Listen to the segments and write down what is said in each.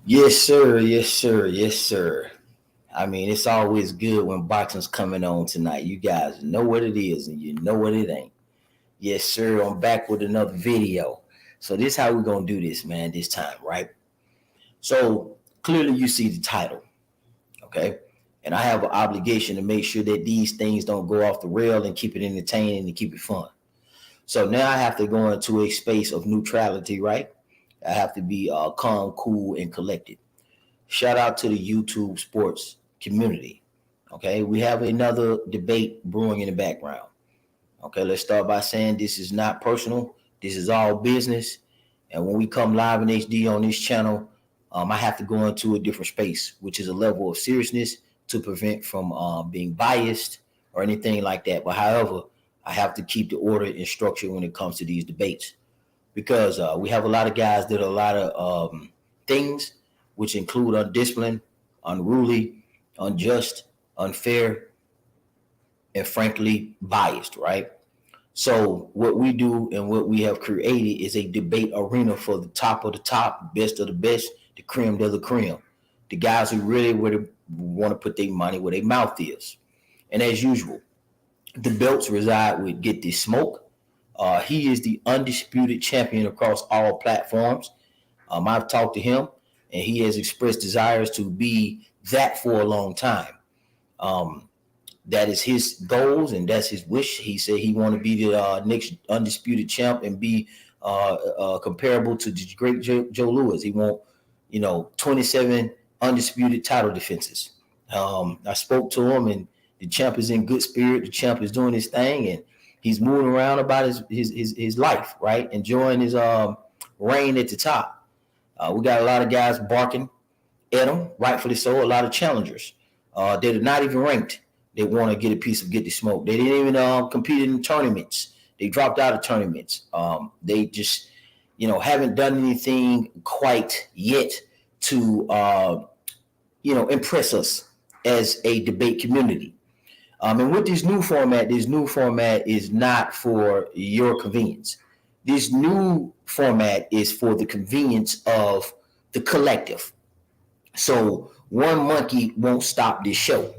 Yes, sir. Yes, sir. Yes, sir. I mean, it's always good when boxing's coming on tonight. You guys know what it is and you know what it ain't. Yes, sir. I'm back with another video. So this is how we're going to do this, man, this time, right? So clearly you see the title, okay? And I have an obligation to make sure that these things don't go off the rail and keep it entertaining and keep it fun. So now I have to go into a space of neutrality, right? I have to be calm, cool, and collected. Shout out to the YouTube sports community. Okay, we have another debate brewing in the background. Okay, let's start by saying this is not personal. This is all business. And when we come live in HD on this channel, I have to go into a different space, which is a level of seriousness to prevent from being biased or anything like that. But however, I have to keep the order and structure when it comes to these debates. Because we have a lot of guys that are a lot of things, which include undisciplined, unruly, unjust, unfair, and frankly, biased, right? So what we do and what we have created is a debate arena for the top of the top, best of the best, the creme de la creme, the guys who really want to put their money where their mouth is. And as usual, the belts reside with Get This Smoke. He is the undisputed champion across all platforms. I've talked to him, and he has expressed desires to be that for a long time. That is his goals, and that's his wish. He said he want to be the next undisputed champ and be comparable to the great Joe Louis. He want, 27 undisputed title defenses. I spoke to him, and the champ is in good spirit. The champ is doing his thing, and he's moving around about his life, right? Enjoying his reign at the top. We got a lot of guys barking at him, rightfully so. A lot of challengers that are not even ranked. They want to get a piece of Get the Smoke. They didn't even compete in tournaments. They dropped out of tournaments. They just, haven't done anything quite yet to, impress us as a debate community. And with this new format is not for your convenience. This new format is for the convenience of the collective. So one monkey won't stop this show.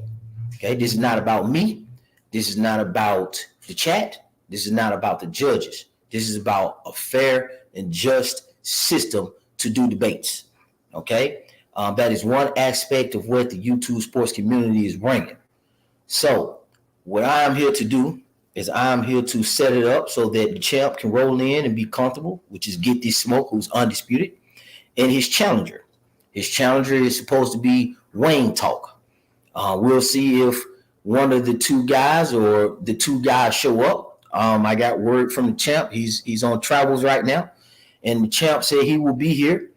Okay, this is not about me. This is not about the chat. This is not about the judges. This is about a fair and just system to do debates. Okay, that is one aspect of what the YouTube sports community is bringing. So what I am here to do is I'm here to set it up so that the champ can roll in and be comfortable, which is Get This Smoke, who's undisputed, and his challenger His challenger is supposed to be Waynetalk. We'll see if one of the two guys or the two guys show up. I got word from the champ. He's on travels right now, and the champ said he will be here.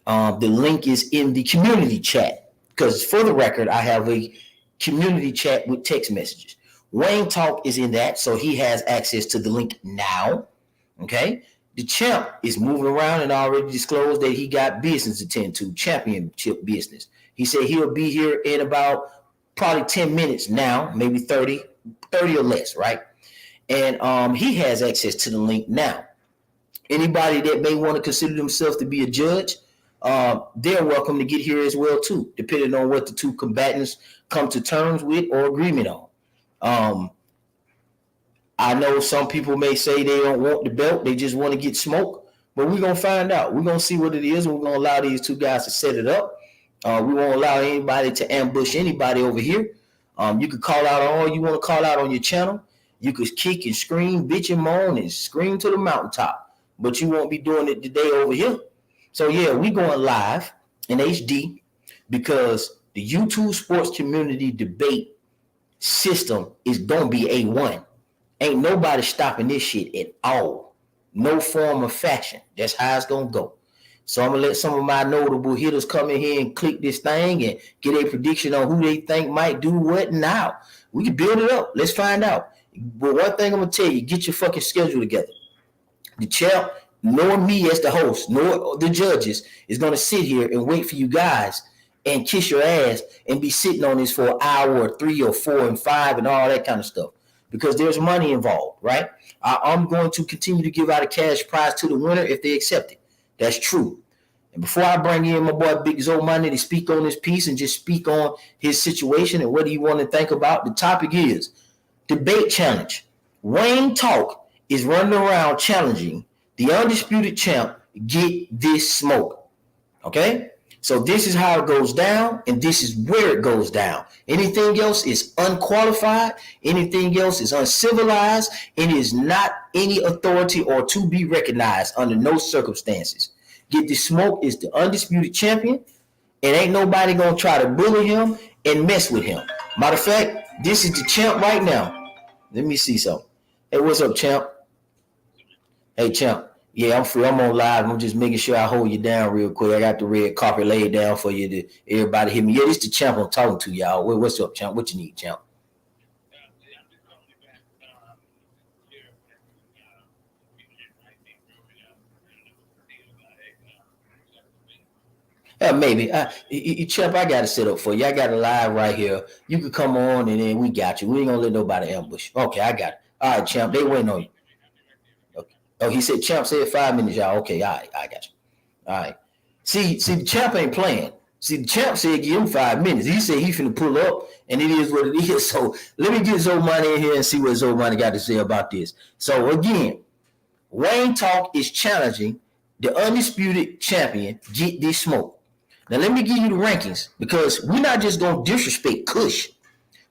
The link is in the community chat because, for the record, I have a community chat with text messages. Waynetalk is in that, so he has access to the link now. Okay. The champ is moving around and already disclosed that he got business to tend to, championship business. He said he'll be here in about probably 10 minutes now, maybe 30 or less, right? And he has access to the link now. Anybody that may want to consider themselves to be a judge, they're welcome to get here as well too, depending on what the two combatants come to terms with or agreement on. I know some people may say they don't want the belt, they just want to get smoke, but we're going to find out. We're going to see what it is, and we're going to allow these two guys to set it up. We won't allow anybody to ambush anybody over here. You could call out all you want to call out on your channel. You could kick and scream, bitch and moan, and scream to the mountaintop, but you won't be doing it today over here. So, yeah, we're going live in HD because the YouTube sports community debate system is going to be A1. Ain't nobody stopping this shit at all. No form of fashion. That's how it's going to go. So I'm going to let some of my notable hitters come in here and click this thing and get a prediction on who they think might do what now. We can build it up. Let's find out. But one thing I'm going to tell you, get your fucking schedule together. The champ, nor me as the host, nor the judges, is going to sit here and wait for you guys and kiss your ass and be sitting on this for an hour or 3 or 4 and 5 and all that kind of stuff. Because there's money involved, right? I'm going to continue to give out a cash prize to the winner if they accept it. That's true. And before I bring in my boy Big ZONE6 to speak on this piece and just speak on his situation and what he want to think about, the topic is debate challenge. Waynetalk is running around challenging the undisputed champ, get this smoke. Okay? So this is how it goes down, and this is where it goes down. Anything else is unqualified. Anything else is uncivilized. It is not any authority or to be recognized under no circumstances. Get the smoke is the undisputed champion, and ain't nobody going to try to bully him and mess with him. Matter of fact, this is the champ right now. Let me see something. Hey, what's up, champ? Hey, champ. Yeah, I'm free. I'm on live. I'm just making sure I hold you down real quick. I got the red carpet laid down for you to everybody hear me. Yeah, this is the champ I'm talking to, y'all. What's up, champ? What you need, champ? Maybe. Champ, I got it set up for you. I got it live right here. You can come on, and then we got you. We ain't going to let nobody ambush. Okay, I got it. All right, champ. They waiting on you. Oh, he said champ said 5 minutes, y'all. Okay, all right, I got you. All right. See, the champ ain't playing. See, the champ said give him 5 minutes. He said he finna pull up, and it is what it is. So let me get ZONE6 in here and see what ZONE6 got to say about this. So again, Waynetalk is challenging the undisputed champion, get this smoke. Now let me give you the rankings because we're not just gonna disrespect Kush.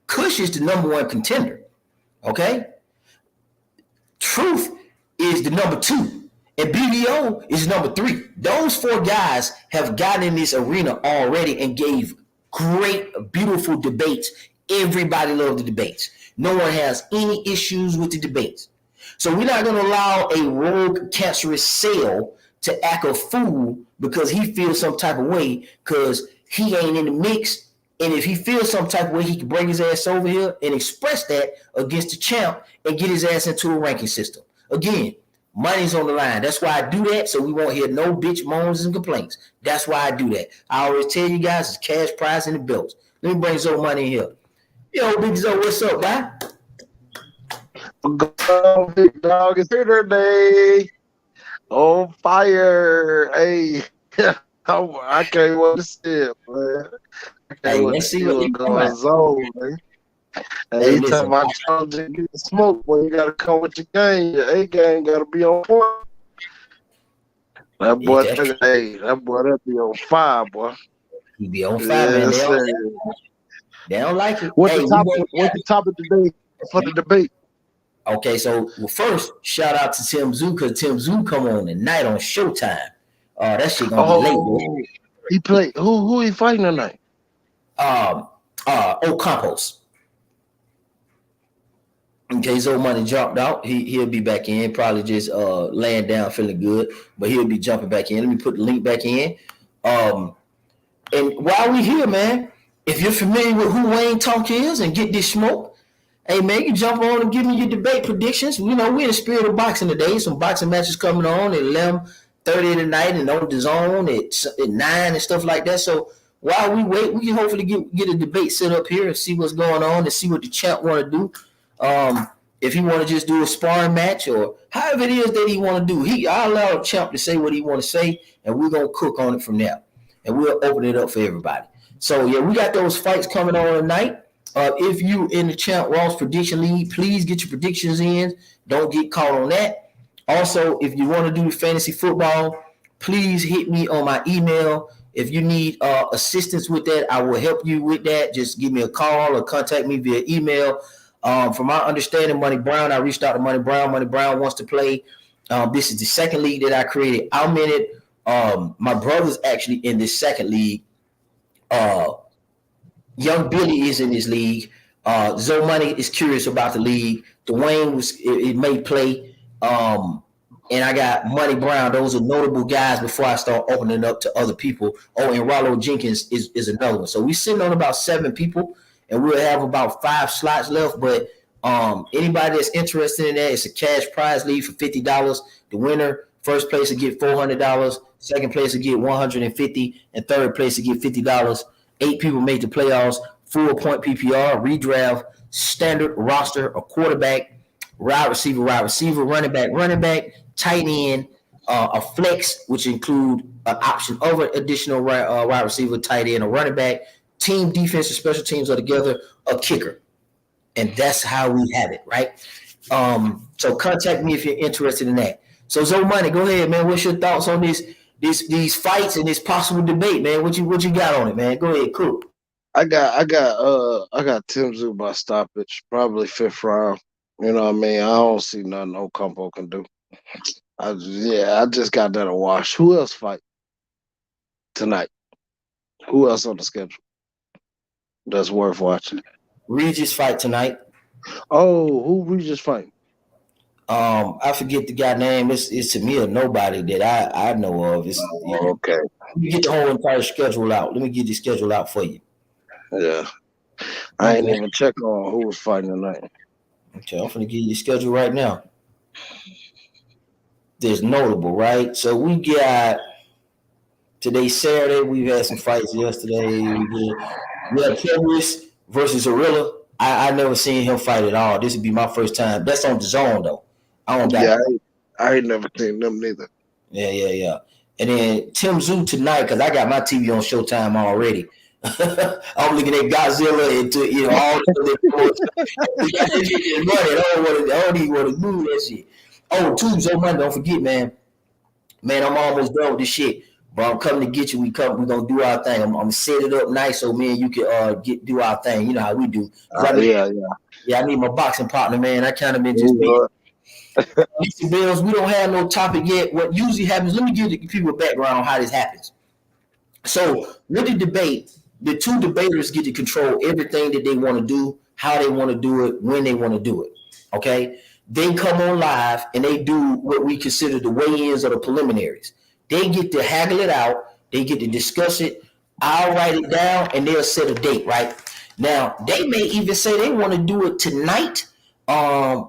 Kush is the number 1 contender. Okay? Truth is the number 2, and BVO is number 3. Those 4 guys have gotten in this arena already and gave great, beautiful debates. Everybody loved the debates. No one has any issues with the debates. So we're not going to allow a rogue, cancerous cell to act a fool because he feels some type of way because he ain't in the mix. And if he feels some type of way, he can bring his ass over here and express that against the champ and get his ass into a ranking system. Again, money's on the line. That's why I do that, so we won't hear no bitch moans and complaints. That's why I do that. I always tell you guys, it's cash prize and the belts. Let me bring ZONE6 in here. Yo, Big Zoe, what's up, man? Big dog is here today. On fire. Hey, I can't wait to see it, man. Hey, let's see what you going on, man. Hey, you talking about challenging getting smoke, boy. You gotta come with your game. Your A game gotta be on point. That boy, that boy, that be on fire, boy. He be on fire, man. They don't like it. What's the topic today for the debate? Okay, so first, shout out to Tim Zoo because Tim Zoo come on tonight on Showtime. That shit gonna be late, boy. He played. Who he fighting tonight? Campos. Okay, so Money jumped out. He'll be back in, probably just laying down, feeling good, but he'll be jumping back in. Let me put the link back in. And while we here, man, if you're familiar with who Waynetalk is and get this smoke, hey man, you jump on and give me your debate predictions. You know, we're in the spirit of boxing today. Some boxing matches coming on at 11:30 tonight and on the zone at 9 and stuff like that. So while we wait, we can hopefully get a debate set up here and see what's going on and see what the champ want to do. If he want to just do a sparring match or however it is that he want to do, I allow the champ to say what he want to say, and we're gonna cook on it from there, and we'll open it up for everybody. So yeah, we got those fights coming on tonight. If you in the Champ Ross prediction league, please get your predictions in. Don't get caught on that. Also, if you want to do fantasy football, please hit me on my email. If you need assistance with that, I will help you with that. Just give me a call or contact me via email. From my understanding, Money Brown, I reached out to Money Brown. Money Brown wants to play. This is the second league that I created. I'm in it. My brother's actually in this second league. Young Billy is in this league. Zoe Money is curious about the league. Dwayne it may play. And I got Money Brown. Those are notable guys before I start opening up to other people. Oh, and Rollo Jenkins is another one. So we're sitting on about 7 people, and we'll have about 5 slots left. But anybody that's interested in that, it's a cash prize league for $50. The winner, first place will get $400. Second place will get $150, and third place will get $50. 8 people made the playoffs. 4-point PPR, redraft, standard roster, a quarterback, wide receiver, running back, tight end, a flex, which include an option over additional wide receiver, tight end, a running back, team defense and special teams are together, a kicker. And that's how we have it, right? So contact me if you're interested in that. So Zoe Money, go ahead, man. What's your thoughts on these fights and this possible debate, man? What you got on it, man? Go ahead, cool. I got Tim Tszyu by stoppage, probably 5th round. You know what I mean? I don't see nothing Ocampo can do. I just got that a wash. Who else fight tonight? Who else on the schedule that's worth watching? Regis fight tonight. Oh, who Regis fighting? I forget the guy name. It's to me a nobody that I know of. Okay. Let me get the whole entire schedule out. Let me get the schedule out for you. Yeah. I ain't even check on who was fighting tonight. Okay, I'm gonna give you the schedule right now. There's notable, right? So we got today's Saturday. We've had some fights yesterday. We had Kell Brook versus Arilla. I never seen him fight at all. This would be my first time. That's on the zone though. I ain't never seen them neither. Yeah. And then Tim Tszyu tonight, because I got my TV on Showtime already. I'm looking at Godzilla and all I don't even want to move that shit. Oh, Tuesday, Monday, don't forget, man. Man, I'm almost done with this shit. But I'm coming to get you. We're gonna do our thing. I'm gonna set it up nice so me and you can do our thing. You know how we do. I need my boxing partner, man. I kind of been just Mr. Bills, we don't have no topic yet. What usually happens, let me give the people a background on how this happens. So with the debate, the 2 debaters get to control everything that they want to do, how they want to do it, when they want to do it. Okay? They come on live and they do what we consider the weigh-ins or the preliminaries. They get to haggle it out. They get to discuss it. I'll write it down and they'll set a date, right? Now, they may even say they want to do it tonight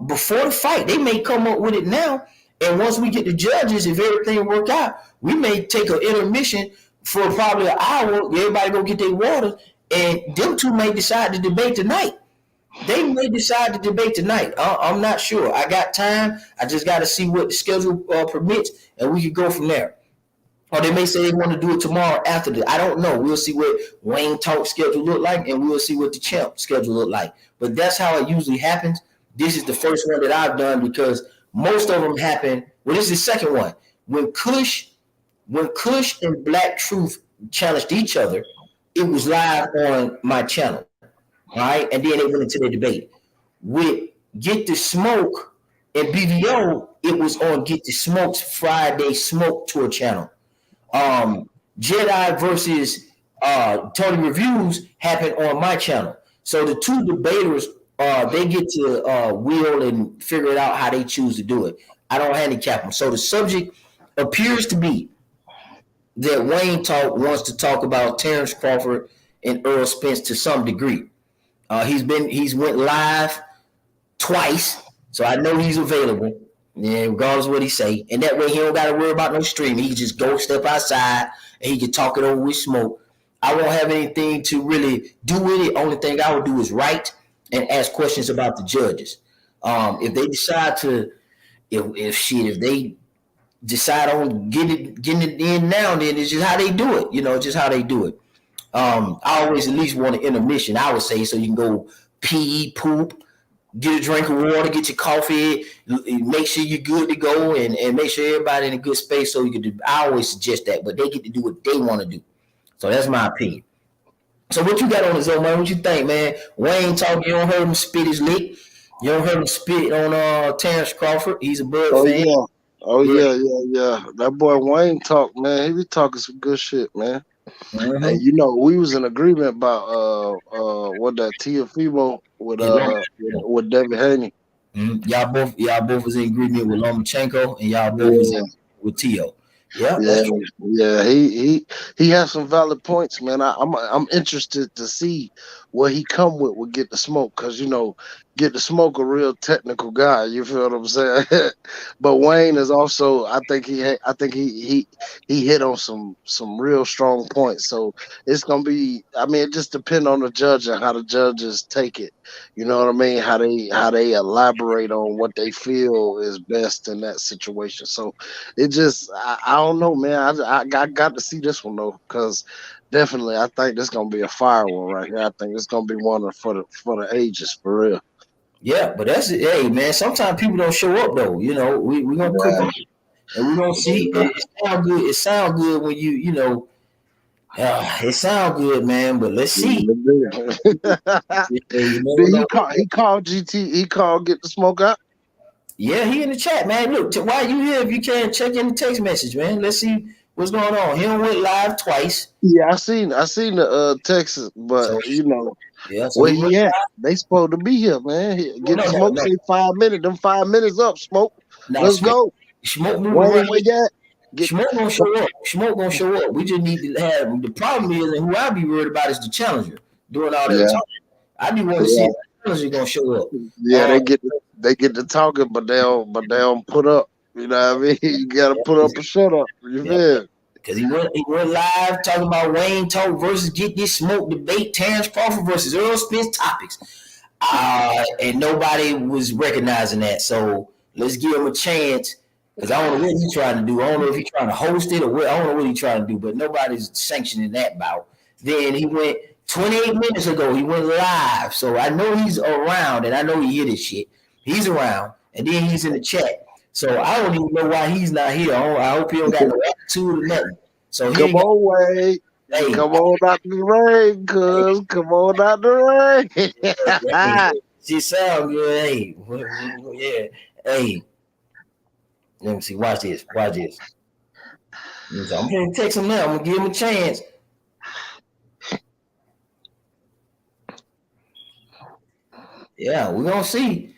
before the fight. They may come up with it now. And once we get the judges, if everything work out, we may take an intermission for probably an hour. Everybody go get their water. And them 2 may decide to debate tonight. They may decide to debate tonight. I'm not sure. I got time. I just got to see what the schedule permits, and we can go from there. Or they may say they want to do it tomorrow after that. I don't know. We'll see what Waynetalk schedule look like, and we'll see what the champ schedule look like. But that's how it usually happens. This is the first one that I've done because most of them happen. Well, this is the second one. When Kush and Black Truth challenged each other, it was live on my channel. All right, and then they went into the debate. With Get the Smoke and BVO, it was on Get the Smoke's Friday Smoke Tour channel. Jedi versus Tony Reviews happened on my channel. So the two debaters, they get to wheel and figure it out how they choose to do it. I don't handicap them. So the subject appears to be that Waynetalk wants to talk about Terrence Crawford and Earl Spence to some degree. He's went live twice, so I know he's available. Yeah, regardless of what he say, and that way he don't got to worry about no streaming. He can just go step outside and he can talk it over with Smoke. I won't have anything to really do with it. Only thing I would do is write and ask questions about the judges. If they decide to, if they decide on getting it in now, then it's just how they do it. Just how they do it. I always at least want an intermission, I would say, so you can go pee, poop, get a drink of water, get your coffee, make sure you're good to go, and make sure everybody in a good space. So you can do. I always suggest that, but they get to do what they want to do. So that's my opinion. So what you got on the zone, man? What you think, man? Waynetalk, you don't heard him spit his lick. You don't heard him spit on Terrence Crawford. He's a Bud fan. Yeah. Yeah. That boy Waynetalk, man, he be talking some good shit, man. Mm-hmm. And we was in agreement about what that Teofimo with David Haney. Mm-hmm. Y'all both was in agreement with Lomachenko, and y'all both was in with Teo. Yeah. He has some valid points, man. I'm interested to see what he come with Get the Smoke, because Get the Smoke a real technical guy. You feel what I'm saying? But Wayne is also, I think he hit on some real strong points. So it's gonna be. I mean, it just depends on the judge and how the judges take it. You know what I mean? How they elaborate on what they feel is best in that situation. So it just, I don't know, man. I got to see this one though, because definitely I think this gonna be a fire one right here. I think it's gonna be one for the ages, for real. Yeah, but that's it. Hey, man, sometimes people don't show up though. We gonna cook them, and we gonna see. It sound good. It sound good when it sound good, man. But let's see. He called GT. He called Get the Smoke out. Yeah, he in the chat, man. Look, why you here? If you can't check in the text message, man. Let's see what's going on. He went live twice. Yeah, I seen the text, but where he at? They supposed to be here, man. Get the Smoke. Say 5 minutes. Them 5 minutes up, Smoke. Let's go. Smoke moving right. Where you at? Smoke gonna show up. Smoke gonna show up. We just need to have. The problem is, and who I be worried about is the challenger doing all that talking. I be wanting to see if the challenger gonna show up. Yeah, they get to talking, but they don't put up. You know what I mean? You gotta put up or shut up. You feel? Because he went live talking about Waynetalk versus Get This Smoke debate, Terrence Crawford versus Earl Spence topics. And nobody was recognizing that. So let's give him a chance, because I don't know what he's trying to do. I don't know if he's trying to host it or what. I don't know what he's trying to do, but nobody's sanctioning that bout. Then he went 28 minutes ago. He went live. So I know he's around, and I know he hear this shit. He's around, and then he's in the chat. So I don't even know why he's not here. I hope he don't got no attitude or nothing. So come on, Wade. Hey. Come on out the rain, cuz. Come on out the rain. She sound good. Hey. Yeah. Hey. Let me see. Watch this. So I'm going to text him now. I'm going to give him a chance. Yeah, we're going to see.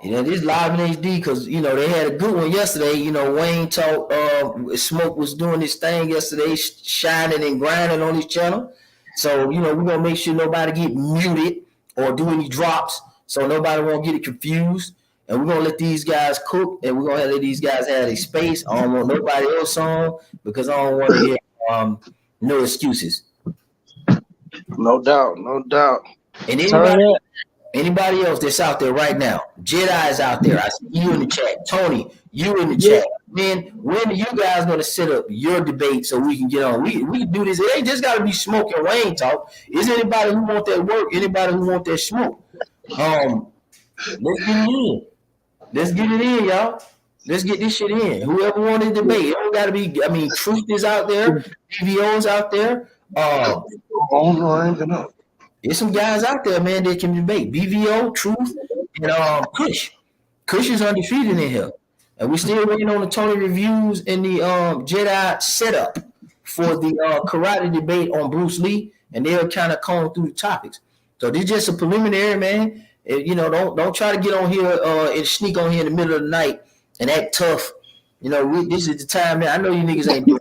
This live in HD, because they had a good one yesterday. Waynetalk, Smoke was doing this thing yesterday, shining and grinding on his channel. So we're gonna make sure nobody get muted or do any drops, so nobody won't get it confused. And we're gonna let these guys cook, and we're gonna let these guys have their space. I don't want nobody else on, because I don't want to hear no excuses. No doubt. And anybody else that's out there right now, Jedi is out there. I see you in the chat. Tony, you in the chat. Man, when are you guys going to set up your debate so we can get on? We can do this. It ain't just got to be Smoke and Waynetalk. Is anybody who want that work? Anybody who want that smoke? Let's get it in. Let's get it in, y'all. Let's get this shit in. Whoever wanted to debate, it don't got to be. I mean, Truth is out there. BVO's out there. There's some guys out there, man, that can debate. BVO, Truth, and Kush. Kush is undefeated in here. And we're still waiting on the Tony reviews and the Jedi setup. for the karate debate on Bruce Lee, and they'll kind of comb through the topics. So this is just a preliminary, man. You know, don't try to get on here and sneak on here in the middle of the night and act tough. You know, this is the time, man. I know you niggas ain't doing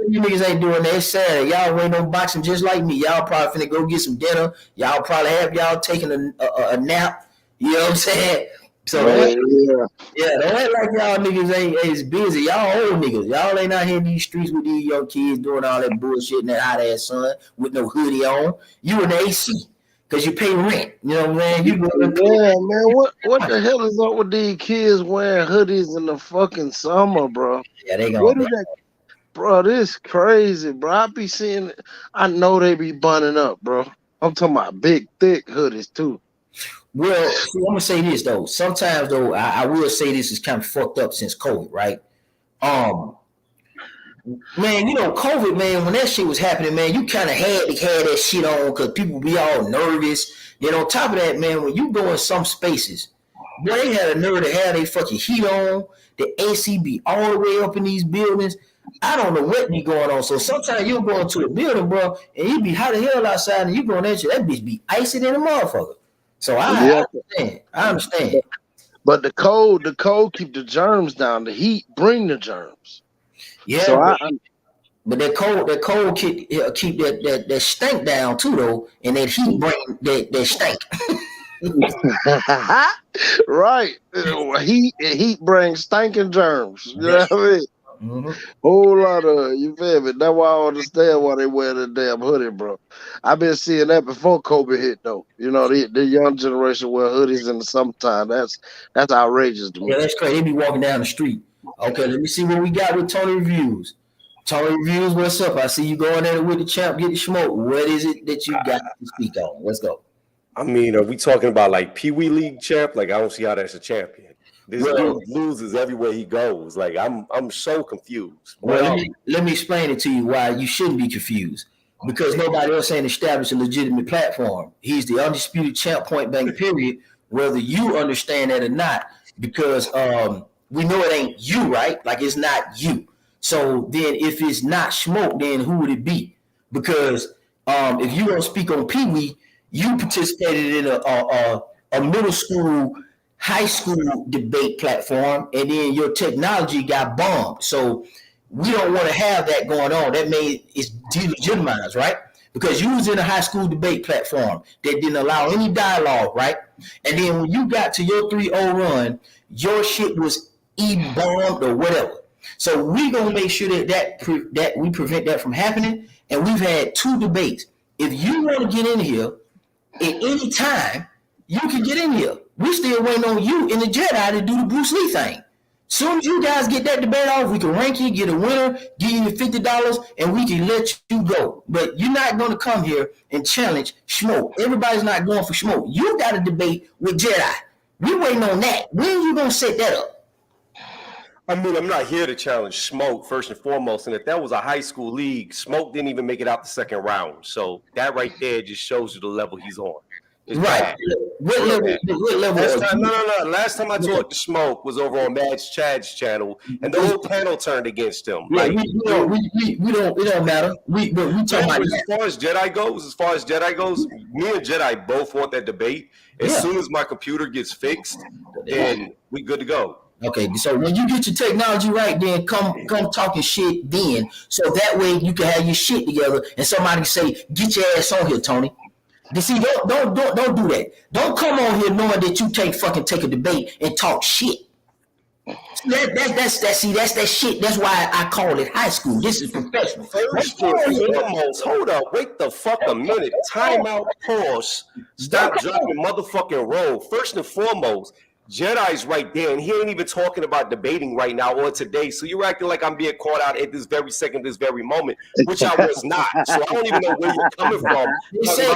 you niggas ain't doing that. It's sad. Y'all waiting on boxing just like me. Y'all probably finna go get some dinner. Y'all probably have y'all taking a nap. You know what I'm saying? So don't act like y'all niggas ain't as busy. Y'all old niggas. Y'all ain't out here in these streets with these young kids doing all that bullshit in that hot ass sun with no hoodie on. You in the AC because you pay rent. You know what I'm saying? Man. What the hell is up with these kids wearing hoodies in the fucking summer, bro? Yeah, they gonna. Bro, this crazy, bro. I be seeing it. I know they be bunning up, bro. I'm talking about big, thick hoodies too. Well, see, I'm gonna say this though. Sometimes though, I will say this is kind of fucked up since COVID, right? Man, you know, COVID, man, when that shit was happening, man, you kind of had to have that shit on because people be all nervous. Then on top of that, man, when you go in some spaces, boy, they had a nerve to have their fucking heat on, the AC be all the way up in these buildings. I don't know what be going on. So sometimes you'll go into a building, bro, and you be hot as hell outside, and you go in there, that bitch be icy than a motherfucker. So I understand. But the cold keep the germs down. The heat bring the germs. Yeah. So but that cold keep that stank down too, though, and that heat bring that stank. Right. Heat brings stinking germs. You know what I mean? Mm-hmm. Whole lot of, you feel me? That's why I understand why they wear the damn hoodie, bro. I've been seeing that before COVID hit, though. You know, the young generation wear hoodies in the summertime. That's outrageous to me. Yeah, that's crazy. They be walking down the street. Okay, let me see what we got with Tony Reviews. Tony Reviews, what's up? I see you going there with the champ, get the smoke. What is it that you got to speak on? Let's go. I mean, are we talking about like Pee Wee League champ? Like, I don't see how that's a champion. This dude loses everywhere he goes. Like, I'm so confused. Well, let me explain it to you why you shouldn't be confused. Because nobody else ain't established a legitimate platform. He's the undisputed champ, point blank, period, whether you understand that or not. Because we know it ain't you, right? Like, it's not you. So then if it's not Smoke, then who would it be? Because if you don't speak on Pee Wee, you participated in a middle school, high school debate platform, and then your technology got bombed. So we don't want to have that going on. That it's delegitimized, right? Because you was in a high school debate platform that didn't allow any dialogue, right? And then when you got to your 3-0 run, your shit was bombed or whatever. So we gonna make sure that we prevent that from happening. And we've had 2 debates. If you want to get in here at any time, you can get in here. We still waiting on you in the Jedi to do the Bruce Lee thing. Soon as you guys get that debate off, we can rank you, get a winner, give you $50, and we can let you go. But you're not going to come here and challenge Smoke. Everybody's not going for Smoke. You got a debate with Jedi. We're waiting on that. When are you going to set that up? I mean, I'm not here to challenge Smoke, first and foremost. And if that was a high school league, Smoke didn't even make it out the second round. So that right there just shows you the level he's on. It's right. Bad. What level? No. Last time I talked to Smoke was over on Mad's Chad's channel, and the whole panel turned against him. Yeah, like, it don't matter. We talking about as far as Jedi goes, me and Jedi both want that debate. As soon as my computer gets fixed, then we good to go. Okay, so when you get your technology right, then come talking shit then, so that way you can have your shit together, and somebody say, "Get your ass on here, Tony." You see, don't do that. Don't come on here knowing that you can't fucking take a debate and talk shit. That's that shit. That's why I call it high school. This is professional. First and foremost, hold up, wait the fuck a minute. Time out, pause. Stop dropping motherfucking roll. First and foremost, Jedi's right there, and he ain't even talking about debating right now or today. So you're acting like I'm being caught out at this very second, this very moment, which I was not. So I don't even know where you're coming from.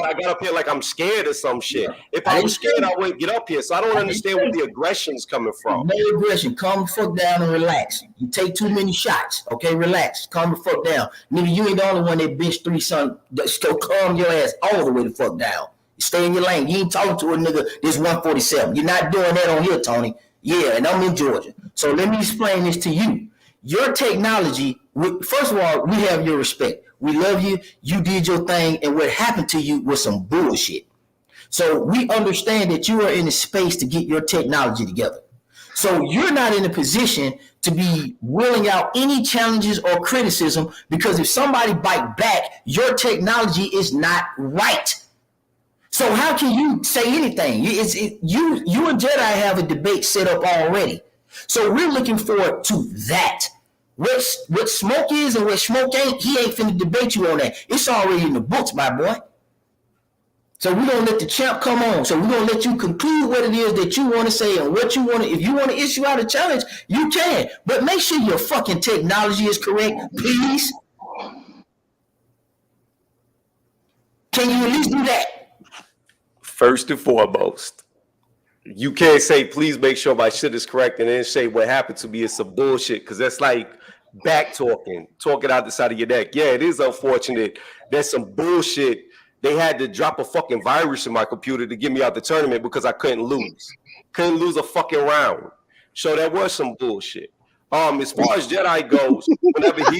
I got up here like I'm scared or some shit. If I was scared, I wouldn't get up here. So I don't understand where the aggression's coming from. No aggression. Calm the fuck down and relax. You take too many shots. Okay, relax. Calm the fuck down. Nigga, you ain't the only one that bitch 3 son. So calm your ass all the way the fuck down. Stay in your lane. You ain't talking to a nigga this 147. You're not doing that on here, Tony. Yeah, and I'm in Georgia. So let me explain this to you. Your technology first of all, we have your respect. We love you. You did your thing, and what happened to you was some bullshit. So we understand that you are in a space to get your technology together. So you're not in a position to be willing out any challenges or criticism, because if somebody bite back, your technology is not right. So how can you say anything? You and Jedi have a debate set up already. So we're looking forward to that. What smoke is and what smoke ain't, he ain't finna debate you on that. It's already in the books, my boy. So we're gonna let the champ come on. So we're gonna let you conclude what it is that you want to say and what you want to. If you want to issue out a challenge, you can. But make sure your fucking technology is correct, please. Can you at least do that? First and foremost, you can't say, please make sure my shit is correct, and then say what happened to me is some bullshit, because that's like back talking out the side of your neck. Yeah, it is unfortunate. There's some bullshit. They had to drop a fucking virus in my computer to get me out the tournament because I couldn't lose. Couldn't lose a fucking round. So that was some bullshit. As far as Jedi goes, whenever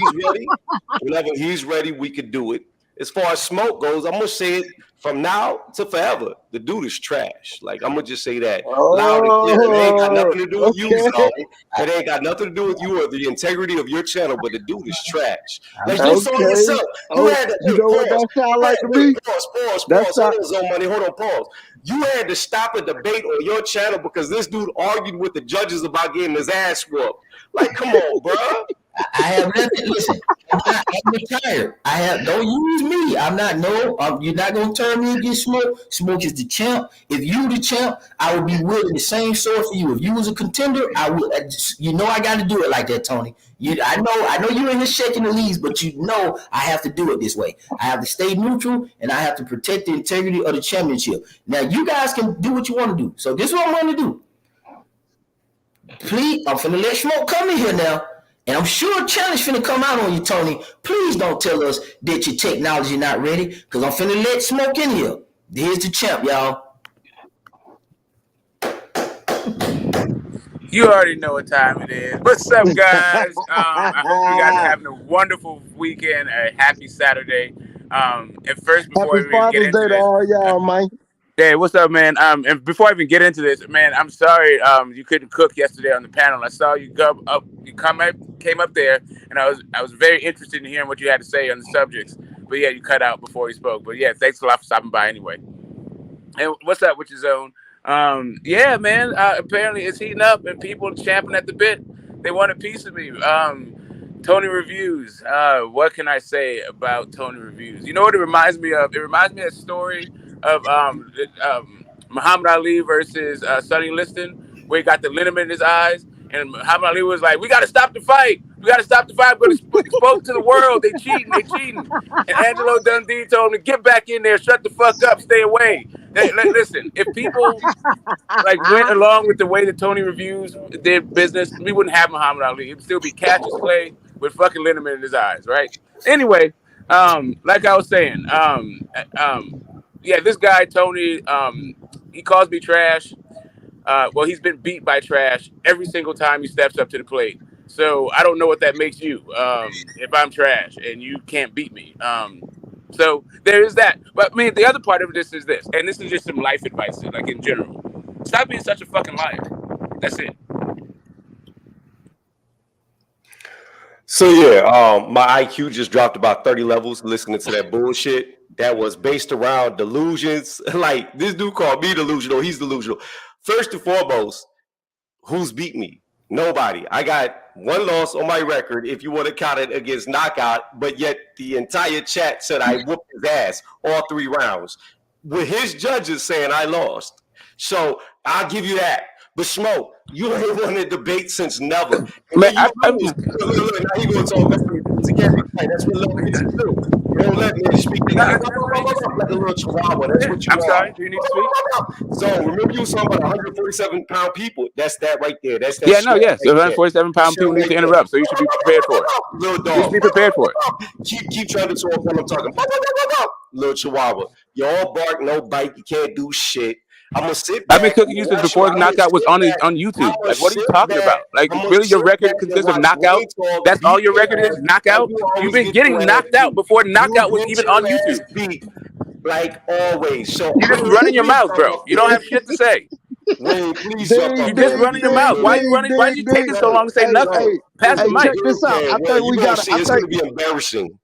he's ready, we could do it. As far as smoke goes, I'm gonna say it from now to forever. The dude is trash. Like, I'm gonna just say that loud and clear. It ain't got nothing to do with you, so it ain't got nothing to do with you or the integrity of your channel. But the dude is trash. Like you saw yourself. You had to. You know what that sound like to me? Pause. Hold on. Pause. You had to stop a debate on your channel because this dude argued with the judges about getting his ass whooped. Like, come on, bro. I have nothing. Listen, I'm retired. Don't use me. I'm not. You're not gonna turn me against Smoke. Smoke is the champ. If you the champ, I would be willing the same sword for you. If you was a contender, I would. I got to do it like that, Tony. I know you're in here shaking the leaves, but I have to do it this way. I have to stay neutral, and I have to protect the integrity of the championship. Now, you guys can do what you want to do. So this is what I'm going to do. Please, I'm finna let Smoke come in here now. And I'm sure a challenge finna come out on you, Tony. Please don't tell us that your technology not ready, because I'm finna let Smoke in here. Here's the champ, y'all. You already know what time it is. What's up, guys? I hope you guys are having a wonderful weekend, a happy Saturday. And first, before happy Father's Day to all y'all, man. Hey, what's up, man? And before I even get into this, man, I'm sorry you couldn't cook yesterday on the panel. I saw you came up there, and I was very interested in hearing what you had to say on the subjects. But yeah, you cut out before you spoke. But yeah, thanks a lot for stopping by anyway. And what's up with your zone? Yeah, man. Apparently it's heating up, and people champing at the bit. They want a piece of me. Tony Reviews. What can I say about Tony Reviews? You know what it reminds me of? It reminds me of a story of Muhammad Ali versus Sonny Liston, where he got the liniment in his eyes, and Muhammad Ali was like, "We got to stop the fight. We got to stop the fight. But expose to the world. They cheating. And Angelo Dundee told him to get back in there, shut the fuck up, stay away. Listen, if people went along with the way that Tony Reviews did business, we wouldn't have Muhammad Ali. It'd still be Cassius Clay with fucking liniment in his eyes, right? Anyway, like I was saying, yeah, this guy, Tony, he calls me trash. Well, he's been beat by trash every single time he steps up to the plate. So I don't know what that makes you if I'm trash and you can't beat me. So there is that. But I mean, the other part of this is this, and this is just some life advice, like in general. Stop being such a fucking liar. That's it. So yeah, my IQ just dropped about 30 levels listening to that bullshit that was based around delusions. Like, this dude called me delusional. He's delusional. First and foremost, who's beat me? Nobody. I got one loss on my record, if you want to count it against knockout, but yet the entire chat said I whooped his ass all 3 rounds, with his judges saying I lost. So I'll give you that. But Smoke, you ain't won a debate since never. Man, now he going to talk together. That's what little bitches do. You don't let me speak like a little chihuahua. That's what you I'm sorry. Do you need to speak? So remember you was talking about 147-pound people. That's that right there. That's that. Yeah, no, yes. 147-pound people need to interrupt, so you should be prepared for it. Little dog. You should be prepared for it. Keep trying to talk when I'm talking. Little chihuahua. You all bark, no bite. You can't do shit. I'm gonna sit back. I've been cooking you since before Knockout was on YouTube. Like, what are you talking about? Like, really, your record consists of Knockout? That's all your record is? Knockout? You've been getting knocked out before Knockout was even on YouTube. Like always. So you're just running your mouth, bro. You don't have shit to say. Wayne, please you're just running your mouth. Why are you running? Why are you taking so long to say nothing? Pass the mic. Check this out. I think we got. It's gonna be embarrassing.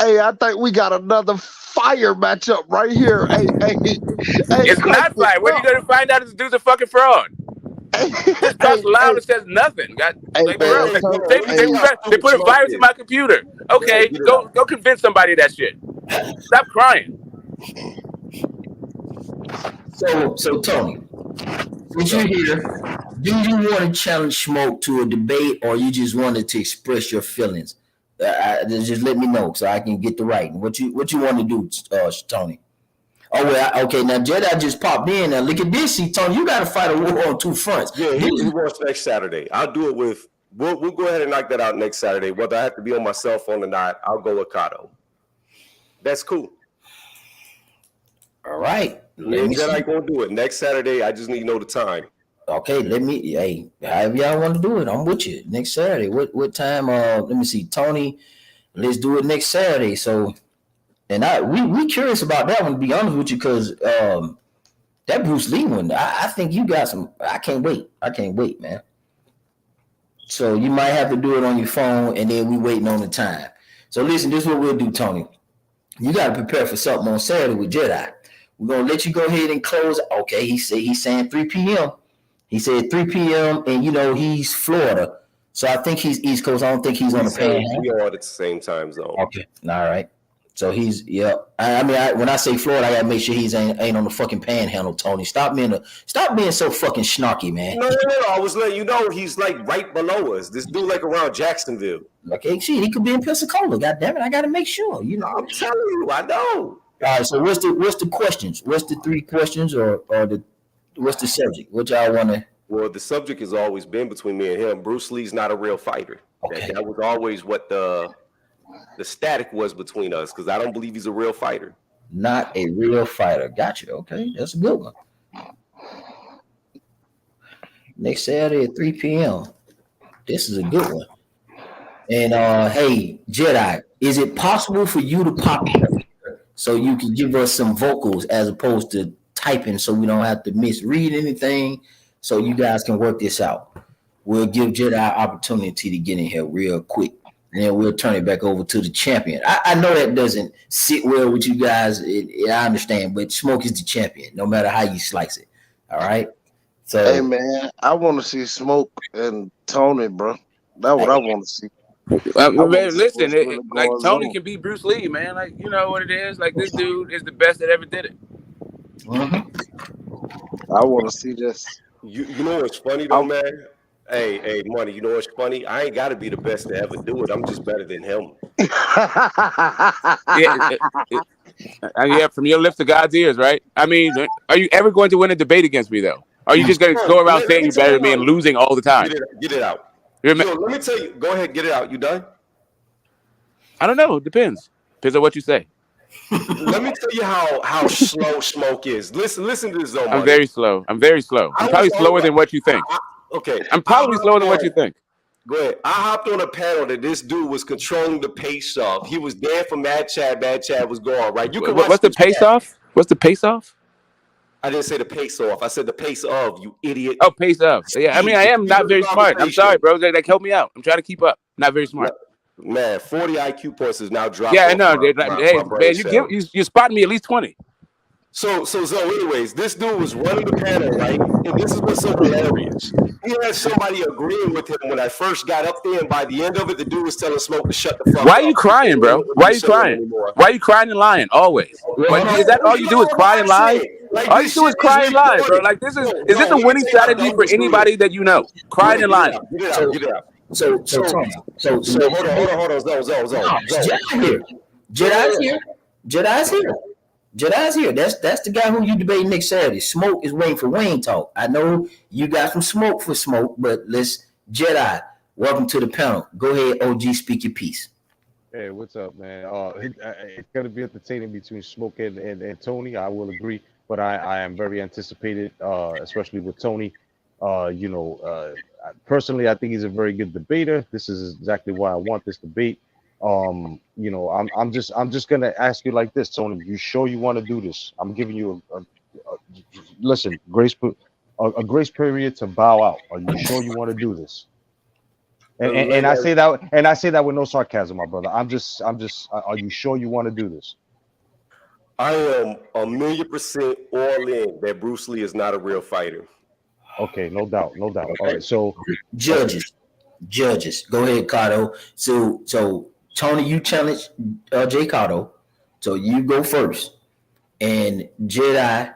Hey, I think we got another fire matchup right here. Hey, it's not fire. When are you gonna find out this dude's a fucking fraud? Just talks loud and says nothing. They put a virus in my computer. Okay, go convince somebody of that shit. Stop crying. So Tony, did you hear? Do you want to challenge Smoke to a debate, or you just wanted to express your feelings? Just let me know so I can get the writing. What you want to do, Tony? Oh well, okay. Now Jedi just popped in. Now look at this. See, Tony, you got to fight a war on two fronts. Yeah, he wants next Saturday. I'll do it with. We'll go ahead and knock that out next Saturday. Whether I have to be on my cell phone or not, I'll go with Kato. That's cool. All right. Jedi gonna do it next Saturday. I just need to know the time. Okay, hey, however y'all want to do it, I'm with you. Next Saturday. What time? Let me see, Tony. Let's do it next Saturday. So, and we curious about that one, to be honest with you, because that Bruce Lee one, I think you got some. I can't wait, man. So you might have to do it on your phone, and then we waiting on the time. So listen, this is what we'll do, Tony. You got to prepare for something on Saturday with Jedi. We're gonna let you go ahead and close. Okay, he's saying 3 p.m. He said 3 p.m. and he's Florida, so I think he's East Coast. I don't think he's on the Panhandle. We are at the same time zone. Okay, all right. So he's I mean, when I say Florida, I gotta make sure he's ain't on the fucking Panhandle. Tony, stop being so fucking snarky, man. No. I was letting you know he's like right below us. This dude like around Jacksonville. Okay, shit, he could be in Pensacola. God damn it, I gotta make sure. I'm telling you, I know. All right, so what's the questions? What's the 3 questions, or what's the subject? What y'all want to? Well, the subject has always been between me and him. Bruce Lee's not a real fighter. Okay. That was always what the static was between us, because I don't believe he's a real fighter. Not a real fighter. Gotcha. Okay, that's a good one. Next Saturday at 3 p.m. This is a good one. And hey, Jedi, is it possible for you to pop in so you can give us some vocals as opposed to typing, so we don't have to misread anything, so you guys can work this out? We'll give Jedi opportunity to get in here real quick, and then we'll turn it back over to the champion. I know that doesn't sit well with you guys. I understand, but Smoke is the champion, no matter how you slice it. All right. So, hey man, I want to see Smoke and Tony, bro. That's what I want to see. Man, listen, like Tony can beat Bruce Lee, man. Like, you know what it is. Like, this dude is the best that ever did it. I want to see this. You know what's funny though, man? Hey, Money. You know what's funny? I ain't got to be the best to ever do it. I'm just better than him. Yeah, from your lips to God's ears, right? I mean, are you ever going to win a debate against me, though? Are you just going to go around saying you're better than me and losing all the time? Get it out. Yo, let me tell you. Go ahead, get it out. You done? I don't know. It depends. Depends on what you say. Let me tell you how slow Smoke is. Listen to this, though. I'm very slow. I'm probably slower than what you think. Okay. I'm probably slower than what you think. Go ahead. I hopped on a panel that this dude was controlling the pace of. He was there for Mad Chad. Mad Chad was gone, right? What's the pace off? What's the pace off? I didn't say the pace off. I said the pace of, you idiot. Oh, pace of. Yeah, I mean, I am not very smart. I'm sorry, bro. Like, help me out. I'm trying to keep up. Not very smart. Man, 40 IQ points is now dropped. Yeah, I know. Hey, man, you spotted me at least 20. So anyways, this dude was running the panel, right? And this is what's so hilarious. He had somebody agreeing with him when I first got up there, and by the end of it, the dude was telling Smoke to shut the fuck up. Why are you crying, bro? Why are you crying? Why are you crying and lying always? Is that all you do is cry and lie? All you do is cry and lie, bro. Like, is this a winning strategy for anybody that you know? Crying and lying. Get it out. So hold on. Jedi's here. That's the guy who you debate next Saturday. Smoke is waiting for Waynetalk. I know you got some smoke for Smoke, but let's Jedi. Welcome to the panel. Go ahead, OG. Speak your piece. Hey, what's up, man? It's gonna be entertaining between Smoke and Tony. I will agree. but I am very anticipated, especially with Tony. Personally, I think he's a very good debater. This is exactly why I want this debate. I'm just gonna ask you like this, Tony. You sure you want to do this? I'm giving you listen, a grace period to bow out. Are you sure you want to do this? And I say that with no sarcasm, my brother. Are you sure you want to do this? I am 1,000,000% all in that Bruce Lee is not a real fighter. Okay, no doubt. Okay. All right, so judges. Go ahead, Cotto. So Tony, you challenge Jay Cotto. So you go first, and Jedi,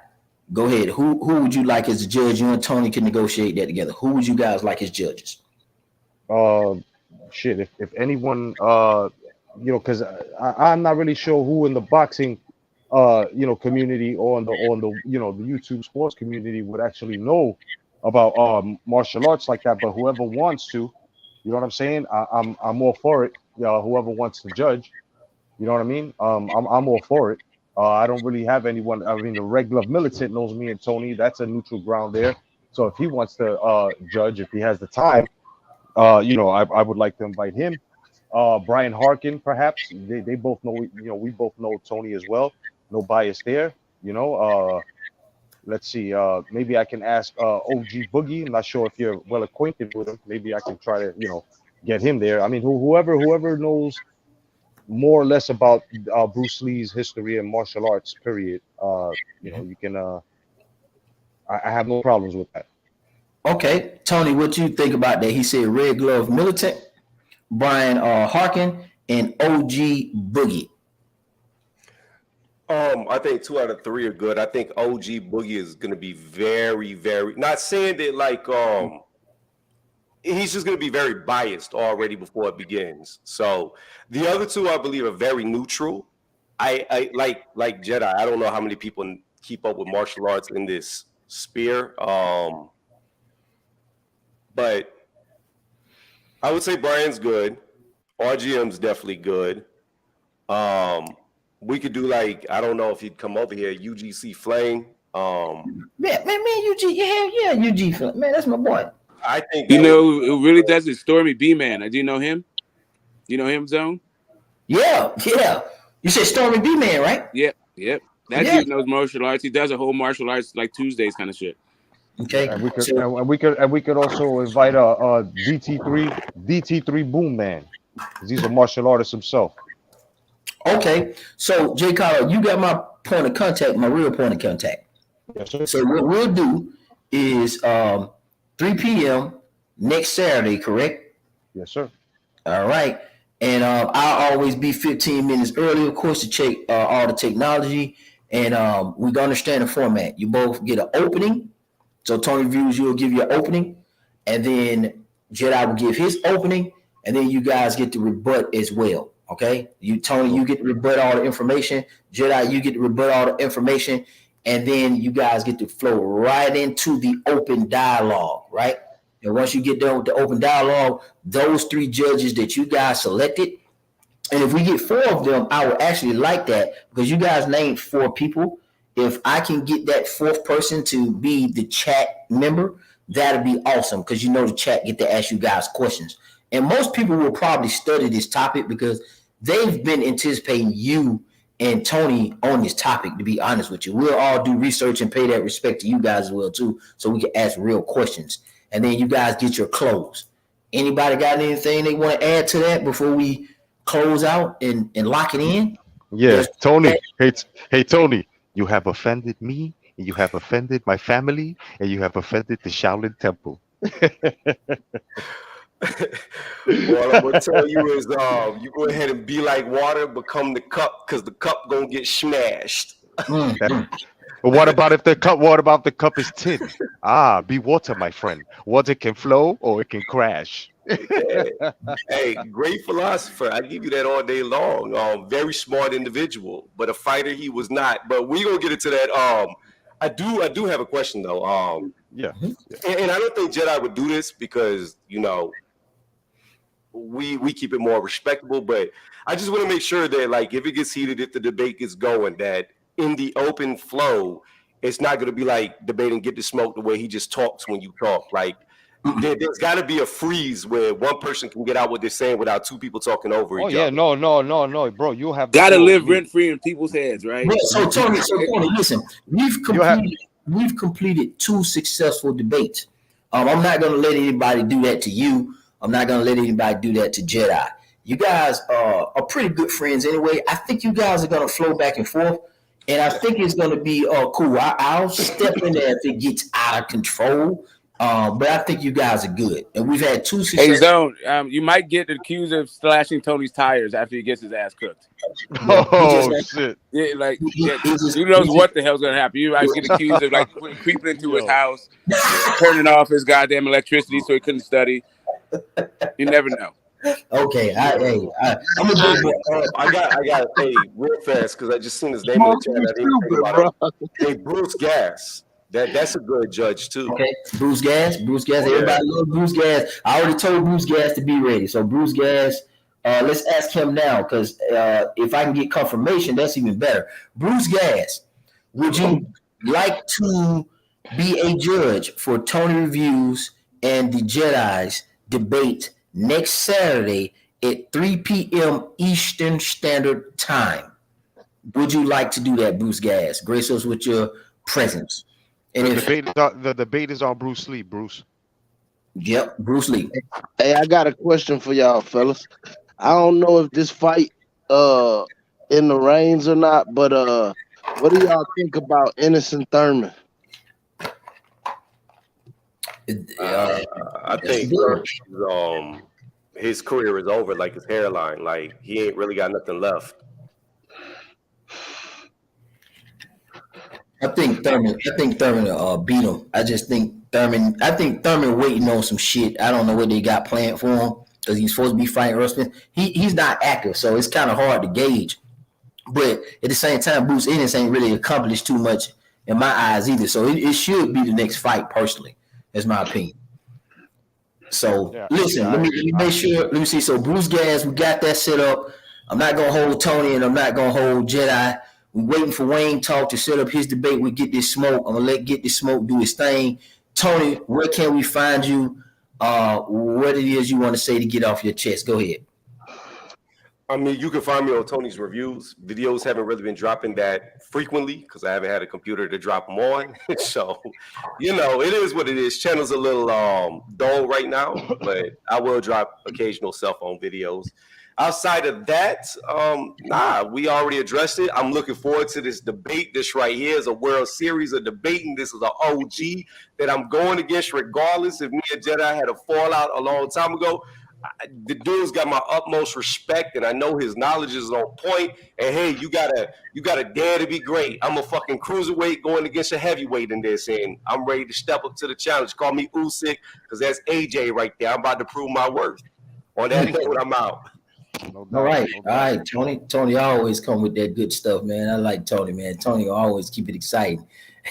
go ahead. Who would you like as a judge? You and Tony can negotiate that together. Who would you guys like as judges? Shit. If anyone, because I'm not really sure who in the boxing, community or on the the YouTube sports community would actually know about martial arts like that. But whoever wants to, you know what I'm saying? I'm all for it. Whoever wants to judge, you know what I mean? I'm all for it. I don't really have anyone. I mean, the regular militant knows me and Tony. That's a neutral ground there. So if he wants to judge, if he has the time, I would like to invite him. Brian Harkin, perhaps. They both know. We both know Tony as well. No bias there. Let's see. Maybe I can ask OG Boogie. I'm not sure if you're well acquainted with him. Maybe I can try to get him there. I mean, whoever knows more or less about Bruce Lee's history and martial arts, period. You can. I have no problems with that. Okay, Tony, what you think about that? He said Red Glove Militant, Brian Harkin, and OG Boogie. I think 2 out of 3 are good. I think OG Boogie is going to be very, very. Not saying that like he's just going to be very biased already before it begins. So the other 2, I believe, are very neutral. I like Jedi. I don't know how many people keep up with martial arts in this sphere. But I would say Brian's good. RGM's definitely good. We could do like, I don't know if he'd come over here, UGC Flame. Man, UG, yeah, UG Flame. Man, that's my boy. I think who really does it? Stormy B Man. Do you know him? You know him, Zone? Yeah. You said Stormy B Man, right? Yep. That dude knows martial arts. He does a whole martial arts like Tuesdays kind of shit. Okay. And we could also invite a DT3 Boom Man. He's a martial artist himself. Okay, so Jay Carter, you got my point of contact, my real point of contact. Yes, sir. So what we'll do is 3 p.m. next Saturday, correct? Yes, sir. All right, and I'll always be 15 minutes early, of course, to check all the technology, and we gonna understand the format. You both get an opening. So Tony Views, you'll give your opening, and then Jedi will give his opening, and then you guys get to rebut as well. Okay, Tony, you get to rebut all the information. Jedi, you get to rebut all the information, and then you guys get to flow right into the open dialogue, right? And once you get done with the open dialogue, those 3 judges that you guys selected, and if we get 4 of them, I would actually like that because you guys named 4 people. If I can get that 4th person to be the chat member, that'd be awesome because the chat get to ask you guys questions. And most people will probably study this topic because they've been anticipating you and Tony on this topic, to be honest with you. We'll all do research and pay that respect to you guys as well, too, so we can ask real questions. And then you guys get your close. Anybody got anything they want to add to that before we close out and lock it in? Yeah, Tony. Hey, Tony, you have offended me, and you have offended my family, and you have offended the Shaolin Temple. What I'm gonna tell you is you go ahead and be like water, become the cup, because the cup gonna get smashed. What about if the cup is tin? Be water, my friend. Water can flow or it can crash. Hey, great philosopher. I give you that all day long. Very smart individual, but a fighter he was not. But we gonna get into that. I do have a question though. Yeah. And I don't think Jedi would do this because we keep it more respectable, but I just want to make sure that like if it gets heated, if the debate gets going, that in the open flow, it's not going to be like debating Get the Smoke the way he just talks when you talk. Like, there's got to be a freeze where one person can get out what they're saying without two people talking over each other. No, bro. You have gotta live rent free in people's heads, right? Well, so Tony, listen, we've completed 2 successful debates. I'm not going to let anybody do that to you. I'm not going to let anybody do that to Jedi. You guys are pretty good friends anyway. I think you guys are going to flow back and forth. And I think it's going to be cool. I'll step in there if it gets out of control. But I think you guys are good. And we've had 2 successful. Hey, Zone, you might get accused of slashing Tony's tires after he gets his ass cooked. Shit. Yeah, like, who knows what the hell's going to happen. You might get accused of, like, creeping into his house, turning off his goddamn electricity so he couldn't study. You never know. Okay, I'm a big boy. I got hey, real fast because I just seen his name in the chat. I didn't think about it. Hey, Bruce Gas. That's a good judge too. Okay, Bruce Gas. Everybody loves Bruce Gas. I already told Bruce Gas to be ready. So Bruce Gas, let's ask him now because if I can get confirmation, that's even better. Bruce Gas, would you like to be a judge for Tony Reviews and the Jedi's debate next Saturday at 3 p.m. Eastern Standard Time? Would you like to do that, Bruce Gas? Grace us with your presence. And The debate is on Bruce Lee, Bruce. Yep, Bruce Lee. Hey, I got a question for y'all, fellas. I don't know if this fight in the reins or not, but what do y'all think about Innocent Thurman? I think his career is over, like his hairline. Like he ain't really got nothing left. I think Thurman beat him. I think Thurman waiting on some shit. I don't know what they got planned for him because he's supposed to be fighting Erskine. He's not active, so it's kind of hard to gauge. But at the same time, Bruce Ennis ain't really accomplished too much in my eyes either. So it should be the next fight, personally. That's my opinion. So listen, let me make sure. Let me see. So Bruce Gas, we got that set up. I'm not gonna hold Tony and I'm not gonna hold Jedi. We're waiting for Waynetalk to set up his debate with Get This Smoke. I'm gonna let Get This Smoke do his thing. Tony, where can we find you? What it is you want to say to get off your chest? Go ahead. I mean, you can find me on Tony's Reviews. Videos haven't really been dropping that frequently because I haven't had a computer to drop them on. So, it is what it is. Channel's a little dull right now, but I will drop occasional cell phone videos. Outside of that, we already addressed it. I'm looking forward to this debate. This right here is a World Series of debating. This is an OG that I'm going against regardless if me and Jedi had a fallout a long time ago. The dude's got my utmost respect, and I know his knowledge is on point. And hey, you gotta dare to be great. I'm a fucking cruiserweight going against a heavyweight in this, and I'm ready to step up to the challenge. Call me Usyk, because that's AJ right there. I'm about to prove my worth. On that note, I'm out. All right, Tony always come with that good stuff, man. I like Tony, man. Tony always keep it exciting.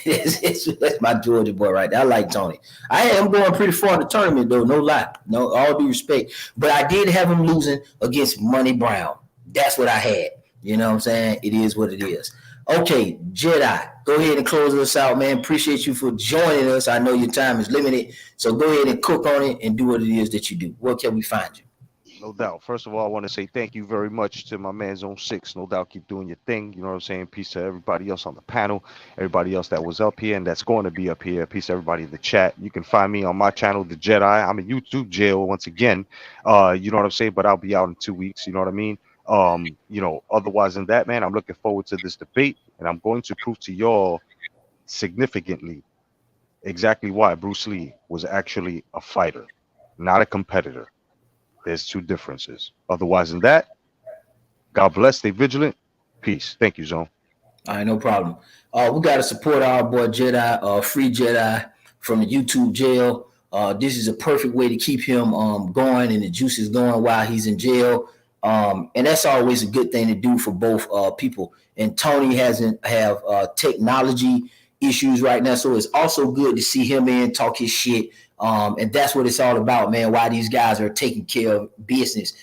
That's my Georgia boy right there. I like Tony. I am going pretty far in the tournament, though. No lie. No, all due respect. But I did have him losing against Monnie Brown. That's what I had. You know what I'm saying? It is what it is. Okay, Jedi, go ahead and close us out, man. Appreciate you for joining us. I know your time is limited. So go ahead and cook on it and do what it is that you do. Where can we find you? No doubt. First of all, I want to say thank you very much to my man ZONE6. No doubt, keep doing your thing. You know what I'm saying? Peace to everybody else on the panel, everybody else that was up here and that's going to be up here. Peace to everybody in the chat. You can find me on my channel, The Jedi. I'm in YouTube jail once again. You know what I'm saying? But I'll be out in 2 weeks. You know what I mean? Otherwise than that, man, I'm looking forward to this debate, and I'm going to prove to y'all significantly exactly why Bruce Lee was actually a fighter, not a competitor. There's 2 differences. Otherwise than that, God bless. Stay vigilant. Peace. Thank you, Zone. All right, no problem. We got to support our boy Jedi, free Jedi from the YouTube jail. This is a perfect way to keep him going and the juices going while he's in jail. And that's always a good thing to do for both people. And Tony hasn't have technology issues right now, so it's also good to see him talk his shit. And that's what it's all about, man. Why these guys are taking care of business,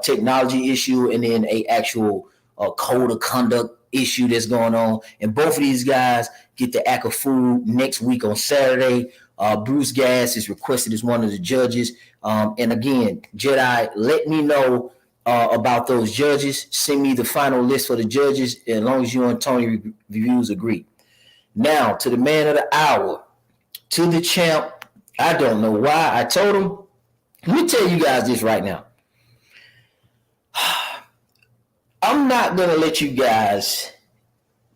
technology issue, and then a actual code of conduct issue that's going on. And both of these guys get the act of food next week on Saturday. Bruce Gass is requested as one of the judges. And again, Jedi, let me know about those judges. Send me the final list for the judges, as long as you and Tony Reviews agree. Now, to the man of the hour, to the champ. I don't know why I told him. Let me tell you guys this right now. I'm not going to let you guys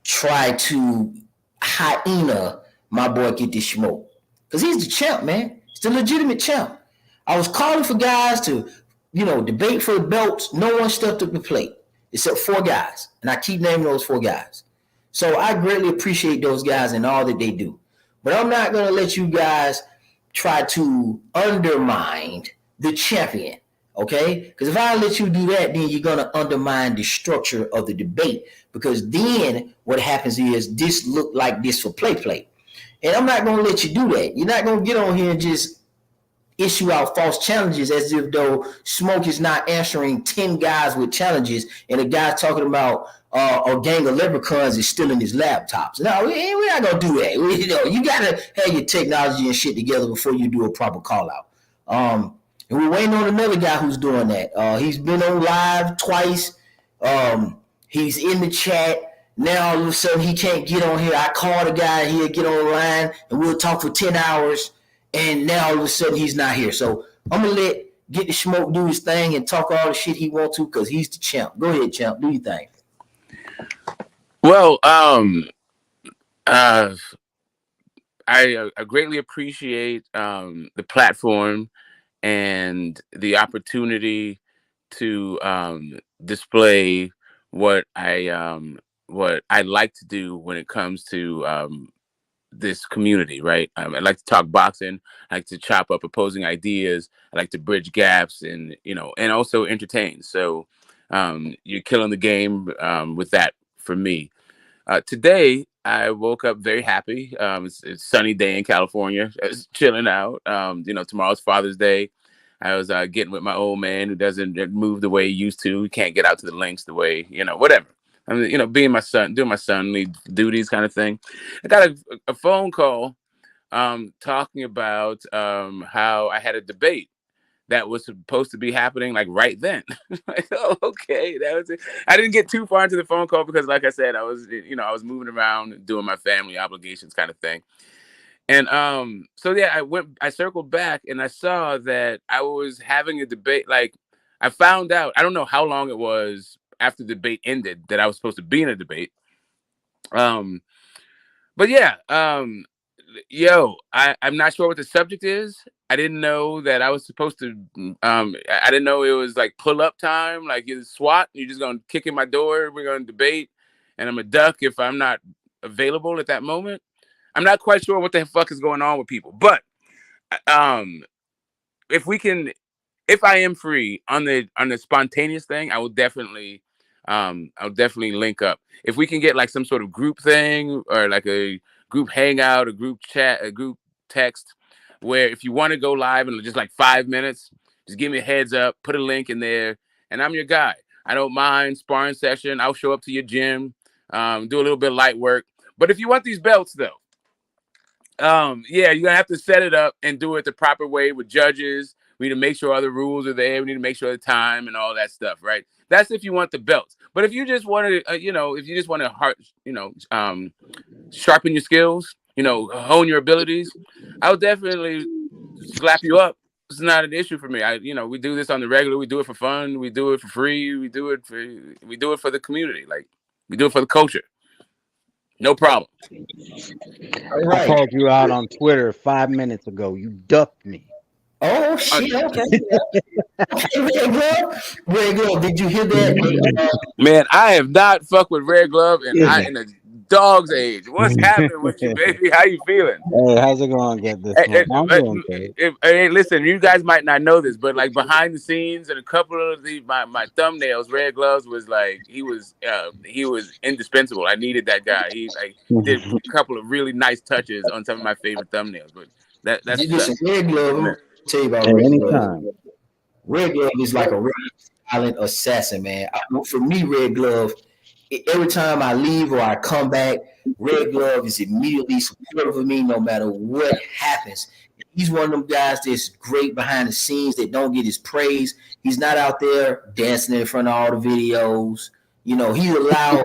try to hyena my boy Get This Smoke. Because he's the champ, man. He's the legitimate champ. I was calling for guys to, debate for the belts. No one stepped up to the plate except 4 guys. And I keep naming those 4 guys. So I greatly appreciate those guys and all that they do. But I'm not going to let you guys try to undermine the champion. Okay, because if I let you do that, then you're going to undermine the structure of the debate, because then what happens is this look like this for play. And I'm not going to let you do that. You're not going to get on here and just issue out false challenges as if though Smoke is not answering 10 guys with challenges and a guy talking about a gang of leprechauns is stealing his laptops. No, we're not going to do that. You got to have your technology and shit together before you do a proper call out. And we're waiting on another guy who's doing that. He's been on live twice. He's in the chat. Now all of a sudden he can't get on here. I call the guy, he'll get online and we'll talk for 10 hours. And now all of a sudden he's not here. So I'm going to let Get the Smoke do his thing and talk all the shit he wants to, because he's the champ. Go ahead, champ. Do your thing. Well, I greatly appreciate the platform and the opportunity to display what I like to do when it comes to this community, right? I like to talk boxing. I like to chop up opposing ideas. I like to bridge gaps and also entertain. So you're killing the game with that for me. Today, I woke up very happy. It's a sunny day in California. I was chilling out. Tomorrow's Father's Day. I was getting with my old man who doesn't move the way he used to. He can't get out to the links the way, whatever. I mean, being my son, doing my sonly duties kind of thing. I got a phone call talking about how I had a debate that was supposed to be happening like right then. Like, oh, okay, that was it. I didn't get too far into the phone call because, like I said, I was moving around doing my family obligations kind of thing. And I circled back and I saw that I was having a debate. Like, I found out, I don't know how long it was after the debate ended that I was supposed to be in a debate. I'm not sure what the subject is. I didn't know that I was supposed to, I didn't know it was like pull up time, like it's SWAT. You're just going to kick in my door. We're going to debate and I'm a duck if I'm not available at that moment. I'm not quite sure what the fuck is going on with people, but if I am free on the spontaneous thing, I'll definitely link up. If we can get like some sort of group thing or like a group hangout, a group chat, a group text, where if you want to go live in just like 5 minutes, just give me a heads up, put a link in there, and I'm your guy. I don't mind sparring session. I'll show up to your gym, do a little bit of light work. But if you want these belts though, you're gonna have to set it up and do it the proper way with judges. We need to make sure all the rules are there. We need to make sure the time and all that stuff, right? That's if you want the belts. But if you just want to, sharpen your skills, hone your abilities, I'll definitely slap you up. It's not an issue for me. We do this on the regular. We do it for fun. We do it for free. We do it for the community. Like, we do it for the culture. No problem. All right. I called you out on Twitter 5 minutes ago. You ducked me. Oh shit! Okay. Red Glove. Did you hear that? Man, I have not fucked with Red Glove in a dog's age. What's happening with you, baby? How you feeling? Hey, how's it going? Get this? I'm doing good. Hey, listen, you guys might not know this, but like behind the scenes and a couple of my thumbnails, Red Gloves was like he was indispensable. I needed that guy. He did a couple of really nice touches on some of my favorite thumbnails. But that's Red Glove. Tell you about Red Glove. Red Glove is like a really silent assassin, man. For me, Red Glove every time I leave or I come back, Red Glove is immediately supportive of me no matter what happens. He's one of them guys that's great behind the scenes that don't get his praise. He's not out there dancing in front of all the videos. You know, he allowed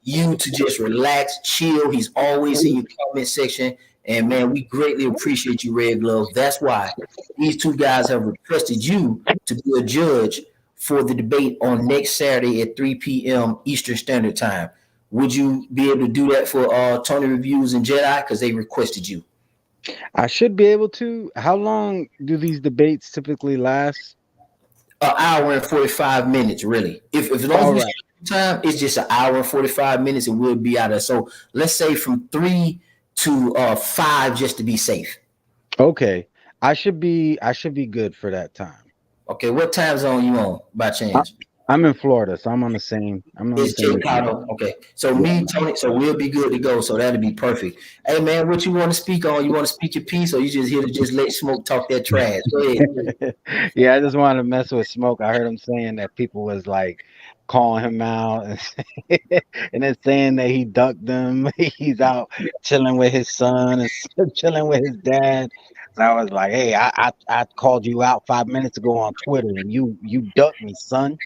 you to just relax, chill. He's always in your comment section. And man, we greatly appreciate you, Red Glove. That's why these two guys have requested you to be a judge for the debate on next Saturday at 3 p.m. Eastern Standard Time. Would you be able to do that for Tony Reviews and Jedi? Because they requested you. I should be able to. How long do these debates typically last? An hour and 45 minutes, really. If as long as we time, it's just an hour and 45 minutes, and we'll be out of. So let's say from 3 to 5, just to be safe. Okay, I should be good for that time. Okay, what time zone you on by chance? I'm in Florida, so I'm on the same. It's Chicago. Okay, so me, Tony, so we'll be good to go. So that'll be perfect. Hey man, what you want to speak on? You want to speak your piece, or you just here to just let Smoke talk that trash? Go ahead. Yeah, I just wanted to mess with Smoke. I heard him saying that people was like calling him out and then saying that he ducked them. He's out chilling with his son and chilling with his dad. So I was like, hey, I called you out 5 minutes ago on Twitter, and you ducked me, son.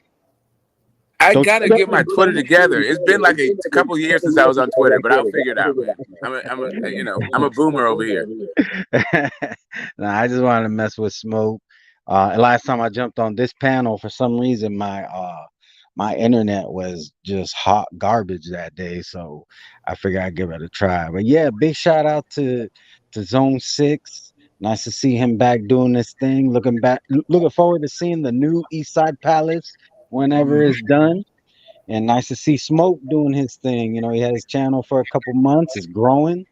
I gotta get my Twitter together. It's been like a couple years since I was on Twitter, but I'll figure it out, man. I'm a boomer over here. Nah, I just wanted to mess with Smoke. And last time I jumped on this panel, for some reason my internet was just hot garbage that day, so I figured I'd give it a try. But yeah, big shout out to ZONE6. Nice to see him back doing this thing. Looking forward to seeing the new Eastside Palace whenever it's done. And nice to see Smoke doing his thing. You know, he had his channel for a couple months. It's growing.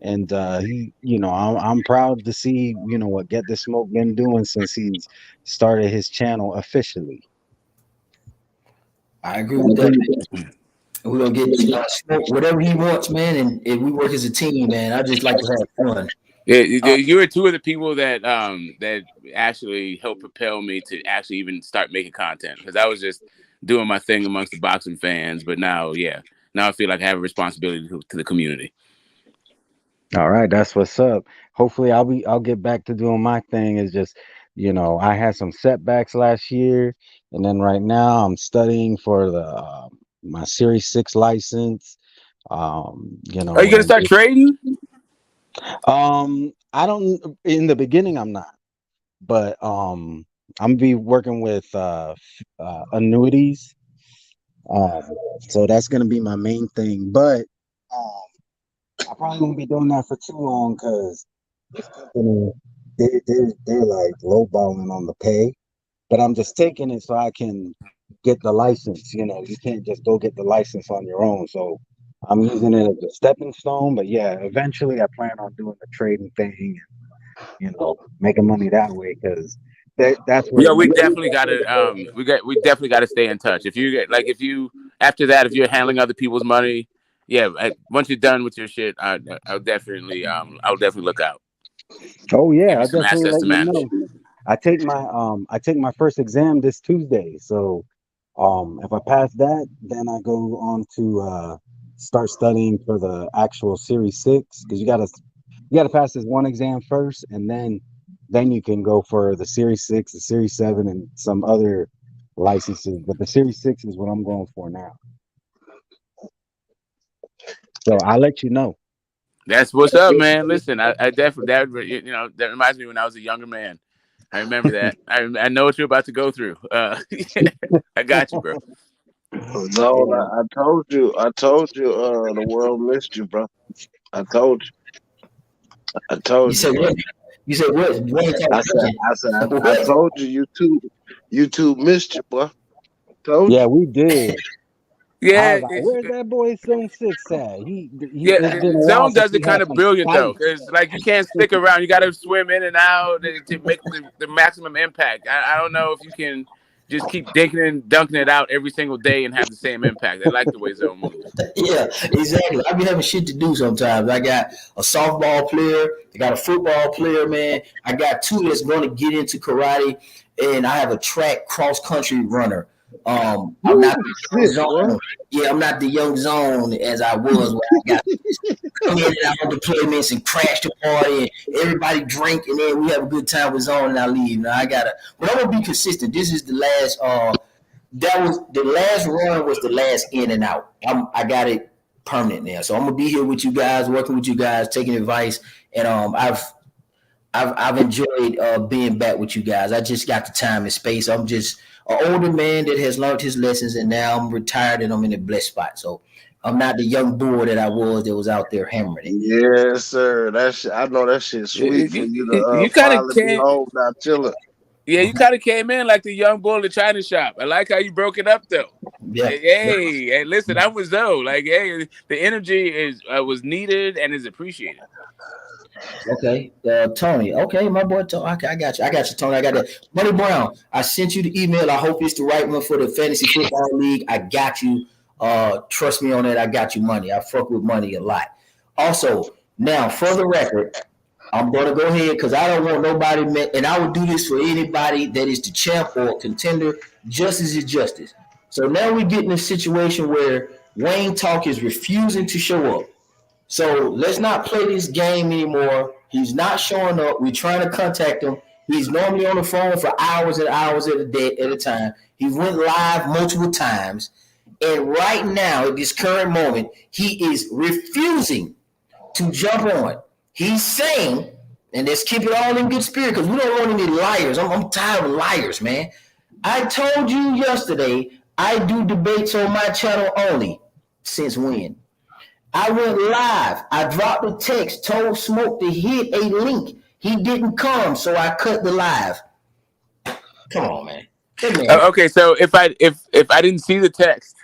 And he, you know, I'm proud to see, you know, what Get This Smoke been doing since he's started his channel officially. I agree with that. We're gonna get Smoke whatever he wants, man, and we work as a team, man. I just like to have fun. Yeah, you were two of the people that that actually helped propel me to actually even start making content, because I was just doing my thing amongst the boxing fans, but now I feel like I have a responsibility to the community. All right, that's what's up. Hopefully I'll get back to doing my thing. It's just, you know, I had some setbacks last year, and then right now I'm studying for the my Series 6 license. You know, are you gonna start trading? I don't. In the beginning, I'm not, but I'm gonna be working with annuities. So that's gonna be my main thing. But I probably won't be doing that for too long, because this company they're like lowballing on the pay. But I'm just taking it so I can get the license. You know, you can't just go get the license on your own. So I'm using it as a stepping stone, but yeah, eventually I plan on doing the trading thing and, you know, making money that way, because that's what. Yeah, we definitely got to we definitely got to stay in touch. If you after that, if you're handling other people's money, yeah, once you're done with your shit, I'll definitely look out. Oh yeah, I'll some definitely assets to let you manage. know. I take my first exam this Tuesday, so if I pass that, then I go on to start studying for the actual Series 6, because you gotta pass this one exam first, and then you can go for the Series 6, the Series 7, and some other licenses. But the Series 6 is what I'm going for now. So I'll let you know. That's what's up, man. Listen, I definitely that reminds me when I was a younger man. I remember that. I know what you're about to go through. I got you, bro. No, I told you, the world missed you, bro. I told you. You said what? I told you, YouTube missed you, boy. Told you. We did. Yeah, like, where's that boy ZONE6 at? Zone does it kind of brilliant though. It's like you can't stick around. You got to swim in and out to make the maximum impact. I don't know if you can just keep dinking and dunking it out every single day and have the same impact. I like the way Zone moves. Yeah, exactly. I be having shit to do sometimes. I got a softball player. I got a football player, man. I got two that's going to get into karate, and I have a track cross country runner. I'm not the young Shit, zone. boy. Yeah, I'm not the young zone as I was where I got come in and out of deployments and crash the party and everybody drink and then we have a good time with zone and I leave. Now but I'm gonna be consistent. This is the last. That was the last run. Was the last in and out. I got it permanent now, so I'm gonna be here with you guys, working with you guys, taking advice, and I've enjoyed being back with you guys. I just got the time and space. I'm just an older man that has learned his lessons, and now I'm retired and I'm in a blessed spot. So I'm not the young boy that I was out there hammering it. Yes, sir. I know that shit's sweet for you to You kind of finally be came. home now chilling. Yeah, you kind of came in like the young bull in the China shop. I like how you broke it up though. Yeah. Hey, listen, I'm with Zoe. Like, hey, the energy was needed and is appreciated. Okay, Tony. Okay, my boy Tony. Okay, I got you, Tony. I got that. Money Brown. I sent you the email. I hope it's the right one for the fantasy football league. I got you. Trust me on that. I got you, Money. I fuck with Money a lot. Also, now for the record, I'm gonna go ahead because I don't want nobody, and I would do this for anybody that is the champ or contender. Justice is justice. So now we get in a situation where Waynetalk is refusing to show up. So let's not play this game anymore. He's not showing up. We're trying to contact him. He's normally on the phone for hours and hours at a time. He went live multiple times. And right now, at this current moment, he is refusing to jump on. He's saying, and let's keep it all in good spirit because we don't want any liars. I'm tired of liars, man. I told you yesterday I do debates on my channel only. Since when? I went live. I dropped a text, told Smoke to hit a link. He didn't come, so I cut the live. Come on, man. Okay, so if I didn't see the text,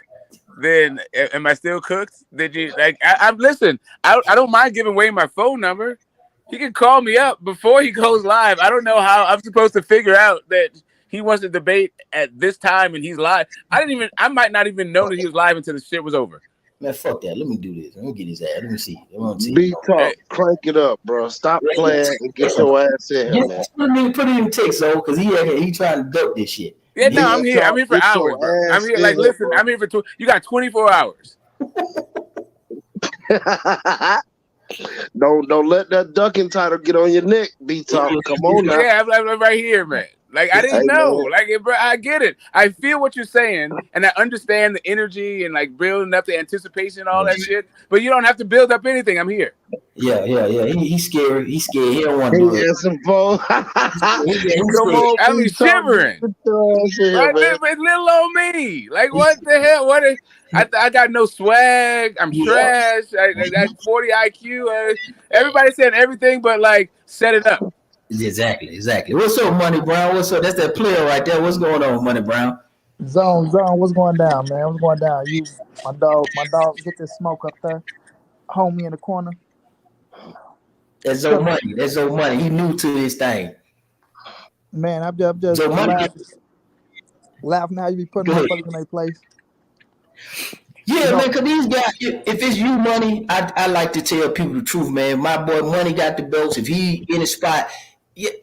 then am I still cooked? Did you like? I'm listen. I don't mind giving away my phone number. He can call me up before he goes live. I don't know how I'm supposed to figure out that he wants to debate at this time and he's live. I might not even know that he was live until the shit was over. Man, fuck that. Let me do this. Let me get his ass. Let me see. B-Talk, crank it up, bro. Stop playing and get your ass in here, man. Put it in text, though, because he trying to duck this shit. Yeah, no, I'm here. I'm here for hours, bro. I'm here. Like, listen, I'm here for you got 24 hours. Don't let that ducking title get on your neck, B-Talk. Come on now. Yeah, I'm right here, man. Like, I didn't know. Like, bro, I get it. I feel what you're saying, and I understand the energy and, like, building up the anticipation and all that shit, but you don't have to build up anything. I'm here. Yeah. He's scared. He don't want to do it. I'm shivering. It's little old me. Like, what the hell? I got no swag. I'm trash. I got 40 IQ. Everybody said everything, but, like, set it up. Exactly. What's up, Money Brown? What's up? That's that player right there. What's going on, Money Brown? Zone, what's going down, man? What's going down? You, my dog, get this smoke up there. Homie in the corner. That's ZONE6. That's ZONE6. He new to this thing. Man, I'm just laughing how you be putting motherfuckers in their place. Yeah, man, because these guys, if it's you, Money, I like to tell people the truth, man. My boy Money got the belts. If he in a spot,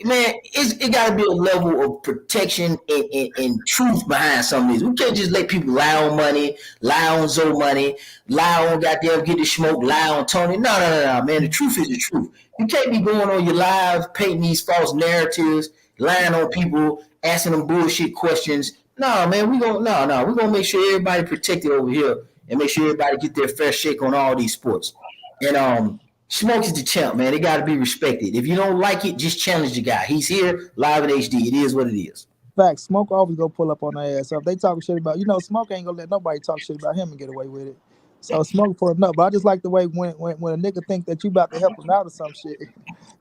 man, it got to be a level of protection and truth behind some of these. We can't just let people lie on Money, lie on ZONE6, lie on goddamn Get the Smoke, lie on Tony. No, man. The truth is the truth. You can't be going on your live, painting these false narratives, lying on people, asking them bullshit questions. No, man, we're gonna make sure everybody protected over here and make sure everybody get their fair shake on all these sports. And Smoke is the champ, man. They gotta be respected. If you don't like it, just challenge the guy. He's here live in HD. It is what it is. Fact, Smoke always go pull up on their ass. So if they talk shit about, Smoke ain't gonna let nobody talk shit about him and get away with it. So Smoke pulling up. But I just like the way when a nigga think that you about to help him out or some shit.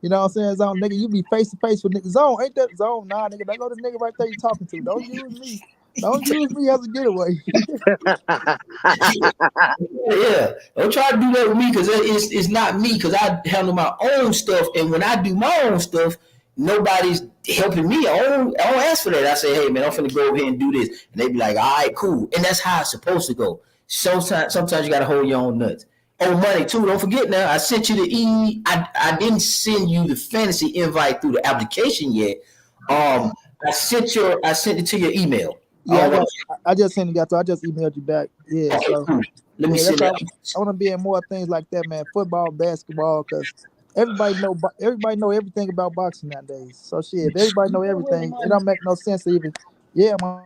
You know what I'm saying? Zone, nigga, you be face to face with nigga. Zone, ain't that Zone? Nah, nigga, that go this nigga right there you talking to. Don't use me. Don't use me as a getaway. Yeah, don't try to do that with me because it's not me because I handle my own stuff. And when I do my own stuff, nobody's helping me. I don't ask for that. I say, hey, man, I'm finna go over here and do this. And they be like, all right, cool. And that's how it's supposed to go. Sometimes you got to hold your own nuts. Oh, Money, too. Don't forget now, I sent you the I didn't send you the fantasy invite through the application yet. I sent it to your email. Yeah, I just sent you. I just emailed you back. Yeah, Okay, so cool. Let me yeah, send that's that. how I want to be in more things like that, man. Football, basketball, because everybody know everything about boxing nowadays. So shit, if everybody know everything, it don't make no sense to even. Yeah, man.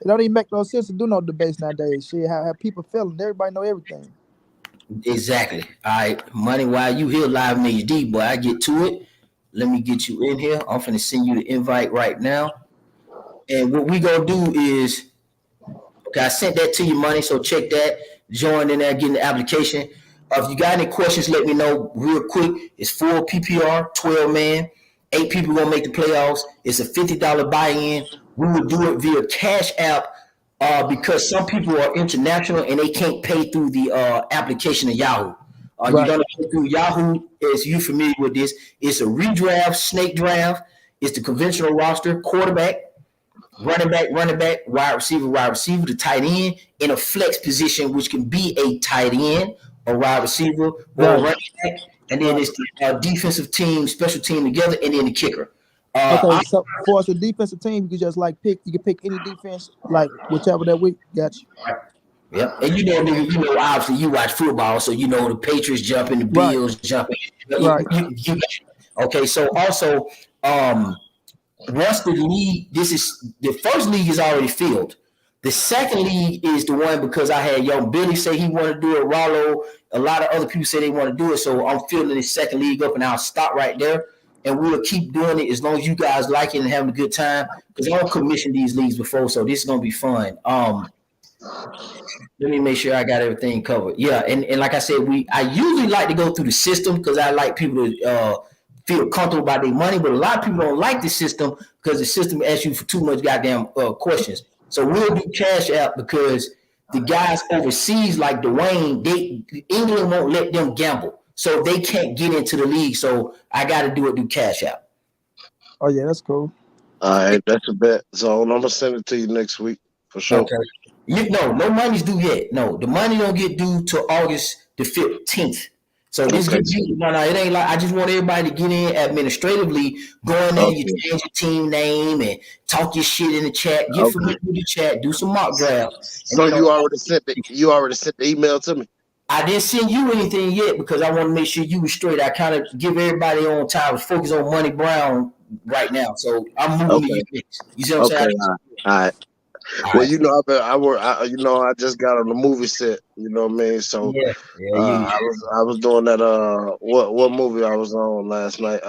It don't even make no sense to do no debates nowadays. Shit, how people feeling? Everybody know everything. Exactly. All right, Money, while you here live in HD, boy, I get to it. Let me get you in here. I'm finna send you the invite right now. And what we gonna do is, okay, I sent that to you, Money, so check that. Join in there, getting the application. If you got any questions, let me know real quick. It's full PPR, 12 man. 8 people gonna make the playoffs. It's a $50 buy-in. We will do it via Cash App because some people are international and they can't pay through the application of Yahoo. You're Right. gonna go through Yahoo, as you familiar with this. It's a redraft, snake draft. It's the conventional roster, quarterback, running back, wide receiver, the tight end, in a flex position, which can be a tight end, a wide receiver, or a Right. running back. And then Right. it's the defensive team, special team together, and then the kicker. Okay, so for us a defensive team, you can just like pick. You can pick any defense, like whichever that week. Got you. Yep. And obviously you watch football, so you know the Patriots jumping, the Right. Bills jumping. Right. Okay, so also, once the league, the first league is already filled. The second league is the one because I had Young Billy say he wanted to do it. Rollo, a lot of other people say they want to do it. So I'm filling this second league up, and I'll stop right there. And we'll keep doing it as long as you guys like it and having a good time. Because I don't commission these leagues before, so this is gonna be fun. Let me make sure I got everything covered. Yeah, and like I said, I usually like to go through the system because I like people to feel comfortable about their money, but a lot of people don't like the system because the system asks you for too much goddamn questions. So we'll do Cash App because the guys overseas like Dwayne, England won't let them gamble, so they can't get into the league. So I got to do it through Cash App. Oh yeah, that's cool. All right, that's a bet. So I'm gonna send it to you next week for sure. Okay. No money's due yet. No, the money don't get due till August the 15th. So this Okay. gets you. No, it ain't like I just want everybody to get in administratively. Go in there, you change your team name and talk your shit in the chat. Get familiar with the chat. Do some mock drafts. So you already sent the email to me. I didn't send you anything yet because I want to make sure you were straight. I kind of give everybody on time. Focus on Money Brown right now. So I'm moving to you next. You see what I'm saying? All right. Well, I just got on the movie set. You know what I mean? So I was doing that. What movie I was on last night?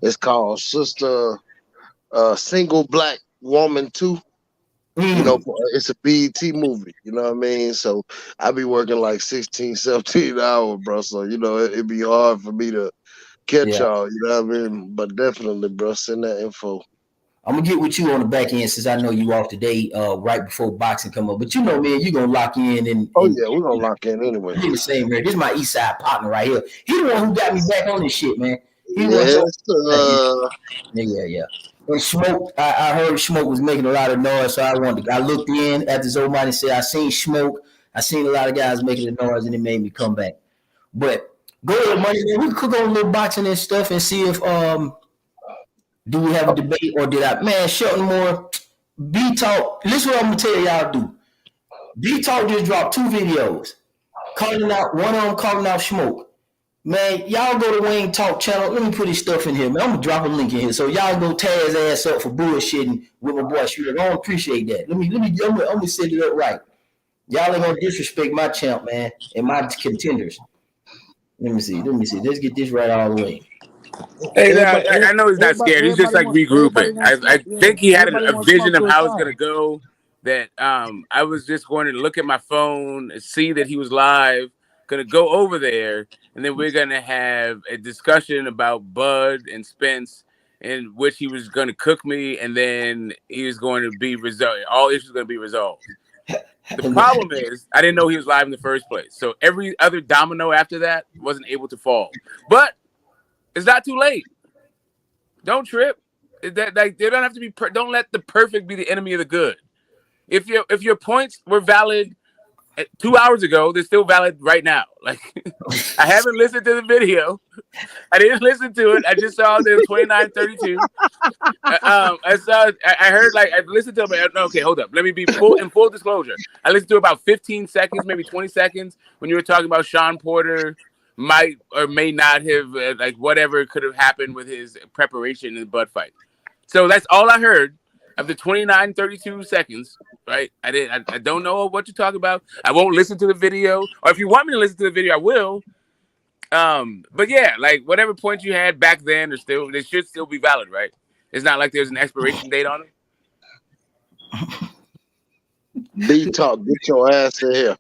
It's called Sister, Single Black Woman 2. You know, it's a BET movie. You know what I mean? So I be working like 16, 17 hours, bro. So it'd be hard for me to catch y'all. You know what I mean? But definitely, bro, send that info. I'm gonna get with you on the back end since I know you off today, right before boxing come up. But man, you're gonna lock in and we're gonna lock in anyway. We're the same here. This is my East Side partner right here. He the one who got me back on this shit, man. Yeah. And Smoke, I heard Smoke was making a lot of noise, so I looked in after ZONE6 said I seen Smoke. I seen a lot of guys making the noise, and it made me come back. But go ahead, Money, man. We could go a little boxing and stuff and see if do we have a debate or did I? Man, Shelton Moore, B-Talk. Listen what I'm going to tell y'all do. B-Talk just dropped 2 videos. Calling out, one of them calling out Smoke. Man, y'all go to Waynetalk channel. Let me put his stuff in here, man. I'm going to drop a link in here. So y'all go tear his ass up for bullshitting with my boy Shooter. I don't appreciate that. I'm going to set it up right. Y'all ain't going to disrespect my champ, man, and my contenders. Let me see. Let's get this right all the way. Hey, I know he's not scared. He's just like regrouping. I think he had a vision of how it's going to go. That I was just going to look at my phone and see that he was live. Going to go over there, and then we're going to have a discussion about Bud and Spence, in which he was going to cook me, and then he was going to be resolved. All issues are going to be resolved. The problem is, I didn't know he was live in the first place. So every other domino after that wasn't able to fall. But it's not too late. Don't trip. They don't have to be. Don't let the perfect be the enemy of the good. If your points were valid 2 hours ago. They're still valid right now. Like, I haven't listened to the video. I didn't listen to it. I just saw the 29:32. I heard, like, I listened to it. Okay, hold up. Let me be in full disclosure. I listened to about 15 seconds, maybe 20 seconds when you were talking about Sean Porter might or may not have, like, whatever could have happened with his preparation in the Bud fight. So that's all I heard of the 29:32 seconds. Right? I don't know what you're talking about. I won't listen to the video, or if you want me to listen to the video, I will. But yeah, like, whatever points you had back then they should still be valid, right? It's not like there's an expiration date on them. D-Talk, get your ass in here.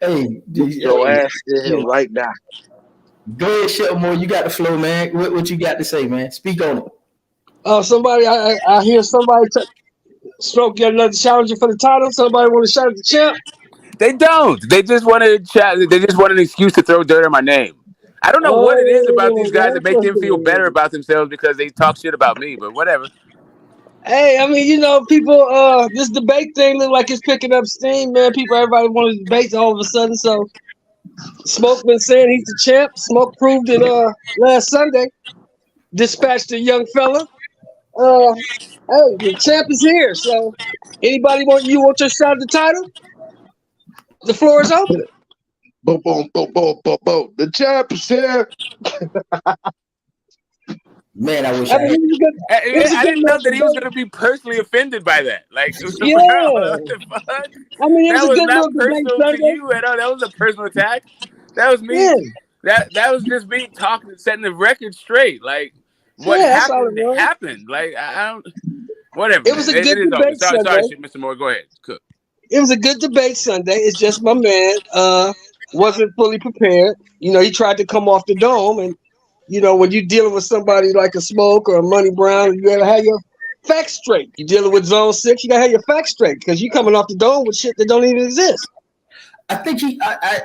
Hey, get your ass in here right now. Go ahead, Shelmore. You got the flow, man. What you got to say, man? Speak on it. Oh, somebody, I hear somebody stroke yet another challenger for the title. Somebody want to shout at the champ? They don't. They just want to chat. They just want an excuse to throw dirt on my name. I don't know what it is about these guys that make them feel better about themselves because they talk shit about me, but whatever. Hey, I mean, you know, people, this debate thing look like it's picking up steam, man. Everybody wants to debate all of a sudden. So Smoke been saying he's the champ. Smoke proved it last Sunday. Dispatched a young fella. Hey, the champ is here. So anybody want your shot at the title? The floor is open. Boom, boom, boom, boom, boom, boom. The champ is here. Man, I wish I didn't know that he was going to be personally offended by that. Like, yeah. What the fuck? I mean, that was not personal to you at all. That was a personal attack. That was me. Yeah. That was just me talking, setting the record straight. Like, what happened. Like, I don't. Whatever. It was a good debate. Sorry, Mr. Moore. Go ahead. Cook. It was a good debate Sunday. It's just my man wasn't fully prepared. You know, he tried to come off the dome, and you know, when you're dealing with somebody like a Smoke or a Money Brown, you gotta have your facts straight. You're dealing with ZONE6, you gotta have your facts straight because you're coming off the dome with shit that don't even exist. I think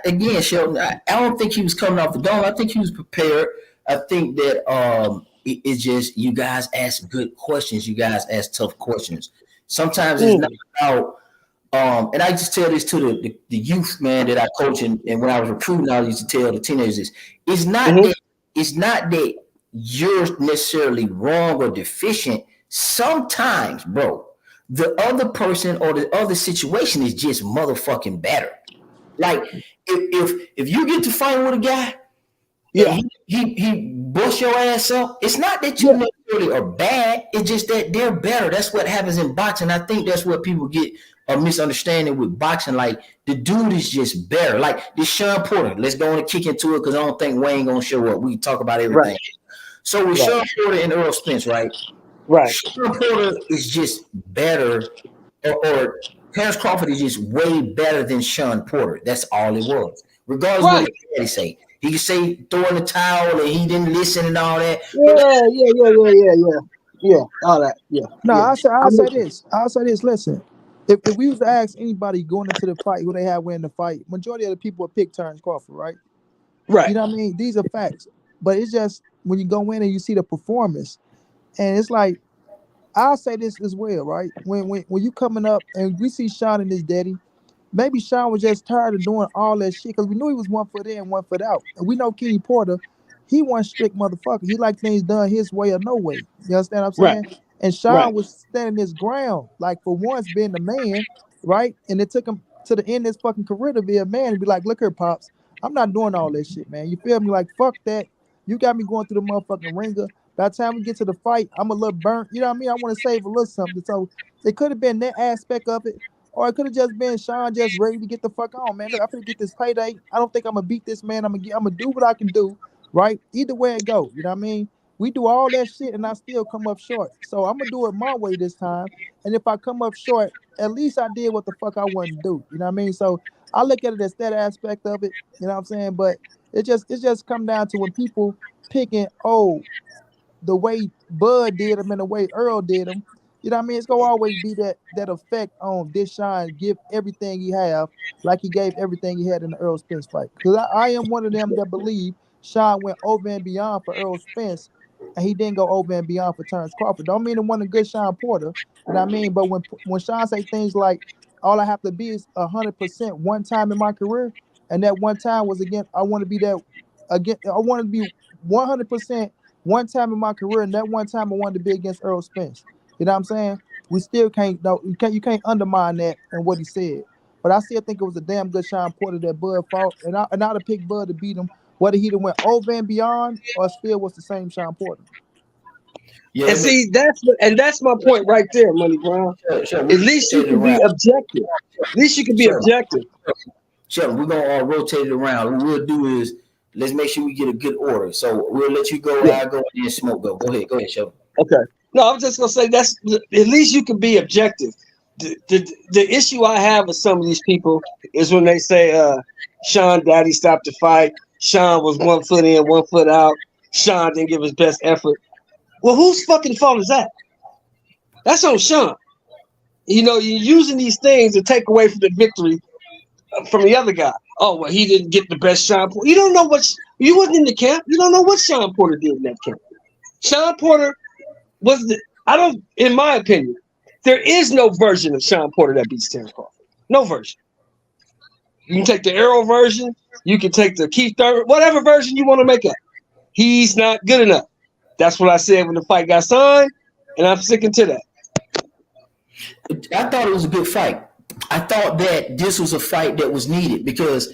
again, Sheldon, I don't think he was coming off the dome. I think he was prepared. I think that it's just you guys ask good questions. You guys ask tough questions. Sometimes it's not about. And I just tell this to the youth, man, that I coach, and when I was recruiting, I used to tell the teenagers this. It's not that you're necessarily wrong or deficient. Sometimes, bro, the other person or the other situation is just motherfucking better. Like if you get to fight with a guy, he bust your ass up. It's not that you necessarily are bad. It's just that they're better. That's what happens in boxing. I think that's what people get a misunderstanding with boxing. Like, the dude is just better. Like this Sean Porter. Let's go on and kick into it because I don't think Wayne gonna show up. We can talk about everything. Right. So with Sean Porter and Earl Spence, right? Sean Porter is just better, or Terrence Crawford is just way better than Sean Porter. That's all it was. Regardless of what he say. He could say throw in the towel and he didn't listen and all that. Yeah, all that. Yeah. No, I'll say this. Listen, if we was to ask anybody going into the fight who they had winning the fight, majority of the people would pick Terrence Crawford, right? Right. You know what I mean? These are facts. But it's just when you go in and you see the performance, and it's like, I'll say this as well, right? When you coming up and we see Sean and his daddy, maybe Sean was just tired of doing all that shit because we knew he was 1 foot in, 1 foot out. And we know Kenny Porter, he wasn't strict motherfucker. He liked things done his way or no way. You understand what I'm saying? Right. And Sean was standing his ground, like for once being the man, right? And it took him to the end of his fucking career to be a man and be like, look here, Pops, I'm not doing all that shit, man. You feel me? Like, fuck that. You got me going through the motherfucking ringer. By the time we get to the fight, I'm a little burnt. You know what I mean? I want to save a little something. So it could have been that aspect of it. Or it could have just been Sean just ready to get the fuck on, man. Look, I'm gonna get this payday. I don't think I'm gonna beat this man. I'm gonna do what I can do, right? Either way it go. You know what I mean? We do all that shit and I still come up short. So I'm gonna do it my way this time. And if I come up short, at least I did what the fuck I wanted to do. You know what I mean? So I look at it as that aspect of it. You know what I'm saying? But it just come down to when people picking, the way Bud did him and the way Earl did him. You know what I mean? It's gonna always be that effect on this Sean give everything he have, like he gave everything he had in the Earl Spence fight. Because I am one of them that believe Sean went over and beyond for Earl Spence, and he didn't go over and beyond for Terrence Crawford. Don't mean it wasn't a good Sean Porter, you know what I mean? But when Sean say things like, all I have to be is 100% one time in my career, and that one time was again. I want to be that again. I want to be 100% one time in my career, and that one time I wanted to be against Earl Spence. You know what I'm saying? We still can't. No, you can't undermine that and what he said. But I still think it was a damn good Sean Porter that Bud fought, and I'd have picked Bud to beat him, whether he went over and beyond or still was the same Sean Porter. Yeah, And see, that's my point right there, Money Brown. sure, At least you can be objective. At least you can be objective. Sure, we're gonna rotate it around. What we'll do is let's make sure we get a good order. So we'll let you go. Yeah. I go, and then Smoke go. Go ahead, Shelby. Okay. No, I'm just gonna say that's at least you can be objective. The issue I have with some of these people is when they say Sean Daddy stopped the fight. Sean was 1 foot in, 1 foot out. Sean didn't give his best effort. Well, whose fucking fault is that? That's on Sean. You know, you're using these things to take away from the victory from the other guy. Oh, well, he didn't get the best Sean Porter. You don't know you wasn't in the camp. You don't know what Sean Porter did in that camp. Sean Porter in my opinion, there is no version of Sean Porter that beats Terrence Crawford. No version. You can take the Arrow version. You can take the Keith Thurman, whatever version you want to make up. He's not good enough. That's what I said when the fight got signed, and I'm sticking to that. I thought it was a good fight. I thought that this was a fight that was needed because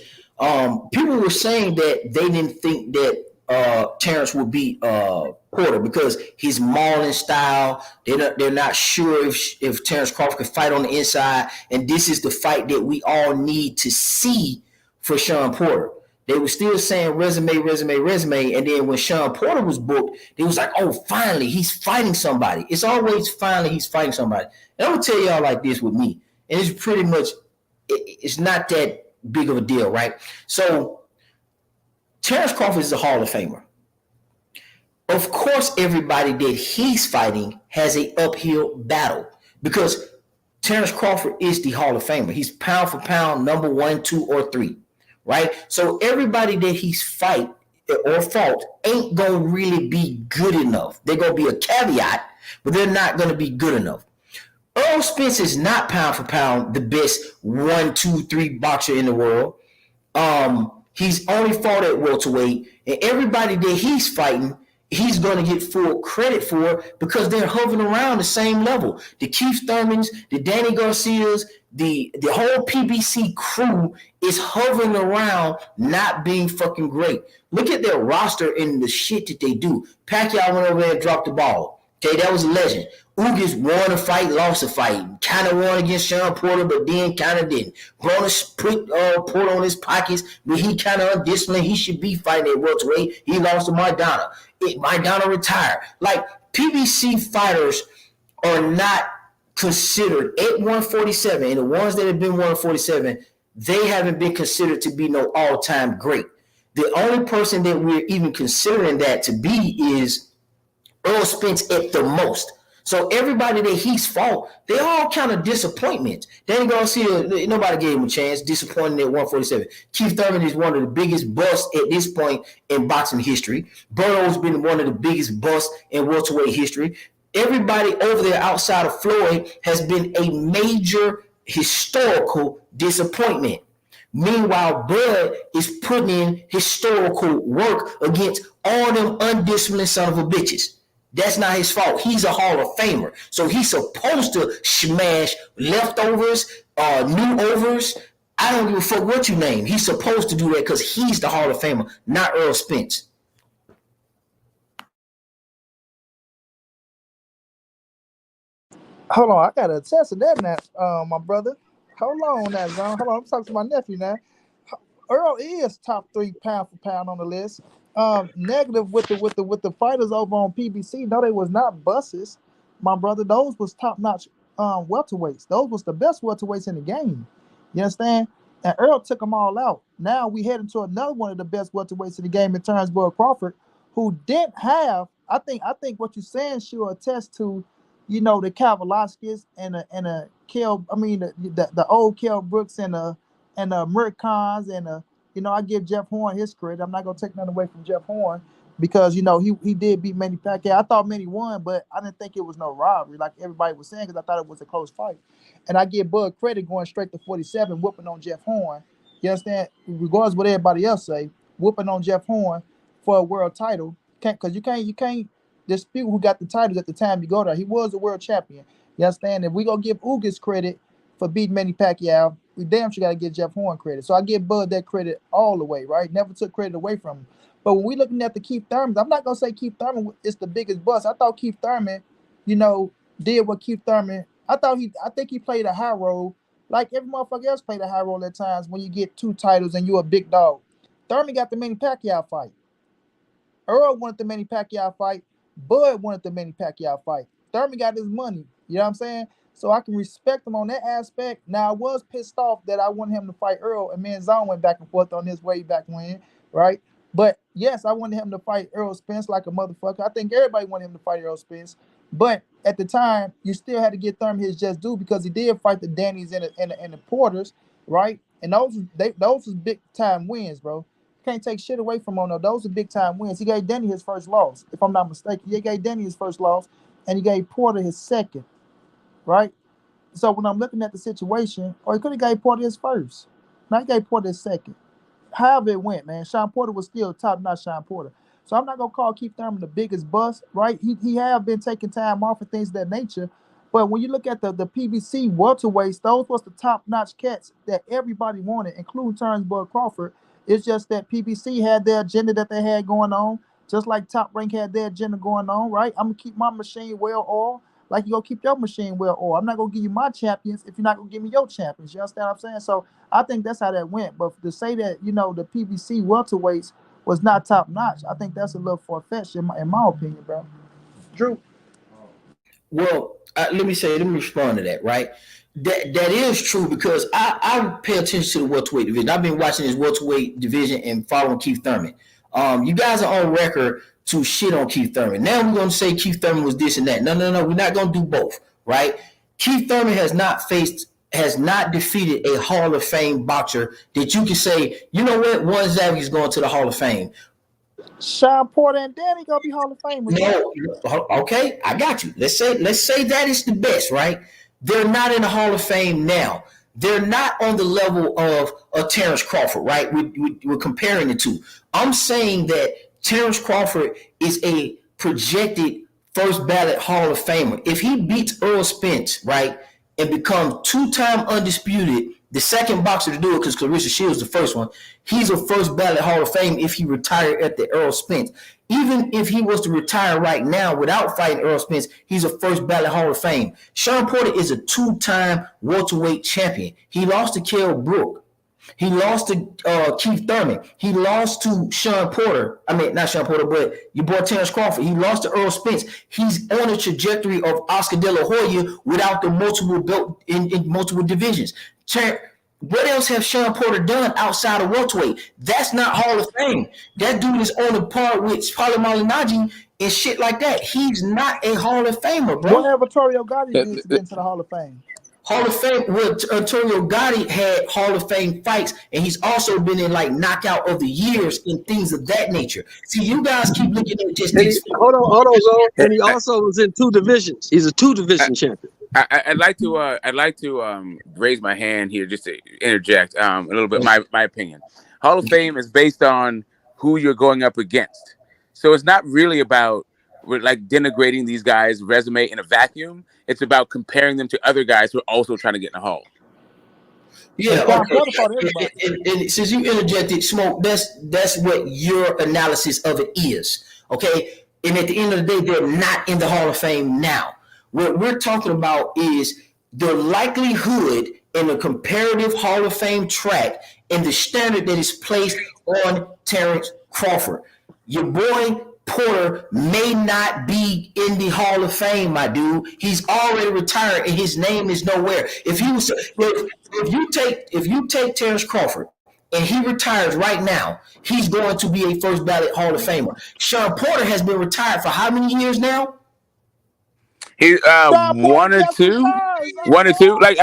people were saying that they didn't think that Terrence would beat Porter because his mauling style. They're not sure if Terrence Crawford could fight on the inside, and this is the fight that we all need to see for Sean Porter. They were still saying resume, and then when Sean Porter was booked, they was like, oh, finally, he's fighting somebody. It's always finally he's fighting somebody. And I'm gonna tell y'all like this with me, and it's pretty much it's not that big of a deal, right? So Terrence Crawford is a Hall of Famer. Of course, everybody that he's fighting has an uphill battle because Terrence Crawford is the Hall of Famer. He's pound for pound number 1, 2, or 3, right? So everybody that he's fight or fought ain't gonna really be good enough. They're gonna be a caveat, but they're not gonna be good enough. Earl Spence is not pound for pound the best 1, 2, 3 boxer in the world. He's only fought at welterweight, and everybody that he's fighting, he's going to get full credit for because they're hovering around the same level. The Keith Thurmans, the Danny Garcias, the whole PBC crew is hovering around not being fucking great. Look at their roster and the shit that they do. Pacquiao went over there and dropped the ball. Okay, that was a legend. Ugas won a fight, lost a fight. Kind of won against Sean Porter, but then kind of didn't. Broner put Porter on his pockets, but he kind of undisciplined. He should be fighting at welterweight. He lost to Maidana. Maidana retired. Like, PBC fighters are not considered at 147, and the ones that have been 147, they haven't been considered to be no all-time great. The only person that we're even considering that to be is Earl Spence at the most. So everybody that he's fought, they all kind of disappointments. Danny Garcia, nobody gave him a chance, disappointing at 147. Keith Thurman is one of the biggest busts at this point in boxing history. Burrow's been one of the biggest busts in welterweight history. Everybody over there outside of Floyd has been a major historical disappointment. Meanwhile, Bud is putting in historical work against all them undisciplined son of a bitches. That's not his fault. He's a Hall of Famer. So he's supposed to smash leftovers, new overs. I don't give a fuck what you name. He's supposed to do that because he's the Hall of Famer, not Earl Spence. Hold on, I got to attest to that now, my brother. Hold on now, Zone. Hold on, I'm talking to my nephew now. Earl is top 3 pound for pound on the list. Negative with the fighters over on PBC. No, they was not buses, my brother. Those was top notch welterweights. Those was the best welterweights in the game. You understand? And Earl took them all out. Now we heading to another one of the best welterweights in the game in terms of Crawford, who didn't have. I think what you're saying should attest to, you know, the Kavalaskis and the Kell. I mean the old Kell Brooks and the Murkons and I give Jeff Horn his credit. I'm not gonna take nothing away from Jeff Horn because he did beat Manny Pacquiao. I thought Manny won, but I didn't think it was no robbery like everybody was saying because I thought it was a close fight. And I give Bud credit going straight to 47, whooping on Jeff Horn. You understand? Regardless of what everybody else say, whooping on Jeff Horn for a world title. Because you can't dispute who got the titles at the time you go there. He was a world champion. You understand? If we gonna give Ugas credit for beating Manny Pacquiao, we damn sure gotta give Jeff Horn credit. So I give Bud that credit all the way, right? Never took credit away from him. But when we looking at the Keith Thurman, I'm not gonna say Keith Thurman is the biggest bust. I thought Keith Thurman, did what Keith Thurman. I think he played a high role, like every motherfucker else played a high role at times when you get 2 titles and you're a big dog. Thurman got the Manny Pacquiao fight. Earl wanted the Manny Pacquiao fight. Bud wanted the Manny Pacquiao fight. Thurman got his money. You know what I'm saying? So I can respect him on that aspect. Now, I was pissed off that I wanted him to fight Earl, and me and Zone went back and forth on this way back when, right? But, yes, I wanted him to fight Errol Spence like a motherfucker. I think everybody wanted him to fight Errol Spence. But at the time, you still had to give Thurman his just due because he did fight the Dannys and the Porters, right? And those was big-time wins, bro. Can't take shit away from him. Those are big time wins. He gave Danny his first loss, if I'm not mistaken. He gave Danny his first loss, and he gave Porter his second, right? So when I'm looking at the situation, or he could have gave Porter his first. Now he gave Porter his second. However it went, man, Sean Porter was still top notch Sean Porter. So I'm not gonna call Keith Thurman the biggest bust, right? He have been taking time off and things of that nature. But when you look at the PBC welterweights, those was the top notch cats that everybody wanted, including Turnbull Crawford. It's just that PBC had their agenda that they had going on, just like Top Rank had their agenda going on, right? I'm going to keep my machine well oiled, like you going to keep your machine well oiled. I'm not going to give you my champions if you're not going to give me your champions. You understand what I'm saying? So I think that's how that went. But to say that, the PBC welterweights was not top notch, I think that's a little far-fetched in my opinion, bro. Drew? Well, let me respond to that, right? That is true because I pay attention to the welterweight division. I've been watching this welterweight division and following Keith Thurman. You guys are on record to shit on Keith Thurman. Now we're going to say Keith Thurman was this and that. No. We're not going to do both, right? Keith Thurman has not defeated a Hall of Fame boxer that you can say, you know what, one Zavy is going to the Hall of Fame. Sean Porter and Danny gonna be Hall of Famers. No, okay, I got you. Let's say that is the best, right? They're not in the Hall of Fame now. They're not on the level of Terrence Crawford, right? We're comparing the two. I'm saying that Terrence Crawford is a projected first ballot Hall of Famer. If he beats Earl Spence, right, and becomes 2-time undisputed, the second boxer to do it because Clarissa Shields the first one, he's a first ballot Hall of Fame if he retired at the Earl Spence. Even if he was to retire right now without fighting Earl Spence, he's a first ballot Hall of Fame. Sean Porter is a 2-time welterweight champion. He lost to Kell Brook. He lost to Keith Thurman. He lost to Sean Porter. I mean, not Sean Porter, but your boy Terrence Crawford. He lost to Earl Spence. He's on a trajectory of Oscar De La Hoya without the multiple belt in multiple divisions. What else have Sean Porter done outside of welterweight? That's not Hall of Fame. That dude is on the par with Paulie Malignaggi and shit like that. He's not a Hall of Famer, bro. What have Vittorio Gotti did to get into the Hall of Fame? Hall of Fame, Antonio Gotti had Hall of Fame fights, and he's also been in like knockout of the years and things of that nature. See, you guys keep looking at just these. Hold on, Zone. And he also was in 2 divisions. He's a 2-division champion. I'd like to raise my hand here just to interject a little bit my opinion. Hall of Fame is based on who you're going up against, so it's not really about like denigrating these guys' resume in a vacuum. It's about comparing them to other guys who are also trying to get in the Hall. Yeah, okay. And since you interjected, Smoke, that's what your analysis of it is, okay? And at the end of the day, they're not in the Hall of Fame now. What we're talking about is the likelihood in the comparative Hall of Fame track and the standard that is placed on Terrence Crawford. Your boy Porter may not be in the Hall of Fame, my dude. He's already retired and his name is nowhere. If you take Terrence Crawford and he retires right now, he's going to be a first ballot Hall of Famer. Sean Porter has been retired for how many years now? He's Sean Porter one or got some two. cars. One or two, like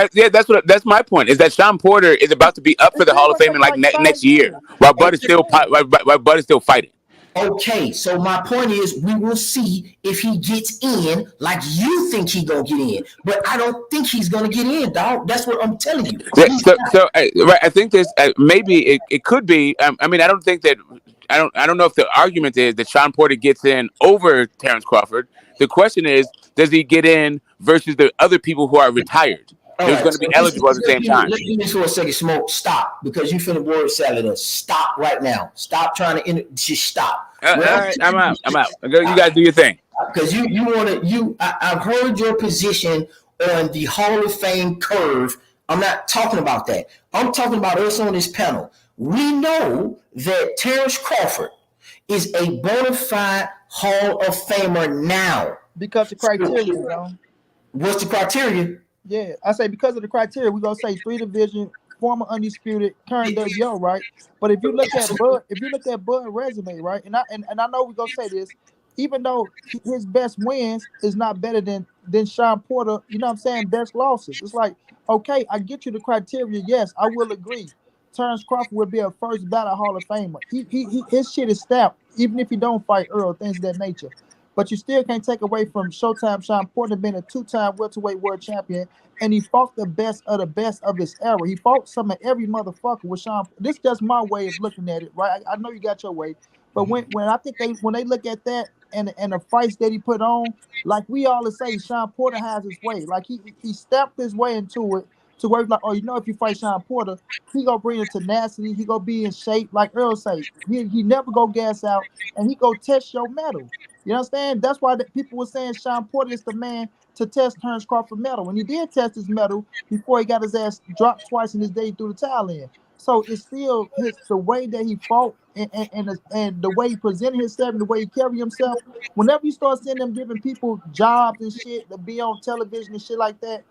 that's my point. Is that Sean Porter is about to be up for It's the still Hall of gonna Fame take in like like 5 next year, years. while Bud is That's the thing. while Bud is still fighting. Okay, so my point is, we will see if he gets in like you think he gonna get in, but I don't think he's gonna get in, dog. That's what I'm telling you. Yeah, right. I think this maybe it could be. I mean, I don't think that. I don't know if the argument is that Sean Porter gets in over Terrence Crawford. The question is, does he get in versus the other people who are retired? All Who's right, going to so be eligible at the same time? let's do this for a second. Smoke, stop, because you finna word salad us. Stop right now. Stop trying to just stop. All right, I'm out. You guys do your thing. Because you want to I've heard your position on the Hall of Fame curve. I'm not talking about that. I'm talking about us on this panel. We know that Terrence Crawford is a bona fide Hall of Famer now. Because the criteria, you know. What's the criteria? Yeah, I say because of the criteria, we're gonna say 3 division, former undisputed, current WO, right? But if you look at Bud resume, right, and I know we're gonna say this, even though his best wins is not better than Sean Porter, you know what I'm saying, best losses. It's like, okay, I get you the criteria, yes, I will agree. Terrence Crawford will be a first ballot Hall of Famer. His shit is stamped, even if he don't fight Earl, things of that nature. But you still can't take away from Showtime Sean Porter being a 2-time welterweight world champion, and he fought the best of his era. He fought some of every motherfucker with Sean. This is just my way of looking at it, right? I know you got your way, but when I think when they look at that and the fights that he put on, like we always say, Sean Porter has his way. Like he stepped his way into it to where he's like, oh, you know, if you fight Sean Porter, he gonna bring the tenacity, he gonna be in shape, like Earl say. He never go gas out, and he go test your metal. You understand? That's why people were saying Sean Porter is the man to test Terrence Crawford metal. And he did test his metal before he got his ass dropped twice in his day through the towel in. So it's still the way that he fought and the way he presented himself and the way he carried himself. Whenever you start seeing them giving people jobs and shit to be on television and shit like that,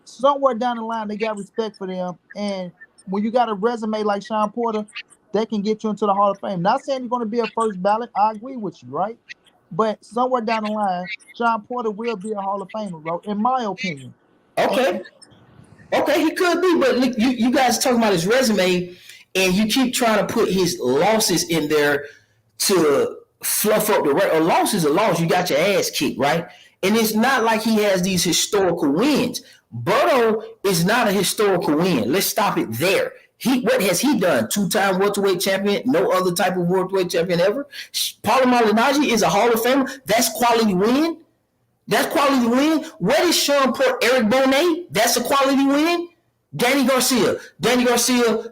somewhere down the line they got respect for them. And when you got a resume like Sean Porter, that can get you into the Hall of Fame. Not saying you're going to be a first ballot. I agree with you, right? But somewhere down the line, Sean Porter will be a Hall of Famer, bro, in my opinion. Okay, he could be, but look, you guys talking about his resume, and you keep trying to put his losses in there to fluff up the record. A loss is a loss. You got your ass kicked, right? And it's not like he has these historical wins. Berto is not a historical win. Let's stop it there. What has he done? 2-time welterweight champion, no other type of welterweight champion ever. Paulo Malignaggi is a Hall of Famer. That's quality win. What is Sean Porter? Eric Bonet? That's a quality win. Danny Garcia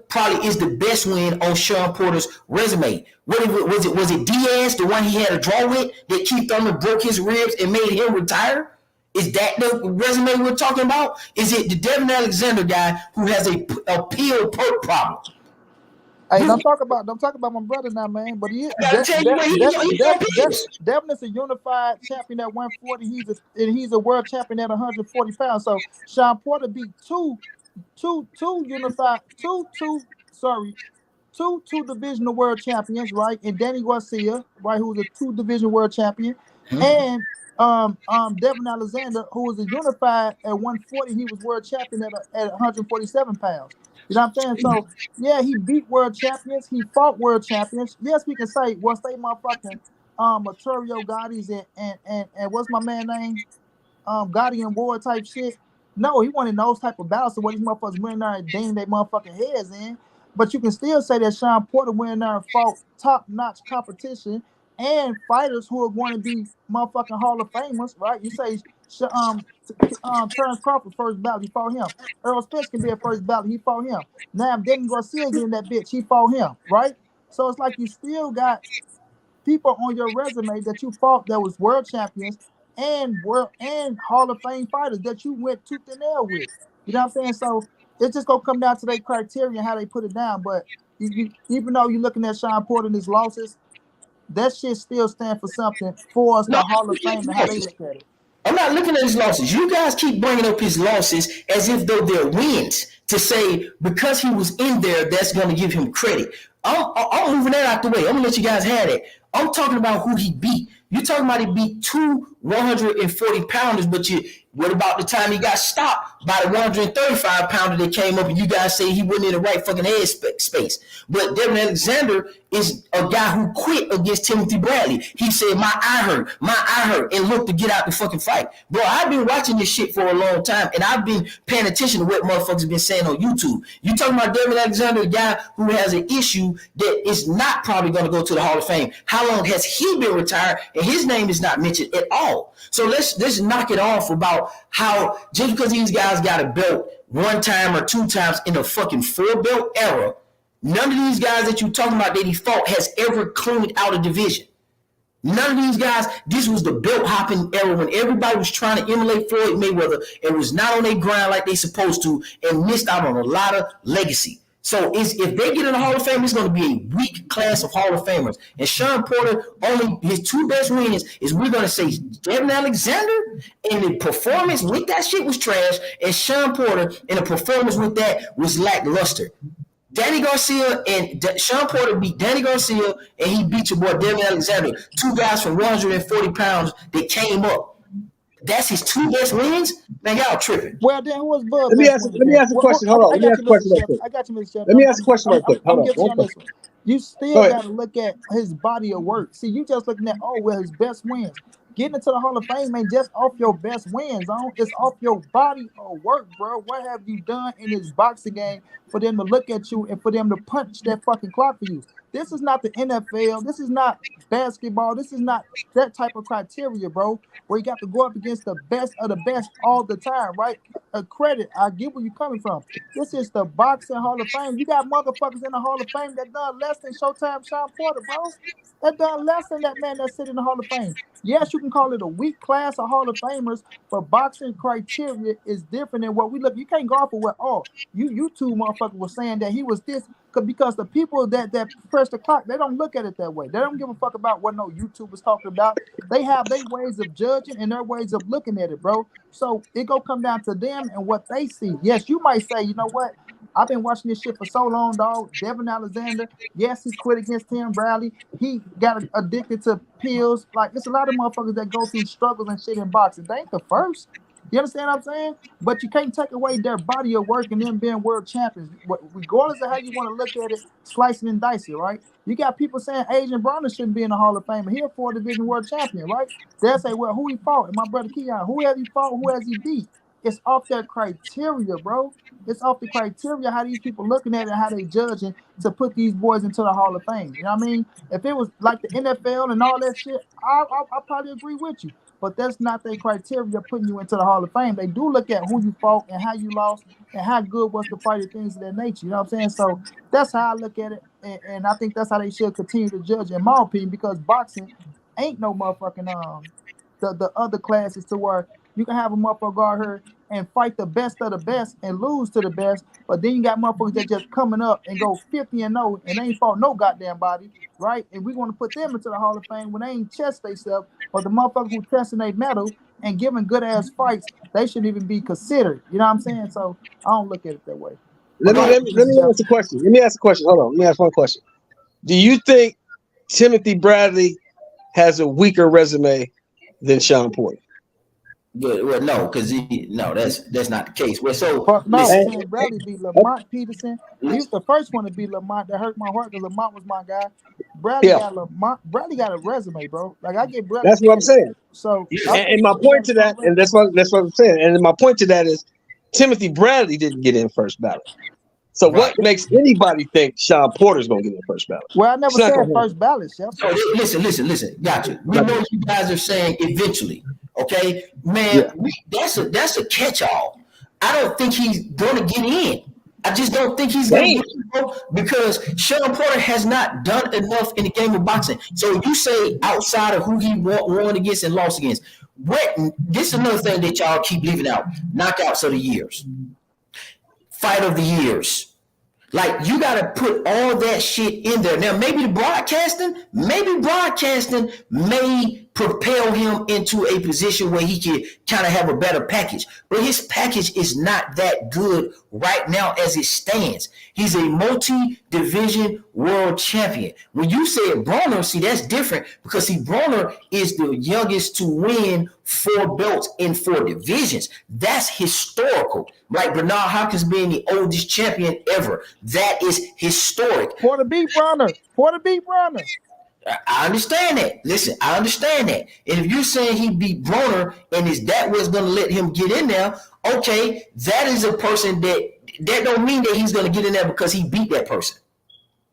probably is the best win on Sean Porter's resume. Was it Diaz, the one he had a draw with, that Keith Thurman broke his ribs and made him retire? Is that the resume we're talking about? Is it the Devin Alexander guy who has a pill perk problem? Hey, don't talk about my brother now, man. But he Devin is a unified champion at 140. He's a world champion at 140 pounds. So Sean Porter beat two divisional world champions, right? And Danny Garcia, right, who's a 2-division world champion, and Devin Alexander, who was a unified at 140. He was world champion at 147 pounds. You know what I'm saying? So yeah, he beat world champions. He fought world champions. Yes, we can say, well, say motherfucking Arturo Gotti's and what's my man name? Gotti and Ward type shit. No, he wanted those type of battles. So what these motherfuckers went in there and dinged their motherfucking heads in. But you can still say that Sean Porter went in there and fought top-notch competition and fighters who are going to be motherfucking Hall of Famers, right? You say Terrence Crawford first ballot, he fought him. Earl Spence can be a first ballot, he fought him. Now if Danny Garcia getting that bitch, he fought him, right? So it's like you still got people on your resume that you fought that was world champions and Hall of Fame fighters that you went tooth and nail with. You know what I'm saying? So it's just gonna come down to their criteria and how they put it down. But even though you're looking at Sean Porter and his losses, that shit still stands for something for us, the Hall of Fame, and how they look at it. I'm not looking at his losses. You guys keep bringing up his losses as if though they're wins, to say because he was in there, that's going to give him credit. I'm moving that out the way. I'm going to let you guys have it. I'm talking about who he beat. You're talking about he beat two 140 pounders, but what about the time he got stopped by the 135 pounder that came up and you guys say he wasn't in the right fucking head space? But Devin Alexander is a guy who quit against Timothy Bradley. He said, my eye hurt, and looked to get out the fucking fight. Bro, I've been watching this shit for a long time, and I've been paying attention to what motherfuckers have been saying on YouTube. You talking about Devin Alexander, a guy who has an issue that is not probably going to go to the Hall of Fame. How long has he been retired? And his name is not mentioned at all. So let's knock it off about how just because these guys got a belt one time or two times in the fucking 4-belt era, none of these guys that you talking about that he fought has ever cleaned out a division. None of these guys, this was the belt hopping era when everybody was trying to emulate Floyd Mayweather and was not on their grind like they supposed to and missed out on a lot of legacy. So if they get in the Hall of Fame, it's going to be a weak class of Hall of Famers. And Sean Porter, only his two best wins is we're going to say Devin Alexander, and the performance with that shit was trash, and Sean Porter, and the performance with that was lackluster. Danny Garcia and Sean Porter beat Danny Garcia, and he beat your boy Devin Alexander, two guys from 140 pounds that came up. That's his two best wins? Man, y'all tripping. Well, then who was Bud? Let me ask a question. Hold on. Let me ask a question real quick. I got you, Mr. Shepard. Let me ask a question real quick. Hold on. You still got to look at his body of work. See, you just looking at, his best wins. Getting into the Hall of Fame ain't just off your best wins, it's off your body of work, bro. What have you done in this boxing game for them to look at you and for them to punch that fucking clock for you? This is not the NFL. This is not basketball. This is not that type of criteria, bro, where you got to go up against the best of the best all the time, right? Credit, I get where you're coming from. This is the boxing Hall of Fame. You got motherfuckers in the Hall of Fame that done less than Showtime Sean Porter, bro. That done less than that man that's sitting in the Hall of Fame. Yes, you can call it a weak class of Hall of Famers, but boxing criteria is different than what we look. You can't go off of what you two motherfuckers were saying that he was this, because the people that press the clock, they don't look at it that way. They don't give a fuck about what no YouTube is talking about. They have their ways of judging and their ways of looking at it, bro. So it go come down to them and what they see. Yes, you might say, you know what? I've been watching this shit for so long, dog. Devin Alexander, yes, he quit against Tim Bradley. He got addicted to pills. Like, it's a lot of motherfuckers that go through struggles and shit in boxing. They ain't the first. You understand what I'm saying? But you can't take away their body of work and them being world champions. Regardless of how you want to look at it, slicing and dicing, right? You got people saying Adrian Broner shouldn't be in the Hall of Fame, and he's a 4-division world champion, right? They'll say, well, who he fought? And my brother Keon, who has he fought? Who has he beat? It's off that criteria, bro. It's off the criteria how these people looking at it and how they judging to put these boys into the Hall of Fame. You know what I mean? If it was like the NFL and all that shit, I probably agree with you. But that's not their criteria putting you into the Hall of Fame. They do look at who you fought and how you lost and how good was the fight and things of that nature. You know what I'm saying? So that's how I look at it. And I think that's how they should continue to judge, in my opinion, because boxing ain't no motherfucking the other classes to where you can have a motherfucker go out here and fight the best of the best and lose to the best, but then you got motherfuckers that just coming up and go 50-0 and they ain't fought no goddamn body, right? And we want to put them into the Hall of Fame when they ain't chest themselves, but the motherfuckers who testing their metal and giving good ass fights, they shouldn't even be considered. You know what I'm saying? So I don't look at it that way. Let me ask a question. Hold on. Let me ask one question. Do you think Timothy Bradley has a weaker resume than Sean Porter? Well, no, because that's not the case. Well, so Bradley beat Lamont Peterson. He was the first one to beat Lamont. That hurt my heart because Lamont was my guy. Bradley got a resume, bro. Like, I get Bradley. That's what I'm saying. So, and my point to that, and that's what I'm saying. And my point to that is, Timothy Bradley didn't get in first ballot. So what makes anybody think Sean Porter's gonna get in first ballot? Well, I never said first ballot, Chef. So listen. Gotcha. We know you guys are saying eventually. Okay, man, that's a catch-all. I don't think he's gonna get in. I just don't think he's gonna get in, because Sean Porter has not done enough in the game of boxing. So you say outside of who he won against and lost against, this is another thing that y'all keep leaving out: knockouts of the years, fight of the years. Like, you got to put all that shit in there. Now, maybe broadcasting may propel him into a position where he can kind of have a better package. But his package is not that good right now as it stands. He's a multi-division world champion. When you say Broner, see, that's different because see, Broner is the youngest to win 4 belts in 4 divisions. That's historical. Like Bernard Hopkins being the oldest champion ever. That is historic. Porter beat Broner. I understand that. Listen, I understand that. And if you're saying he beat Broner and is that what's going to let him get in there, okay, that is a person that don't mean that he's going to get in there because he beat that person.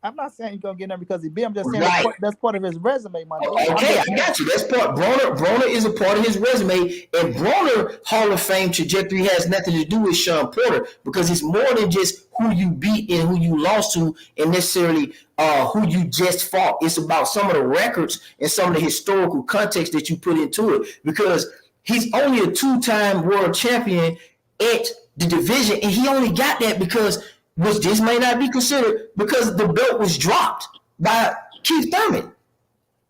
I'm not saying he's going to get in there because he beat him. I'm just saying right. that's part of his resume, my nigga. Okay, I got you. That's part. Broner is a part of his resume, and Broner Hall of Fame trajectory has nothing to do with Sean Porter because it's more than just who you beat and who you lost to, and necessarily who you just fought. It's about some of the records and some of the historical context that you put into it because he's only a 2-time world champion at the division, and he only got that because, which this may not be considered, because the belt was dropped by Keith Thurman.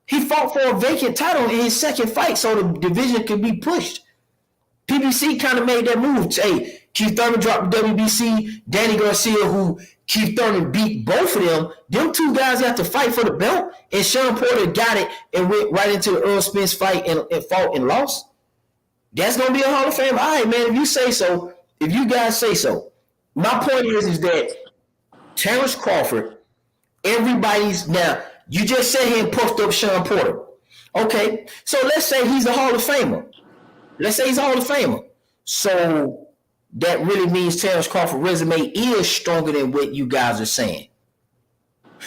He fought for a vacant title in his second fight so the division could be pushed. PBC kind of made that move. Hey, Keith Thurman dropped the WBC. Danny Garcia, who Keith Thurman beat both of them 2 guys have to fight for the belt, and Sean Porter got it and went right into the Earl Spence fight and fought and lost. That's going to be a Hall of Fame. All right, man, if you say so, if you guys say so. My point is that Terrence Crawford, everybody's now, you just sat here and puffed up Sean Porter. Okay, so let's say he's a Hall of Famer. So that really means Terrence Crawford's resume is stronger than what you guys are saying.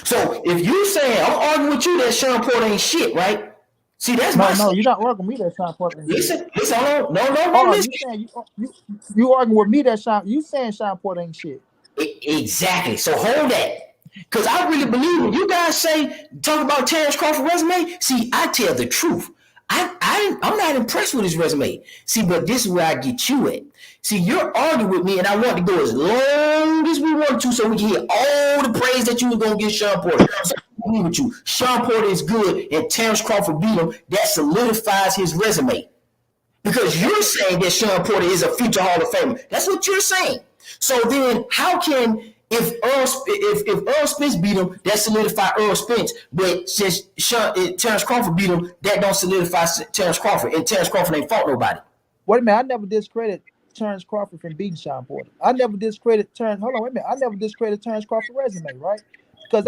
So if you're saying, I'm arguing with you that Sean Porter ain't shit, right? See, that's no, you're not arguing with me that Sean Porter. Listen, hold on. Listen. You arguing with me that you saying Sean Porter ain't shit. Exactly. So hold that. Because I really believe when you guys talk about Terrence Crawford's resume, see, I tell the truth. I'm not impressed with his resume. See, but this is where I get you at. See, you're arguing with me, and I want to go as long as we want to so we can hear all the praise that you were going to give Sean Porter. So I agree with you. Sean Porter is good, and Terrence Crawford beat him. That solidifies his resume. Because you're saying that Sean Porter is a future Hall of Famer. That's what you're saying. So then how can, if Earl Spence beat him, that solidify Earl Spence. But since Terrence Crawford beat him, that don't solidify Terrence Crawford. And Terrence Crawford ain't fought nobody. Wait a minute, I never discredit Terrence Crawford from beating Sean Porter. I never discredit Terrence. Hold on, wait a minute. I never discredit Terrence Crawford's resume, right? Because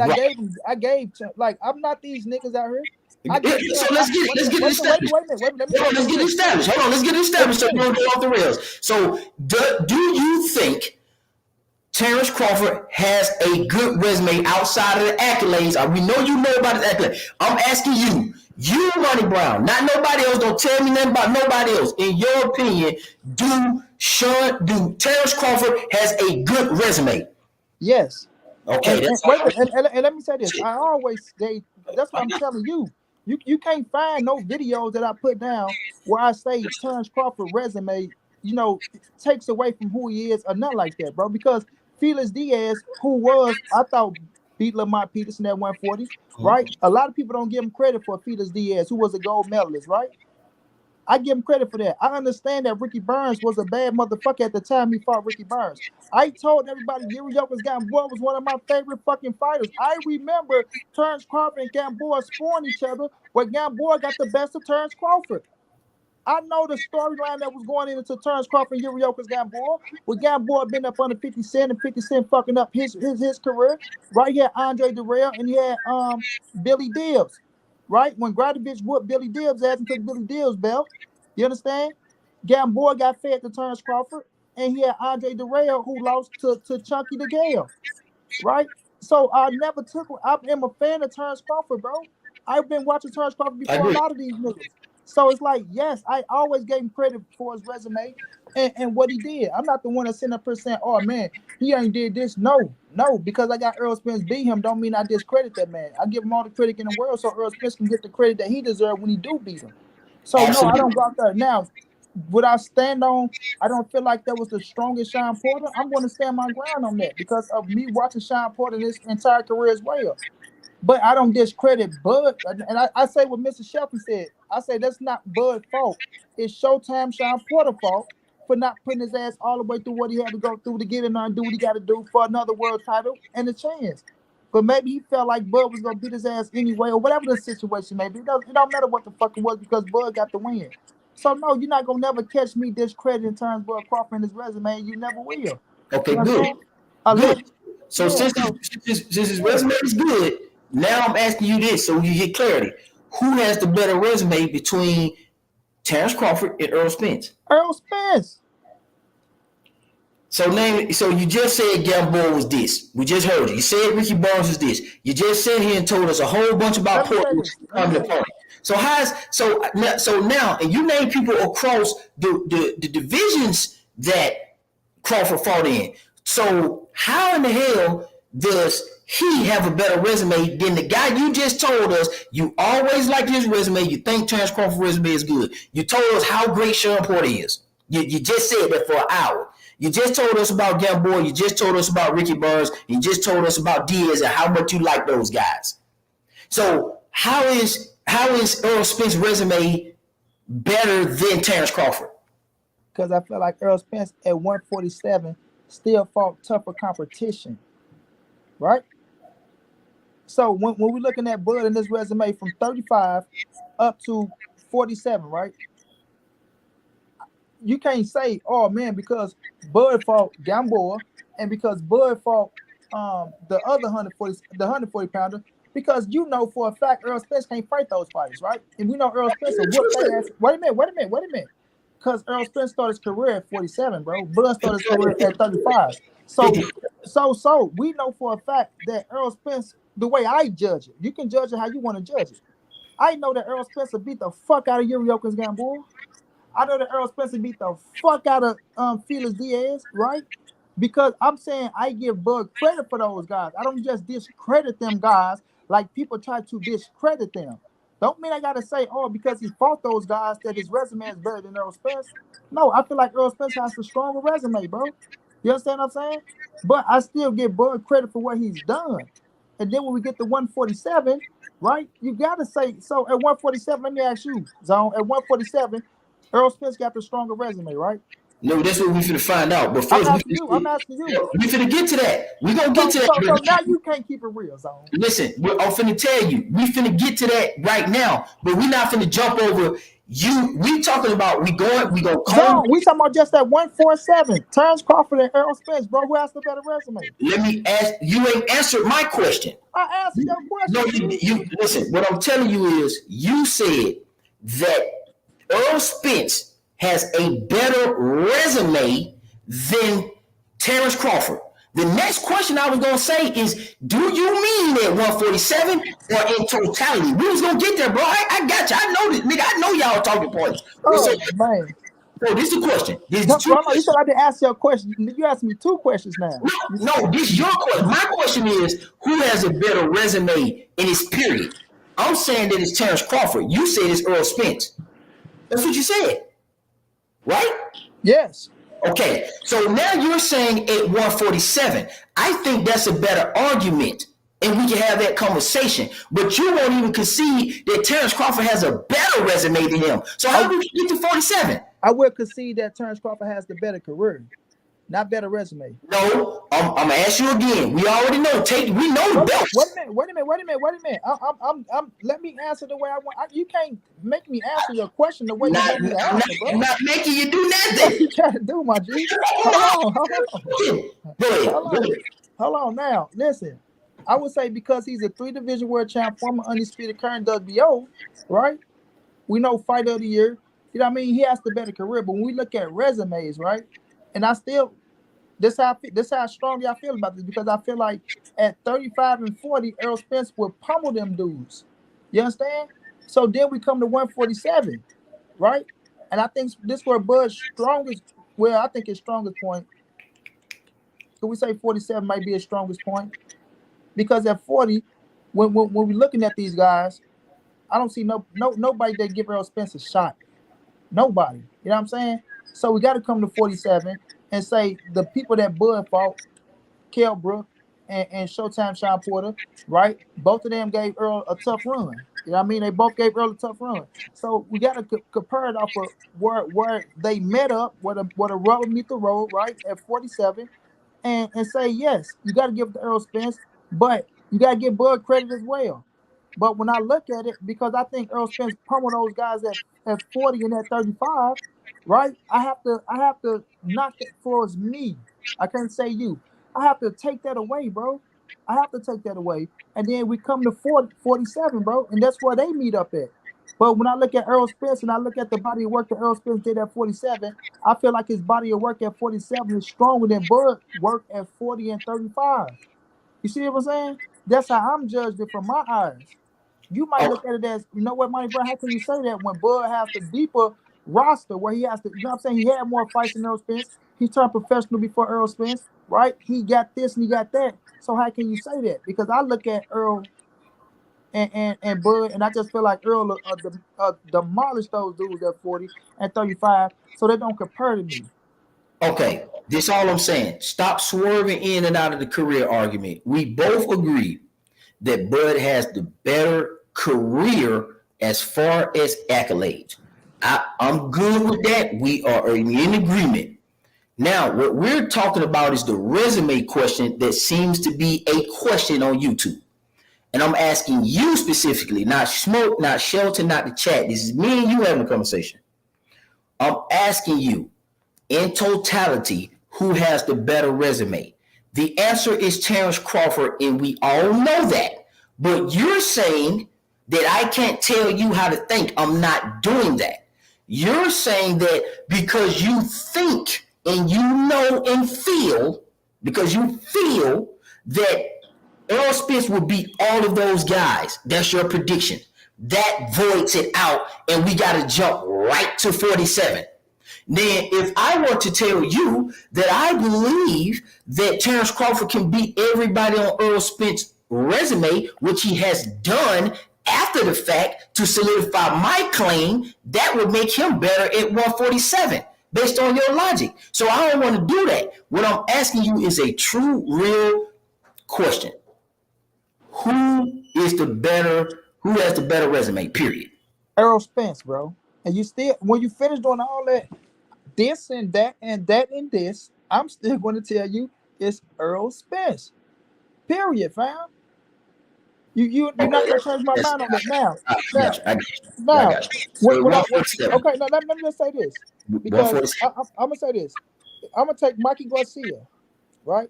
I gave like, I'm not these niggas out here. So let's get it established. Let's get it established. Hold on, let's get it established so we don't go off the rails. So do you think Terrence Crawford has a good resume outside of the accolades? We know you know about his accolades. I'm asking you, Monnie Brown, not nobody else. Don't tell me nothing about nobody else. In your opinion, do Terrence Crawford has a good resume? Yes. Okay. And let me say this. I always say, that's what I'm telling you. You can't find no videos that I put down where I say Terrence Crawford resume, takes away from who he is or nothing like that, bro. Because Felix Diaz, who was, I thought, beat Lamont Peterson at 140, right? A lot of people don't give him credit for Felix Diaz, who was a gold medalist, right? I give him credit for that. I understand that Ricky Burns was a bad motherfucker at the time he fought Ricky Burns. I told everybody Yuri Yoko's Gamboa was one of my favorite fucking fighters. I remember Terrence Crawford and Gamboa scoring each other, but Gamboa got the best of Terrence Crawford. I know the storyline that was going into Terrence Crawford and Yuri Yoko's Gamboa, with Gamboa been up under 50 Cent and 50 Cent fucking up his career. Right here, Andre Durrell, and he had Billy Dibbs. Right? When Gradovich whooped Billy Dibbs ass and took Billy Dibbs' belt, you understand? Gamboa got fed to Terrence Crawford, and he had Andre Durrell, who lost to Chunky the Gale. Right? So I am a fan of Terrence Crawford, bro. I've been watching Terrence Crawford before a lot of these niggas. So it's like, yes, I always gave him credit for his resume and what he did. I'm not the one that's sitting up here saying, oh, man, he ain't did this. No, because I got Earl Spence beat him don't mean I discredit that man. I give him all the credit in the world so Earl Spence can get the credit that he deserves when he do beat him. So, no, I don't go out there. Now, would I stand on, I don't feel like that was the strongest Sean Porter. I'm going to stand my ground on that because of me watching Sean Porter his entire career as well. But I don't discredit Bud. And I say what Mr. Shelton said. I say that's not Bud's fault. It's Showtime Sean Porter's fault for not putting his ass all the way through what he had to go through to get in there and do what he got to do for another world title and a chance. But maybe he felt like Bud was gonna beat his ass anyway, or whatever the situation may be. It don't matter what the fuck it was because Bud got the win. So no, you're not gonna never catch me discrediting terms Bud Crawford in his resume, and you never will. Okay, You know good. Unless, Good. So since his resume is good, now I'm asking you this so you get clarity. Who has the better resume between Terrence Crawford and Earl Spence? Earl Spence. So you just said Gamboa was this. We just heard you. You said Ricky Barnes was this. You just sat here and told us a whole bunch about Portland. So now, and you name people across the divisions that Crawford fought in. So how in the hell does he have a better resume than the guy you just told us you always like his resume? You think Terrence Crawford's resume is good. You told us how great Sean Porter is. You just said that for an hour. You just told us about Gamboa. You just told us about Ricky Barnes. You just told us about Diaz and how much you like those guys. So how is Earl Spence's resume better than Terrence Crawford? Because I feel like Earl Spence at 147 still fought tougher competition, right? So when we're looking at Bud in this resume from 35 up to 47, right? You can't say, oh man, because Bud fought Gamboa and because Bud fought the other 140 pounder, because you know for a fact Earl Spence can't fight those fighters, right? And we know Earl Spence will whoop their ass. Wait a minute. Because Earl Spence started his career at 47, bro. Bud started his career at 35. So we know for a fact that Earl Spence, the way I judge it, you can judge it how you want to judge it. I know that Earl Spence beat the fuck out of Yuriokins Gamboa. I know that Earl Spencer beat the fuck out of Felix Diaz, right? Because I'm saying I give Bud credit for those guys. I don't just discredit them guys like people try to discredit them. Don't mean I gotta say, oh, because he fought those guys that his resume is better than Earl Spence. No, I feel like Earl Spence has a stronger resume, bro. You understand what I'm saying? But I still give Bud credit for what he's done. And then when we get to 147, right? You gotta say, so at 147, let me ask you, Zone, at 147, Earl Spence got the stronger resume, right? No, that's what we finna find out. But first, I'm asking you. We finna get to that. We gonna get to that. So now you can't keep it real, Zone. Listen, I'm finna tell you. We finna get to that right now. But we not finna jump over you. We talking about we gonna Zone, we talking about just that 147. Terrence Crawford and Earl Spence, bro. Who has the better resume? Let me ask. You ain't answered my question. I answered your question. No, you listen. What I'm telling you is, you said that Earl Spence has a better resume than Terrence Crawford. The next question I was going to say is, do you mean at 147 or in totality? We was going to get there, bro. I got you. I know this, nigga. I know y'all talking points. Oh, man. So this is the question. You said I didn't ask you a question. You asked me two questions now. No, this is your question. My question is, who has a better resume in his period? I'm saying that it's Terrence Crawford. You said it's Earl Spence. That's what you said, right? Yes. Okay, so now you're saying at 147. I think that's a better argument, and we can have that conversation. But you won't even concede that Terrence Crawford has a better resume than him. So how do we get to 47? I will concede that Terrence Crawford has the better career, not better resume. No, I'm gonna ask you again. We already know. We know that. Wait a minute. Let me answer the way I want. You can't make me answer your question the way you want me to answer, bro. I'm not making you do nothing. What you trying to do, my G? Hold on now. Listen, I would say because he's a 3-division world champ, former undisputed current WBO, right? We know fighter of the year. You know what I mean? He has the better career. But when we look at resumes, right? And I still, this how strongly I feel about this, because I feel like at 35 and 40, Earl Spence will pummel them dudes. You understand? So then we come to 147, right? And I think this where Bud's strongest, I think his strongest point. Could we say 47 might be his strongest point? Because at 40, when we're looking at these guys, I don't see nobody that give Earl Spence a shot. Nobody. You know what I'm saying? So we got to come to 47 and say the people that Bud fought, Kell Brook and Showtime Sean Porter, right? Both of them gave Earl a tough run. You know what I mean? They both gave Earl a tough run. So we got to compare it off of where they met up, where the rubber meet the road, right, at 47, and say, yes, you got to give it to Earl Spence, but you got to give Bud credit as well. But when I look at it, because I think Earl Spence pummeled those guys at 40 and at 35, right? I have to knock that for as me. I can't say you. I have to take that away, bro. I have to take that away. And then we come to 40, 47, bro, and that's where they meet up at. But when I look at Earl Spence and I look at the body of work that Earl Spence did at 47, I feel like his body of work at 47 is stronger than Bud work at 40 and 35. You see what I'm saying? That's how I'm judged it from my eyes. You might look at it as, you know what, Money Bro, how can you say that when Bud has the deeper roster where he has to, you know what I'm saying? He had more fights than Earl Spence. He turned professional before Earl Spence, right? He got this and he got that. So how can you say that? Because I look at Earl and Bud, and I just feel like Earl demolished those dudes at 40 and 35, so they don't compare to me. Okay, this all I'm saying. Stop swerving in and out of the career argument. We both agree that Bud has the better career as far as accolades. I'm good with that. We are in agreement. Now, what we're talking about is the resume question that seems to be a question on YouTube. And I'm asking you specifically, not Smoke, not Shelton, not the chat. This is me and you having a conversation. I'm asking you, in totality, who has the better resume? The answer is Terrence Crawford, and we all know that. But you're saying that I can't tell you how to think. I'm not doing that. You're saying that because you think and you know and feel, because you feel that Earl Spence will beat all of those guys. That's your prediction. That voids it out, and we got to jump right to 47. Then, if I were to tell you that I believe that Terrence Crawford can beat everybody on Earl Spence's resume, which he has done after the fact to solidify my claim, that would make him better at 147 based on your logic. So I don't want to do that. What I'm asking you is a true, real question. Who has the better resume, period? Earl Spence, bro. And you still, when you finish doing all that, this and that and that and this, I'm still going to tell you it's Earl Spence. Period, fam. You're not going to change my mind on that now. I got you. So okay, now let me just say this, because I'm going to say this. I'm going to take Mikey Garcia, right?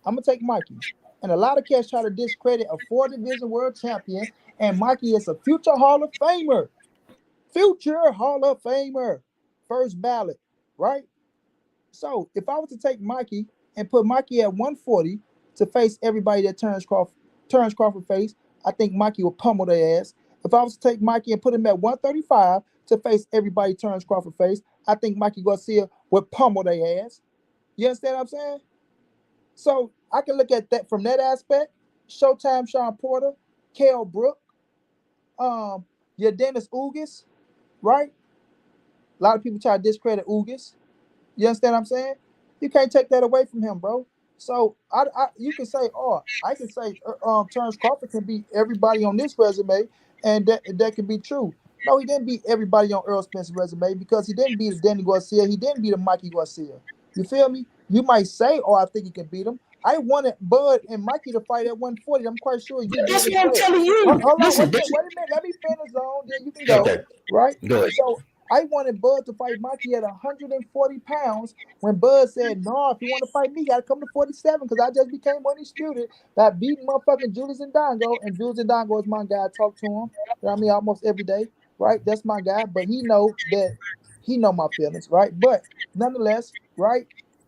I'm going to take Mikey. And a lot of cats try to discredit a 4-division world champion, and Mikey is a future Hall of Famer. Future Hall of Famer. First ballot, right? So if I was to take Mikey and put Mikey at 140 to face everybody that Terrence Crawford face, I think Mikey will pummel their ass. If I was to take Mikey and put him at 135 to face everybody Terrence Crawford face, I think Mikey Garcia would pummel their ass. You understand what I'm saying? So I can look at that from that aspect. Showtime Sean Porter, Kell Brook, your Dennis Ugas, right? A lot of people try to discredit Ugas. You understand what I'm saying? You can't take that away from him, bro. So you can say, I can say Terrence Crawford can beat everybody on this resume, and that can be true. No, he didn't beat everybody on Earl Spence's resume, because he didn't beat Danny Garcia. He didn't beat Mikey Garcia. You feel me? You might say, I think he can beat him. I wanted Bud and Mikey to fight at 140. I'm quite sure you did. That's what I'm telling you. Hold on, wait a minute. Let me finish on, then you can go. Okay. Right? Go ahead. So I wanted Bud to fight Mikey at 140 pounds when Bud said, no, if you want to fight me, you got to come to 47, because I just became undisputed by beating motherfucking Julius Ndongo, and Julius Ndongo is my guy. I talk to him, you know what I mean, almost every day, right? That's my guy, but he know my feelings, right? But nonetheless, right,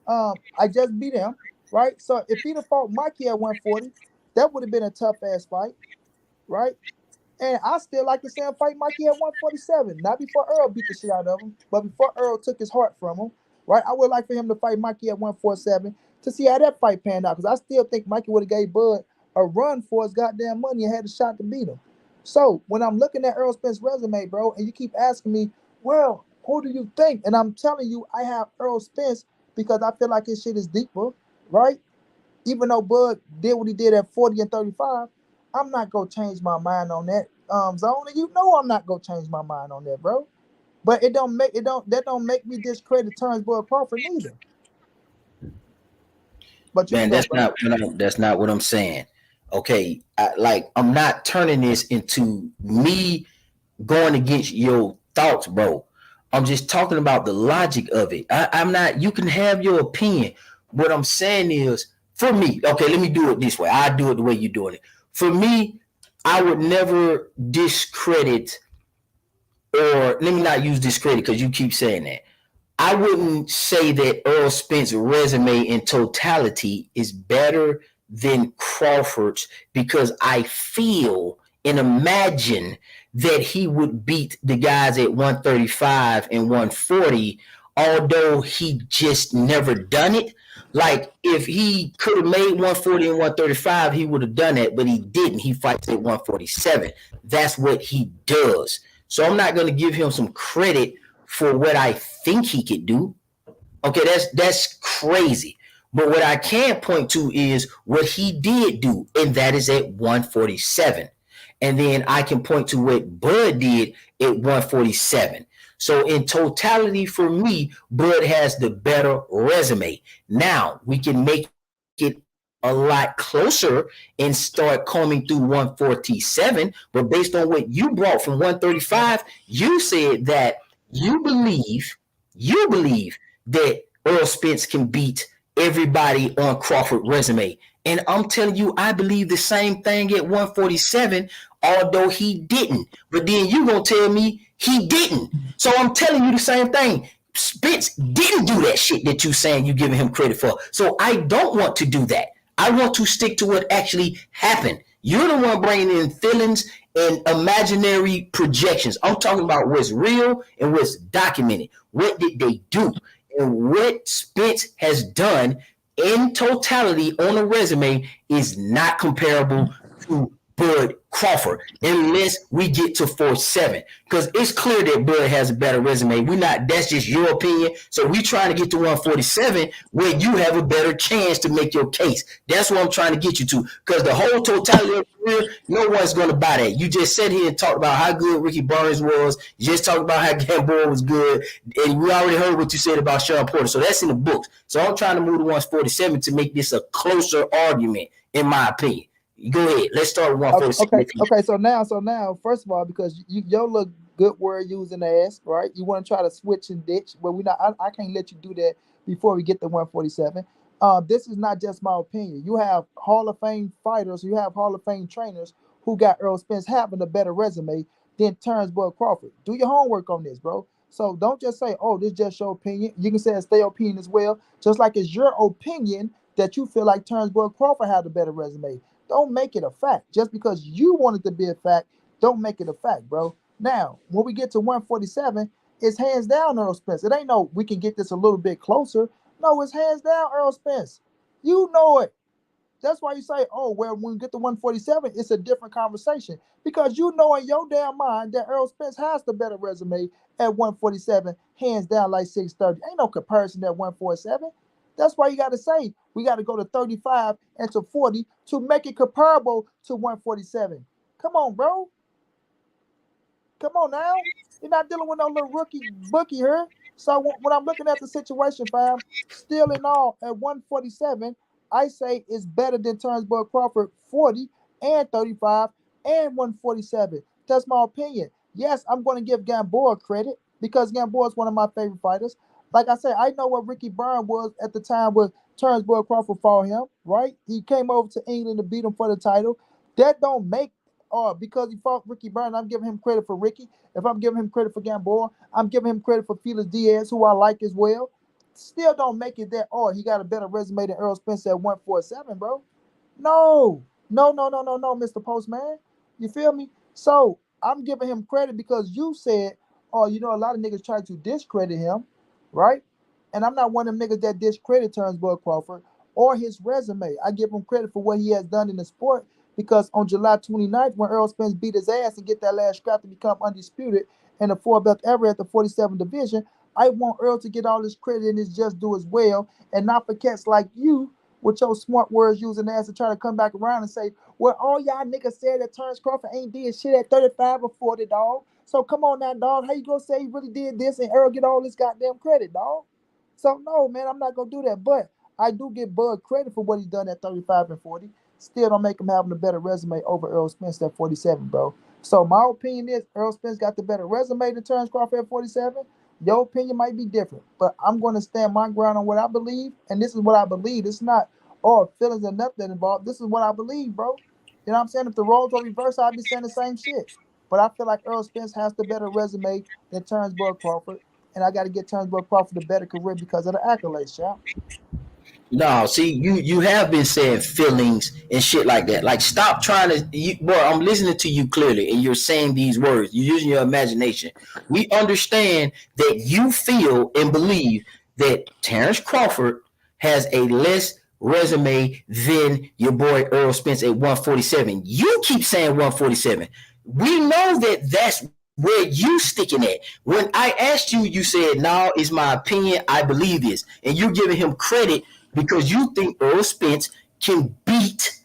I just beat him, right? So if he'd have fought Mikey at 140, that would have been a tough-ass fight, right? And I still like to see him fight Mikey at 147. Not before Earl beat the shit out of him, but before Earl took his heart from him, right? I would like for him to fight Mikey at 147 to see how that fight panned out, because I still think Mikey would have gave Bud a run for his goddamn money and had a shot to beat him. So when I'm looking at Earl Spence's resume, bro, and you keep asking me, well, who do you think? And I'm telling you, I have Earl Spence because I feel like his shit is deeper, right? Even though Bud did what he did at 40 and 35, I'm not going to change my mind on that. Zone, and you know I'm not gonna change my mind on that, bro. But that don't make me discredit Turnbull Crawford neither. But you Man, can go, that's not what I'm saying. Okay, I'm not turning this into me going against your thoughts, bro. I'm just talking about the logic of it. I'm not. You can have your opinion. What I'm saying is, for me, okay, let me do it this way. I do it the way you're doing it. For me, I would never discredit, or let me not use discredit because you keep saying that. I wouldn't say that Earl Spence's resume in totality is better than Crawford's because I feel and imagine that he would beat the guys at 135 and 140, although he just never done it. Like, if he could have made 140 and 135, he would have done it, but he didn't. He fights at 147. That's what he does. So I'm not going to give him some credit for what I think he could do. Okay, that's crazy. But what I can point to is what he did do, and that is at 147. And then I can point to what Bud did at 147. So in totality, for me, Bud has the better resume. Now we can make it a lot closer and start coming through 147. But based on what you brought from 135, you said that you believe that Earl Spence can beat everybody on Crawford resume. And I'm telling you, I believe the same thing at 147, although he didn't. But then you're going to tell me he didn't. So I'm telling you the same thing. Spence didn't do that shit that you're saying you're giving him credit for. So I don't want to do that. I want to stick to what actually happened. You're the one bringing in feelings and imaginary projections. I'm talking about what's real and what's documented. What did they do? And what Spence has done in totality on a resume is not comparable to Bud Crawford unless we get to 4-7, because it's clear that Bud has a better resume. That's just your opinion. So we trying to get to 147 where you have a better chance to make your case. That's what I'm trying to get you to, because the whole totality of the career, no one's going to buy that. You just sat here and talked about how good Ricky Barnes was. You just talked about how Gamboa was good, and we already heard what you said about Sean Porter. So that's in the books. So I'm trying to move to 147 to make this a closer argument, in my opinion. Go ahead. Let's start with 147. Okay. So now, first of all, because your look good word using ass, right? You want to try to switch and ditch, but I can't let you do that before we get to 147. This is not just my opinion. You have Hall of Fame fighters, you have Hall of Fame trainers who got Earl Spence having a better resume than Turnbull Crawford. Do your homework on this, bro. So don't just say, oh, this is just your opinion. You can say it's their opinion as well, just like it's your opinion that you feel like Turnbull Crawford had a better resume. Don't make it a fact. Just because you want it to be a fact, don't make it a fact, bro. Now, when we get to 147, it's hands down Earl Spence. It ain't no, we can get this a little bit closer. No, it's hands down Earl Spence. You know it. That's why you say, oh, well, when we get to 147, it's a different conversation. Because you know in your damn mind that Earl Spence has the better resume at 147, hands down like 630. Ain't no comparison at 147. That's why you got to say we got to go to 35 and to 40 to make it comparable to 147. Come on, bro. Come on now. You're not dealing with no little rookie bookie here. So when I'm looking at the situation, fam, still in all, at 147, I say it's better than Turnbull Crawford 40 and 35 and 147. That's my opinion. Yes, I'm going to give Gamboa credit because Gamboa is one of my favorite fighters. Like I said, I know what Ricky Byrne was at the time when Turnbull Crawford fought him, right? He came over to England to beat him for the title. That don't make, because he fought Ricky Byrne, I'm giving him credit for Ricky. If I'm giving him credit for Gamboa, I'm giving him credit for Felix Diaz, who I like as well. Still don't make it that, he got a better resume than Earl Spence at 147, bro. No, Mr. Postman. You feel me? So I'm giving him credit because you said, a lot of niggas try to discredit him, right? And I'm not one of them niggas that discredit Turnbull Crawford or his resume. I give him credit for what he has done in the sport because on July 29th, when Earl Spence beat his ass and get that last scrap to become undisputed in the 4-belt ever at the 47 division, I want Earl to get all his credit and his just do as well, and not for cats like you with your smart words using ass to try to come back around and say, well, all y'all niggas said that Terrence Crawford ain't did shit at 35 or 40, dog. So come on now, dog. How you gonna say he really did this and Earl get all this goddamn credit, dog? So no, man, I'm not gonna do that. But I do give Bud credit for what he's done at 35 and 40. Still don't make him having a better resume over Earl Spence at 47, bro. So my opinion is Earl Spence got the better resume than Terrence Crawford at 47. Your opinion might be different, but I'm going to stand my ground on what I believe, and this is what I believe. It's not feelings or nothing involved. This is what I believe, bro. You know what I'm saying? If the roles were reversed, I'd be saying the same shit. But I feel like Earl Spence has the better resume than Terrence Bud Crawford, and I got to get Terrence Bud Crawford a better career because of the accolades, champ. No, see, you have been saying feelings and shit like that. Like, stop trying to, boy. I'm listening to you clearly, and you're saying these words. You're using your imagination. We understand that you feel and believe that Terrence Crawford has a less resume than your boy Earl Spence at 147. You keep saying 147. We know that that's where you sticking at. When I asked you, you said, "No, it's my opinion. I believe this," and you're giving him credit because you think Earl Spence can beat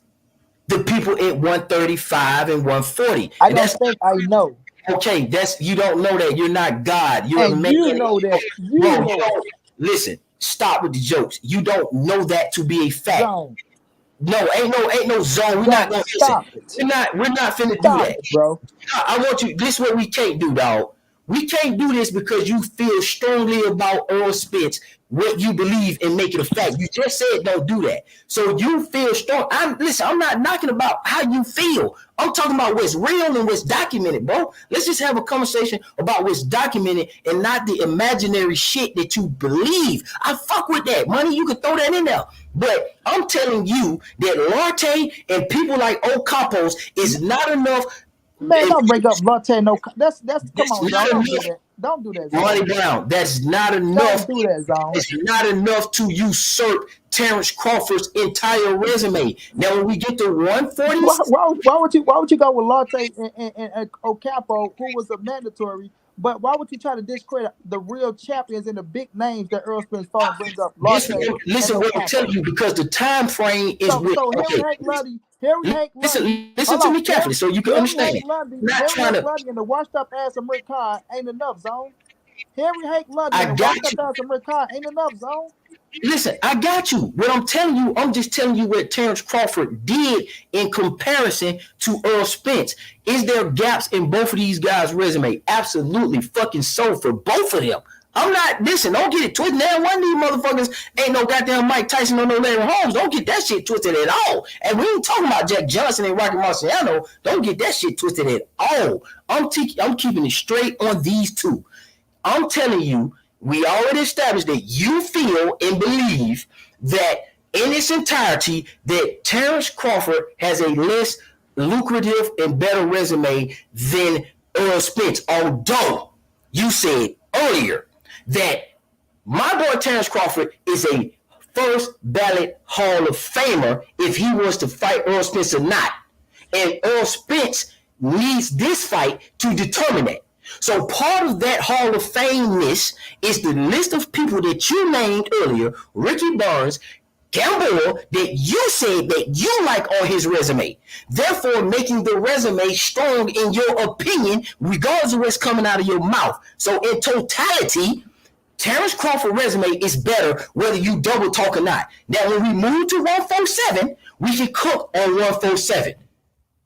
the people at 135 and 140. I And don't think I know. Okay, that's, you don't know that. You're not God. You're and a man. You know that. You Bro, know it. Listen, stop with the jokes. You don't know that to be a fact. Zone. No, ain't no zone. We're not gonna stop listen. it. We're not finna Stop do that, it, bro. I want you. This is what we can't do, dog. We can't do this because you feel strongly about Earl Spence, what you believe, and make it a fact. You just said don't do that. So you feel strong. I'm not knocking about how you feel. I'm talking about what's real and what's documented, bro. Let's just have a conversation about what's documented and not the imaginary shit that you believe. I fuck with that. Money, you can throw that in there. But I'm telling you that Larte and people like Ocampos is not enough. Man, don't break up Latte. No, that's come on, Zone. Don't do that. Don't do that, Zone. Money Brown, that's not enough. Don't do that, Zone. It's not enough to usurp Terrence Crawford's entire resume. Now, when we get to 140, why would you go with Latte and Ocampo, who was a mandatory? But why would you try to discredit the real champions and the big names that Earl Spence fought and brings up? Listen what I'm telling you, because the time frame is so Harry Hank Lundy. Listen to me carefully so you can understand. Harry Hank Lundy and the washed up ass of Rick Khan ain't enough, Zone. Harry Hank Lundy and the washed up ass of Rick Khan ain't enough, Zone. Listen, I got you. What I'm telling you, I'm just telling you what Terrence Crawford did in comparison to Earl Spence. Is there gaps in both of these guys' resume? Absolutely fucking so for both of them. I'm not, listen, don't get it twisted. Now, one of these motherfuckers ain't no goddamn Mike Tyson or no Larry Holmes. Don't get that shit twisted at all. And we ain't talking about Jack Johnson and Rocky Marciano. Don't get that shit twisted at all. I'm keeping it straight on these two. I'm telling you, we already established that you feel and believe that in its entirety that Terrence Crawford has a less lucrative and better resume than Earl Spence. Although you said earlier that my boy Terrence Crawford is a first ballot Hall of Famer if he was to fight Earl Spence or not. And Earl Spence needs this fight to determine that. So part of that Hall of Fameness is the list of people that you named earlier, Ricky Barnes, Gamboa, that you said that you like on his resume. Therefore, making the resume strong in your opinion, regardless of what's coming out of your mouth. So in totality, Terrence Crawford's resume is better whether you double talk or not. Now, when we move to 147, we can cook on 147.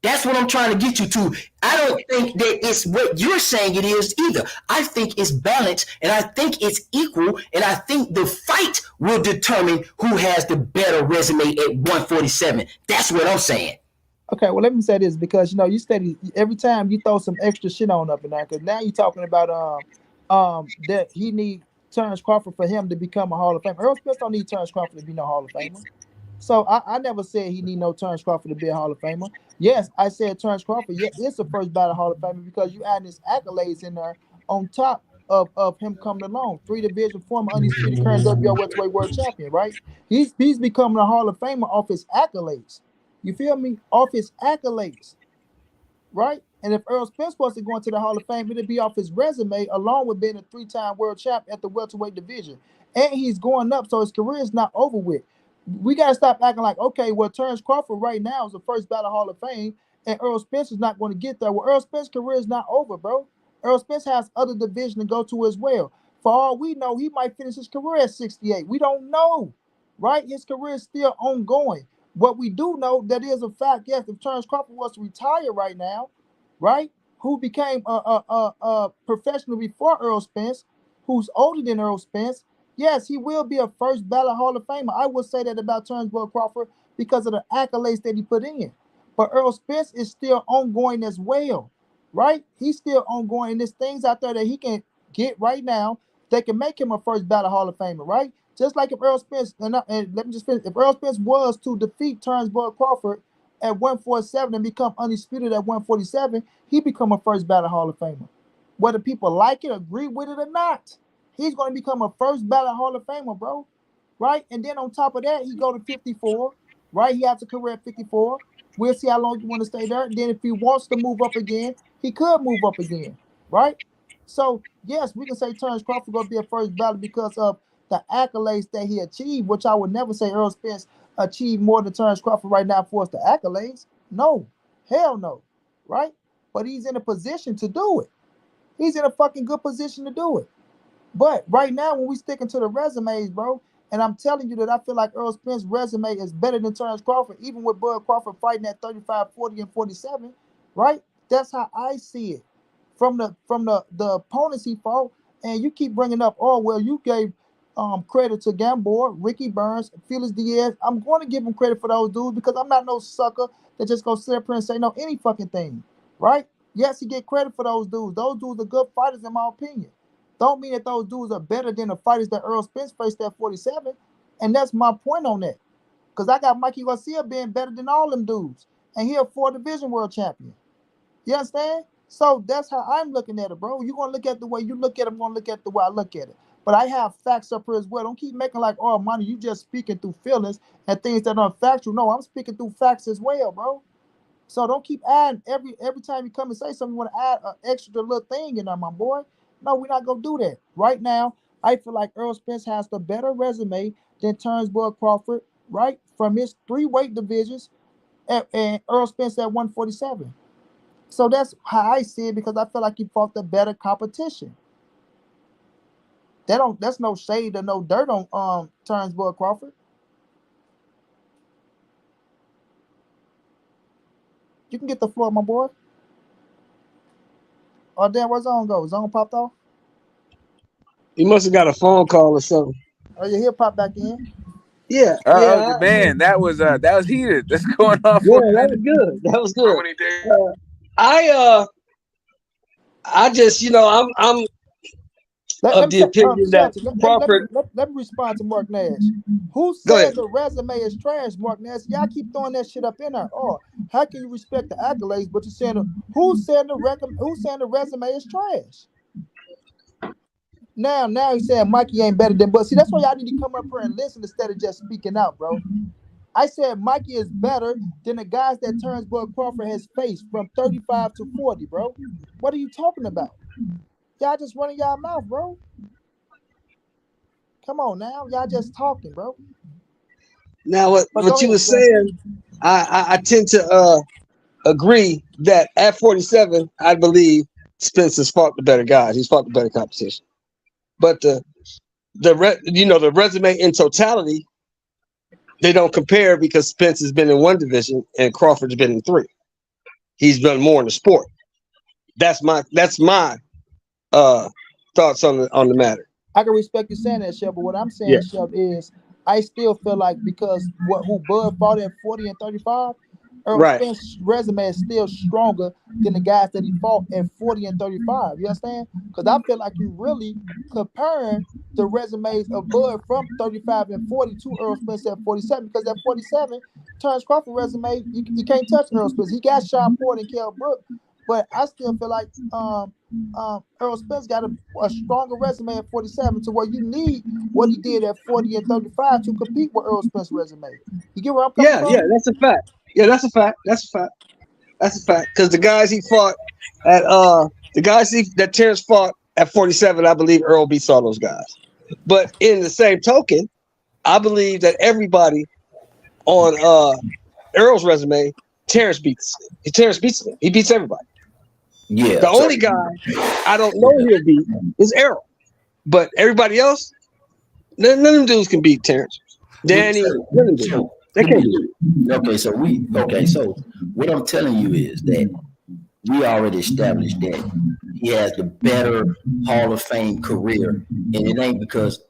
That's what I'm trying to get you to. I don't think that it's what you're saying it is either. I think it's balanced, and I think it's equal, and I think the fight will determine who has the better resume at 147. That's what I'm saying. Okay, well, let me say this, because, you steady, every time you throw some extra shit on up in there, because now you're talking about that he need Terrence Crawford for him to become a Hall of Famer. Earl Spence don't need Terrence Crawford to be no Hall of Famer. So I never said he need no Terrence Crawford to be a Hall of Famer. Yes, I said Terrence Crawford is the first ballot Hall of Famer because you add his accolades in there on top of him coming along. 3-division former undisputed current WBO welterweight world champion, right? He's becoming a Hall of Famer off his accolades. You feel me? Off his accolades, right? And if Earl Spence was to go into the Hall of Fame, it'd be off his resume along with being a 3-time world champ at the welterweight division. And he's going up, so his career is not over with. We gotta stop acting like, okay, well, Terrence Crawford right now is the first ballot Hall of Fame, and Earl Spence is not going to get there. Well, Earl Spence's career is not over, bro. Earl Spence has other division to go to as well. For all we know, he might finish his career at 68. We don't know, right? His career is still ongoing. What we do know, that is a fact, yes, if Terrence Crawford was to retire right now, right, who became a professional before Earl Spence, who's older than Earl Spence, yes, he will be a first ballot Hall of Famer. I will say that about Terrence Crawford because of the accolades that he put in. But Earl Spence is still ongoing as well, right? He's still ongoing. And there's things out there that he can get right now that can make him a first ballot Hall of Famer, right? Just like if Earl Spence, and let me just finish, if Earl Spence was to defeat Terrence Crawford at 147 and become undisputed at 147, he become a first ballot Hall of Famer. Whether people like it, agree with it or not, he's going to become a first ballot Hall of Famer, bro. Right? And then on top of that, he go to 54, right? He has a career at 54. We'll see how long you want to stay there. And then if he wants to move up again, he could move up again, right? So, yes, we can say Terrence Crawford going to be a first ballot because of the accolades that he achieved, which I would never say Earl Spence achieved more than Terrence Crawford right now for us the accolades. No. Hell no. Right? But he's in a position to do it. He's in a fucking good position to do it. But right now, when we sticking to the resumes, bro, and I'm telling you that I feel like Earl Spence's resume is better than Terrence Crawford, even with Bud Crawford fighting at 35, 40, and 47, right? That's how I see it. From the opponents he fought, and you keep bringing up, oh, well, you gave credit to Gamboa, Ricky Burns, Felix Diaz. I'm going to give him credit for those dudes because I'm not no sucker that just go sit up here and say no any fucking thing, right? Yes, he get credit for those dudes. Those dudes are good fighters in my opinion. Don't mean that those dudes are better than the fighters that Earl Spence faced at 47. And that's my point on that. Because I got Mikey Garcia being better than all them dudes. And he a 4-division world champion. You understand? So that's how I'm looking at it, bro. You're going to look at the way you look at it, I'm going to look at the way I look at it. But I have facts up here as well. Don't keep making like, oh, Monnie, you just speaking through feelings and things that aren't factual. No, I'm speaking through facts as well, bro. So don't keep adding every time you come and say something, you want to add an extra little thing in there, my boy. No, we're not going to do that. Right now, I feel like Earl Spence has the better resume than Terrence Crawford, right? From his 3 weight divisions, and Earl Spence at 147. So that's how I see it because I feel like he fought the better competition. That's no shade or no dirt on Terrence Crawford. You can get the floor, my boy. Oh, damn, where's Zone go? Zone popped off? He must have got a phone call or something. Oh, yeah, he'll pop back in. Yeah. Oh, man, that was heated. That's going on for a minute. That was good. I just, I'm of the opinion that Crawford. Let me respond to Mark Nash. Who said the resume is trash, Mark Nash? Y'all keep throwing that shit up in there. Oh, how can you respect the accolades, but you're saying who's saying the resume is trash? Now he's saying Mikey ain't better than, but see, that's why y'all need to come up here and listen instead of just speaking out, bro. I said Mikey is better than the guys that Terrence Crawford has faced from 35 to 40, bro. What are you talking about? Y'all just running y'all mouth, bro. Come on now. Y'all just talking, bro. Now, what you were saying, I tend to agree that at 47, I believe Spence has fought the better guys. He's fought the better competition. But the resume in totality, they don't compare because Spence has been in 1 division and Crawford's been in 3. He's done more in the sport. That's my thoughts on the matter. I can respect you saying that, Shep, but what I'm saying, Shep, is I still feel like because who Bud fought at 40 and 35, Earl Spence's resume is still stronger than the guys that he fought at 40 and 35. You understand? Because I feel like you really comparing the resumes of Bud from 35 and 40 to Earl Spence at 47. Because at 47, Terrence Crawford resume, you can't touch Earl Spence. He got Sean Ford and Kell Brook, but I still feel like Earl Spence got a stronger resume at 47 to where you need what he did at 40 and 35 to compete with Earl Spence's resume. You get where I'm coming from? Yeah, that's a fact. Yeah, that's a fact. That's a fact. Because the guys he fought at that Terrence fought at 47, I believe Earl beats all those guys. But in the same token, I believe that everybody on Earl's resume, Terrence beats him. He beats everybody. Yeah. The only guy I don't know he'll beat is Errol. But everybody else, none of them dudes can beat Terrence. Danny, none of them. They can't do it. Okay, so what I'm telling you is that we already established that he has the better Hall of Fame career. And it ain't because,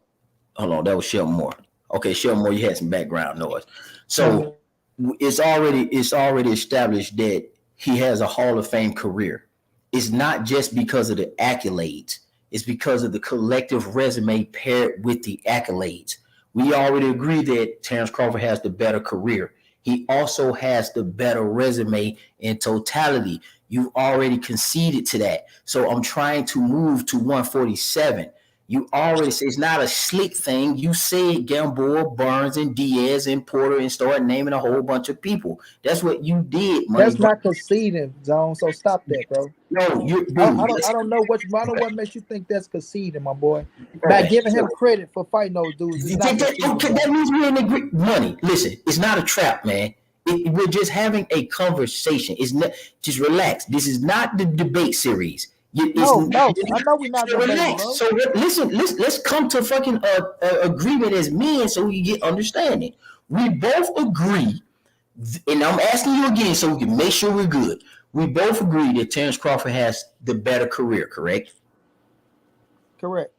hold on, that was Shelton Moore. Okay, Shelton Moore, you had some background noise. So it's already established that he has a Hall of Fame career. It's not just because of the accolades. It's because of the collective resume paired with the accolades. We already agree that Terrence Crawford has the better career. He also has the better resume in totality. You've already conceded to that. So I'm trying to move to 147. You already say it's not a slick thing. You said Gamboa, Burns, and Diaz, and Porter, and start naming a whole bunch of people. That's what you did, Money. That's not conceding, Zone. So stop that, bro. No, I don't know what makes you think that's conceding, my boy. By giving him credit for fighting those dudes. That means we're in agreement. Money. Listen, it's not a trap, man. We're just having a conversation. It's not. Just relax. This is not the debate series. No, I know we're not debating, relax. Bro. So listen, let's come to fucking agreement as men so we get understanding. We both agree, and I'm asking you again so we can make sure we're good. We both agree that Terrence Crawford has the better career, correct? Correct.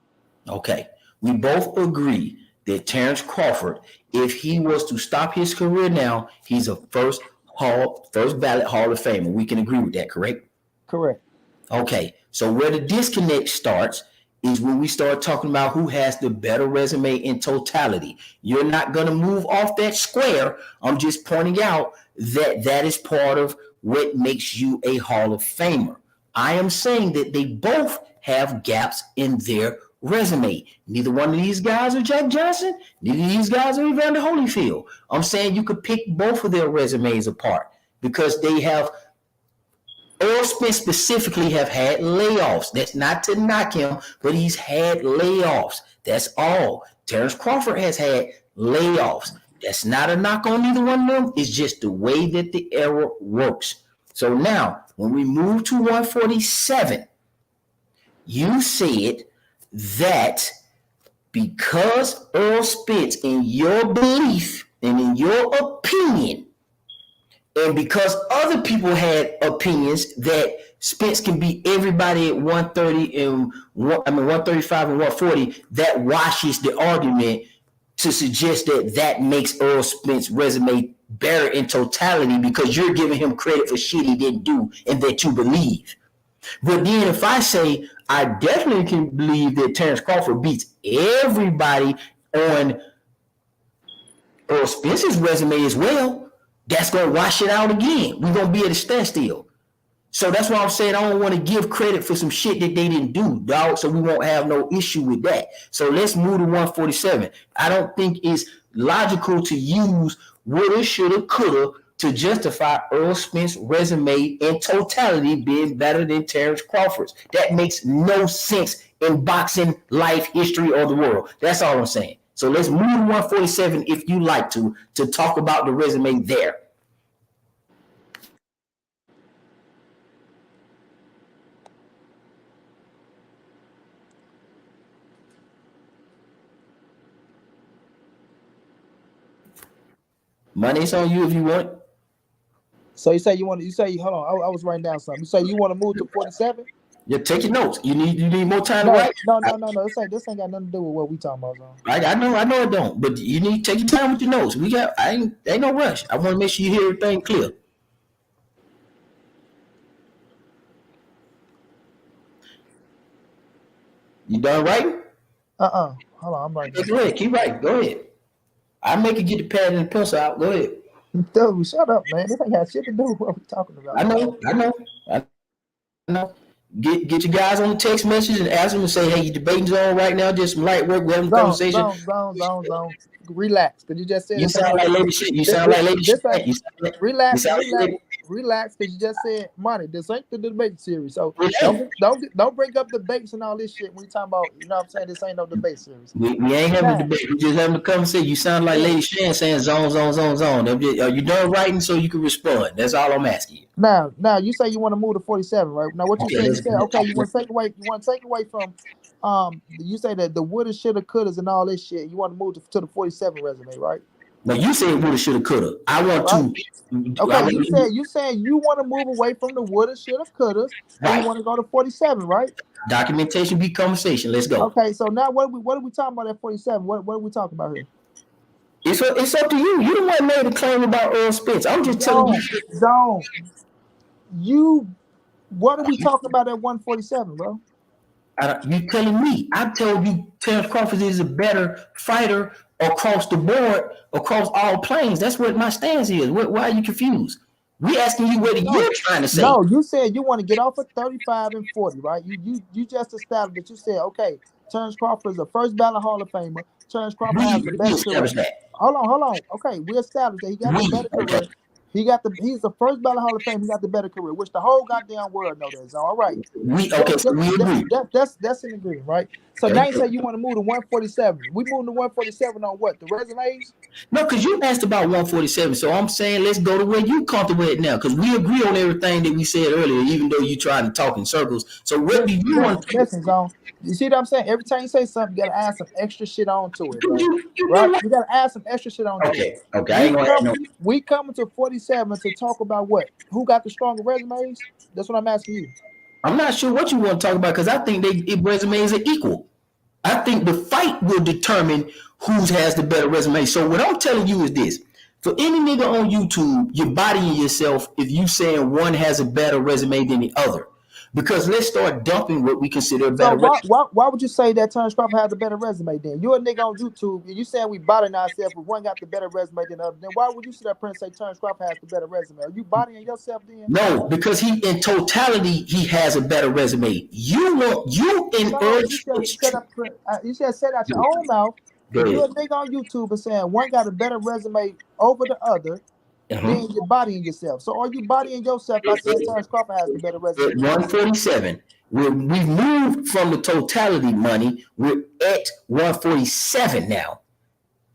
Okay. We both agree that Terrence Crawford, if he was to stop his career now, he's a first ballot Hall of Famer. We can agree with that, correct? Correct. Okay. So where the disconnect starts is when we start talking about who has the better resume in totality. You're not going to move off that square. I'm just pointing out that is part of what makes you a Hall of Famer. I am saying that they both have gaps in their resume. Neither one of these guys are Jack Johnson. Neither of these guys are Evander Holyfield. I'm saying you could pick both of their resumes apart because they have. Earl Spence specifically have had layoffs. That's not to knock him, but he's had layoffs. That's all. Terrence Crawford has had layoffs. That's not a knock on either one of them. It's just the way that the era works. So now, when we move to 147, you said that because Earl Spence, in your belief and in your opinion, and because other people had opinions that Spence can beat everybody at 130 and 135 and 140, that washes the argument to suggest that makes Earl Spence's resume better in totality because you're giving him credit for shit he didn't do and that you believe. But then if I say I definitely can believe that Terrence Crawford beats everybody on Earl Spence's resume as well, that's going to wash it out again. We're going to be at a standstill. So that's why I'm saying I don't want to give credit for some shit that they didn't do, dog, so we won't have no issue with that. So let's move to 147. I don't think it's logical to use woulda, shoulda, coulda to justify Earl Spence's resume in totality being better than Terrence Crawford's. That makes no sense in boxing, life, history, or the world. That's all I'm saying. So let's move to 147 if you like to talk about the resume there. Money's on you if you want. So you say hold on, I was writing down something. You say you want to move to 47? Yeah, take your notes. You need more time to write? No. This ain't got nothing to do with what we talking about, Zone. I know it don't. But you need to take your time with your notes. Ain't no rush. I want to make sure you hear everything clear. You done writing? Hold on, I'm writing. Go ahead, keep writing. Go ahead. I'll make you get the pad and the pencil out. Go ahead. Dude, shut up, man. This ain't got shit to do with what we're talking about. I know. Get your guys on the text message and ask them to say, hey, you debating Zone right now, just some light work, we're having a conversation. Zone. Relax. Because you just said you sound like lady shit. You sound like lady shit. Relax. relax, because you just said, Monnie, this ain't the debate series. So don't bring up debates and all this shit when we talking about, you know what I'm saying? This ain't no debate series. We ain't having a debate. We just having a conversation. You sound like Lady Shan saying zone. Are you done writing so you can respond? That's all I'm asking you. Now you say you want to move to 47, right? Now what you said, okay, you want to take away from you say that the woulda, shoulda, couldas and all this shit. You want to move to the 47 resume, right? No, you said woulda, shoulda, coulda. I want to. Okay, you saying you want to move away from the woulda, shoulda, couldas, and you want to go to 47, right? Documentation be conversation. Let's go. Okay, so now what are we talking about at 47? What are we talking about here? It's up to you. You the one made a claim about Earl Spence. I'm just telling you. What are we talking about at 147, bro? You telling me? I told you Terrence Crawford is a better fighter across the board, across all planes. That's what my stance is. Why are you confused? We asking you what you're trying to say. No, you said you want to get off of 35 and 40, right? You just established that. You said, okay, Terrence Crawford is a first ballot Hall of Famer. Terrence Crawford has the better career. Hold on. Okay, we established that he got the better career. He's the first ballot Hall of Fame. He got the better career, which the whole goddamn world know that. So all right. We agree. That's an agreement, right? So now you say you want to move to 147. We moving to 147 on what? The resumes? No, because you asked about 147. So I'm saying let's go to where you comfortable at now, because we agree on everything that we said earlier, even though you trying to talk in circles. So what do you want to listen, Zone? You see what I'm saying? Every time you say something, you gotta add some extra shit onto it, bro. Right? You gotta add some extra shit onto it. Okay. We coming to 47 to talk about what? Who got the stronger resumes? That's what I'm asking you. I'm not sure what you want to talk about, because I think resumes are equal. I think the fight will determine who has the better resume. So what I'm telling you is this. For any nigga on YouTube, you're bodying yourself if you saying one has a better resume than the other. Because let's start dumping what we consider a better resume. Why would you say that Terrence Crawford has a better resume then? You're a nigga on YouTube, and you saying we bodying ourselves if one got the better resume than the other. Then why would you sit up and say Terrence Crawford has the better resume? Are you bodying yourself then? No, because he in totality he has a better resume. You said out your own mouth. If you're a nigga on YouTube and saying one got a better resume over the other, then you're bodying yourself. So are you bodying yourself by saying Terrence Crawford has the better resume? At 147. We moved from the totality money. We're at 147 now.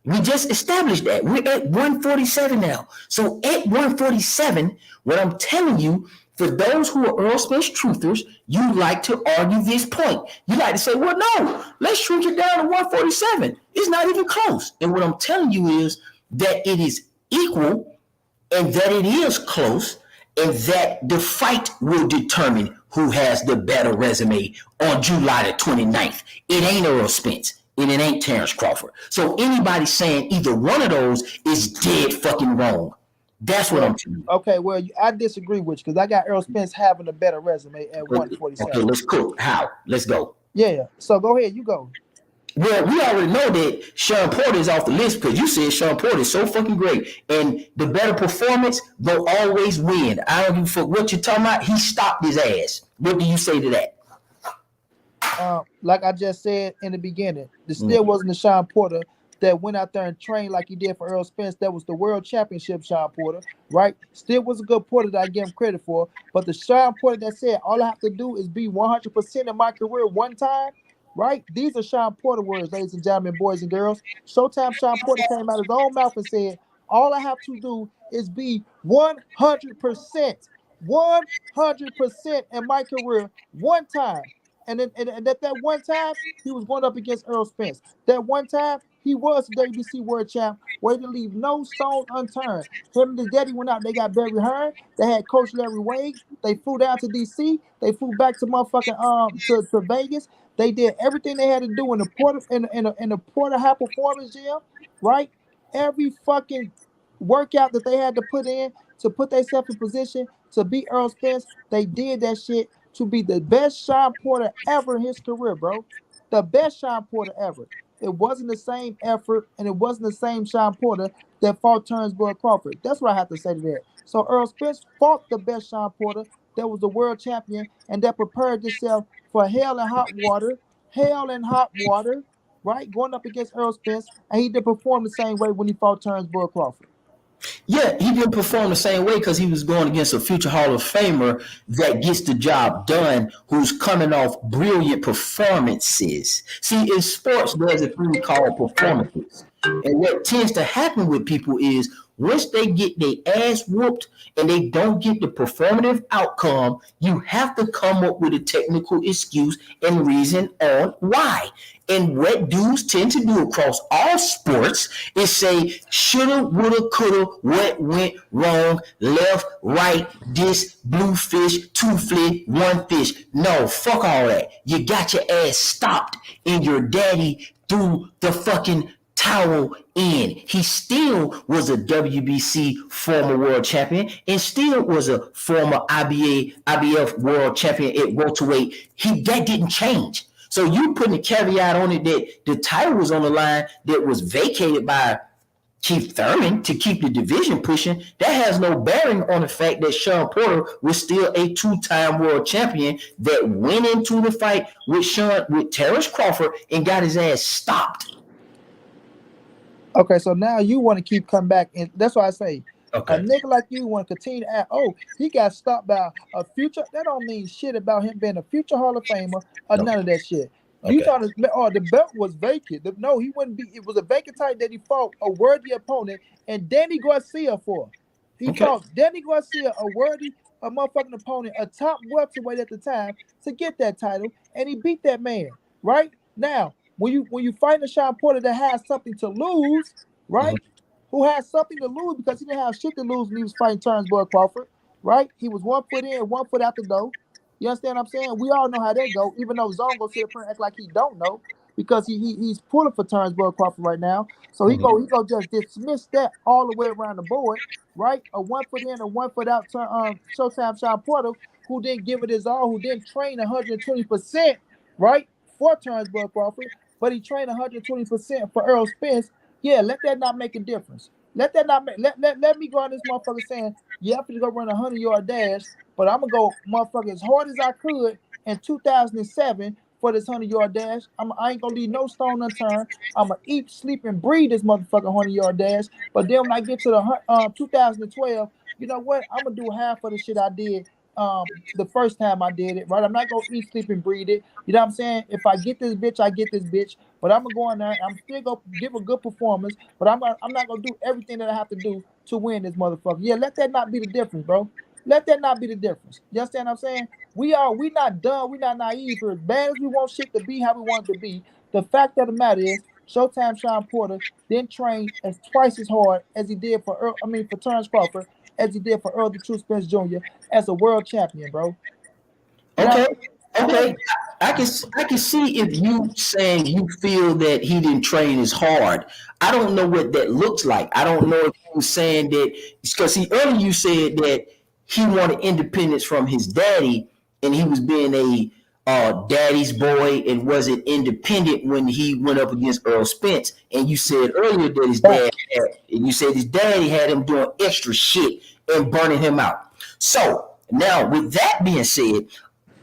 We just established that. We're at 147 now. So at 147, what I'm telling you, for those who are Earl Spence truthers, you like to argue this point. You like to say, well, no, let's shrink it down to 147. It's not even close. And what I'm telling you is that it is equal, and that it is close, and that the fight will determine who has the better resume on July the 29th. It ain't Earl Spence, and it ain't Terrence Crawford. So anybody saying either one of those is dead fucking wrong. That's what I'm telling you. Okay, well, I disagree with you, because I got Earl Spence having a better resume at 147. Okay, let's cook. How? Let's go. Yeah, so go ahead, you go. Well, we already know that Sean Porter is off the list, because you said Sean Porter is so fucking great, and the better performance will always win. I don't give a fuck what you're talking about. He stopped his ass. What do you say to that? Like I just said in the beginning, there still wasn't the Sean Porter that went out there and trained like he did for Earl Spence. That was the world championship Sean Porter, right? Still was a good Porter that I give him credit for. But the Sean Porter that said, all I have to do is be 100% in my career one time, right? These are Sean Porter words, ladies and gentlemen, boys and girls. Showtime Sean Porter came out of his own mouth and said, all I have to do is be 100% in my career one time. And that one time, he was going up against Earl Spence. That one time, he was the WBC world champ, where he didn't leave no stone unturned. Him and his daddy went out, they got Barry Hearn, they had Coach Larry Wade, they flew down to DC, they flew back to motherfucking to Vegas. They did everything they had to do in the Porter High Performance Gym, right? Every fucking workout that they had to put in to put themselves in position to beat Earl Spence, they did that shit to be the best Sean Porter ever in his career, bro. The best Sean Porter ever. It wasn't the same effort, and it wasn't the same Sean Porter that fought Terrence Crawford. That's what I have to say to that. So Earl Spence fought the best Sean Porter that was the world champion, and that prepared himself for hell and hot water, right? Going up against Earl Spence, and he didn't perform the same way when he fought Terrence Crawford. Yeah, he didn't perform the same way because he was going against a future Hall of Famer that gets the job done, who's coming off brilliant performances. See, in sports, there's a thing called performances. And what tends to happen with people is once they get their ass whooped and they don't get the performative outcome, you have to come up with a technical excuse and reason on why. And what dudes tend to do across all sports is say shoulda, woulda, coulda, what went wrong, left, right, this, blue fish, two fish, one fish. No, fuck all that. You got your ass stopped and your daddy threw the fucking towel in. He still was a WBC former world champion and still was a former IBF world champion at welterweight. That didn't change. So you putting a caveat on it that the title was on the line that was vacated by Keith Thurman to keep the division pushing, that has no bearing on the fact that Sean Porter was still a two-time world champion that went into the fight with Terrence Crawford and got his ass stopped. Okay, so now you want to keep coming back, and that's why I say okay. A nigga like you want to continue to act, oh, he got stopped by a future. That don't mean shit about him being a future Hall of Famer or none of that shit. Okay. You thought the belt was vacant. No, he wouldn't be. It was a vacant title that he fought a worthy opponent and Danny Garcia for. He fought Danny Garcia, a motherfucking opponent, a top welterweight at the time, to get that title, and he beat that man. Right now, when you fight a Sean Porter that has something to lose, right? Mm-hmm. Who has something to lose because he didn't have shit to lose when he was fighting Turnbull Crawford, right? He was 1 foot in, 1 foot out the door. You understand what I'm saying? We all know how that go, even though Zone go sit up and act like he don't know because he's pulling for Turnbull Crawford right now. So he go just dismiss that all the way around the board, right? A 1 foot in, a 1 foot out Showtime Sean Porter who didn't give it his all, who didn't train 120%, right? For Turnbull Crawford, but he trained 120% for Earl Spence. Yeah, let that not make a difference. Let me go on this motherfucker saying, yeah, I'm gonna go run a 100-yard dash, but I'm gonna go motherfucker as hard as I could in 2007 for this 100-yard dash. I ain't gonna leave no stone unturned. I'm gonna eat, sleep, and breathe this motherfucking 100-yard dash. But then when I get to the 2012, you know what? I'm gonna do half of the shit I did the first time I did it, right? I'm not gonna eat, sleep, and breathe it. You know what I'm saying? If I get this bitch, I get this bitch. But I'm gonna go in there. I'm still gonna give a good performance. But I'm not gonna do everything that I have to do to win this motherfucker. Yeah, let that not be the difference, bro. Let that not be the difference. You understand what I'm saying? We not done. We not naive. For as bad as we want shit to be how we want it to be, the fact of the matter is, Showtime Sean Porter didn't train as twice as hard as he did for Terrence Crawford, as he did for Earl the True Spence Jr. as a world champion, bro. Okay. I can see if you saying you feel that he didn't train as hard. I don't know what that looks like. I don't know if you were saying that because earlier you said that he wanted independence from his daddy and he was being a daddy's boy and wasn't independent when he went up against Earl Spence. And you said earlier that his daddy had him doing extra shit and burning him out. So now with that being said,